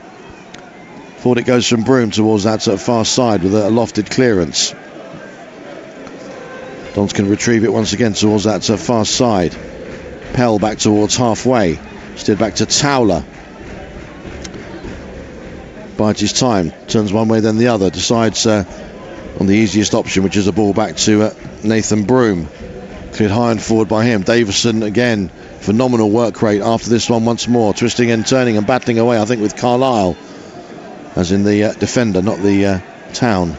Forward it goes from Broom towards that far side with a lofted clearance. Dons can retrieve it once again towards that far side. Pell back towards halfway. Steered back to Towler. Bides his time. Turns one way then the other. Decides on the easiest option, which is a ball back to Nathan Broom. Cleared high and forward by him. Davison again. Phenomenal work rate after this one once more. Twisting and turning and battling away, I think, with Carlisle. As in the defender, not the town.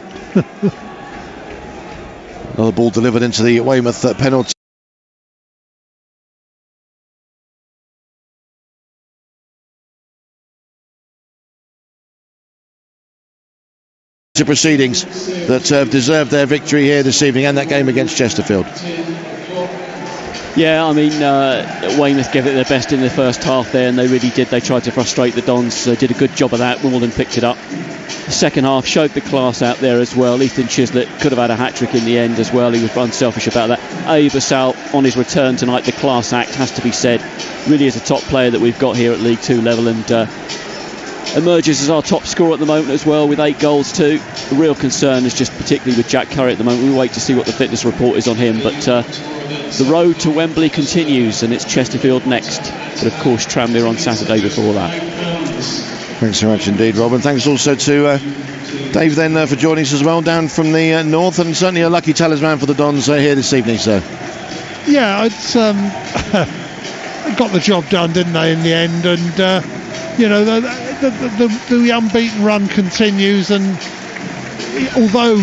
Another ball delivered into the Weymouth penalty proceedings that have deserved their victory here this evening and that game against Chesterfield. Yeah, I mean, Weymouth gave it their best in the first half there, and they really did. They tried to frustrate the Dons, did a good job of that. Wimbledon picked it up. The second half showed the class out there as well. Ethan Chislett could have had a hat-trick in the end as well. He was unselfish about that. Basal, on his return tonight, the class act has to be said. Really is a top player that we've got here at League 2 level, and emerges as our top scorer at the moment as well with 8 goals too. The real concern is just particularly with Jack Curry at the moment. We wait to see what the fitness report is on him, but the road to Wembley continues, and it's Chesterfield next, but of course Tranmere on Saturday before that. Thanks very much indeed, Rob, and thanks also to Dave then for joining us as well down from the north, and certainly a lucky talisman for the Dons here this evening, sir. Yeah, it's got the job done, didn't they, in the end, and you know, the unbeaten run continues, and although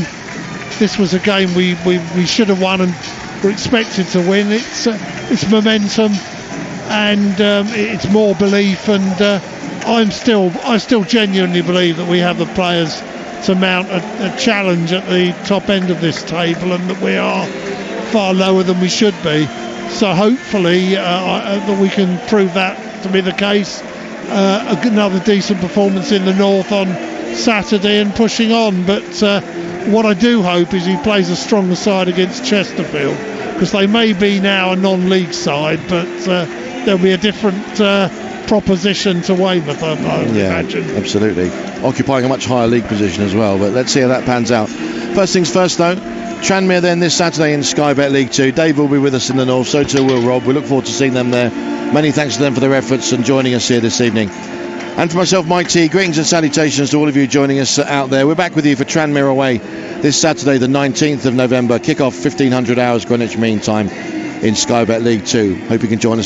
this was a game we should have won and were expected to win, it's momentum, and it's more belief, and I still genuinely believe that we have the players to mount a challenge at the top end of this table, and that we are far lower than we should be. So hopefully that we can prove that to be the case. Another decent performance in the north on Saturday and pushing on, but what I do hope is he plays a stronger side against Chesterfield, because they may be now a non-league side, but there'll be a different proposition to Weymouth, I imagine. Absolutely, occupying a much higher league position as well, but let's see how that pans out. First things first though, Tranmere then this Saturday in Sky Bet League 2. Dave will be with us in the north, so too will Rob. We look forward to seeing them there. Many thanks to them for their efforts and joining us here this evening. And for myself, Mike T, greetings and salutations to all of you joining us out there. We're back with you for Tranmere away this Saturday, the 19th of November. Kick-off 1500 hours Greenwich Mean Time in Sky Bet League 2. Hope you can join us for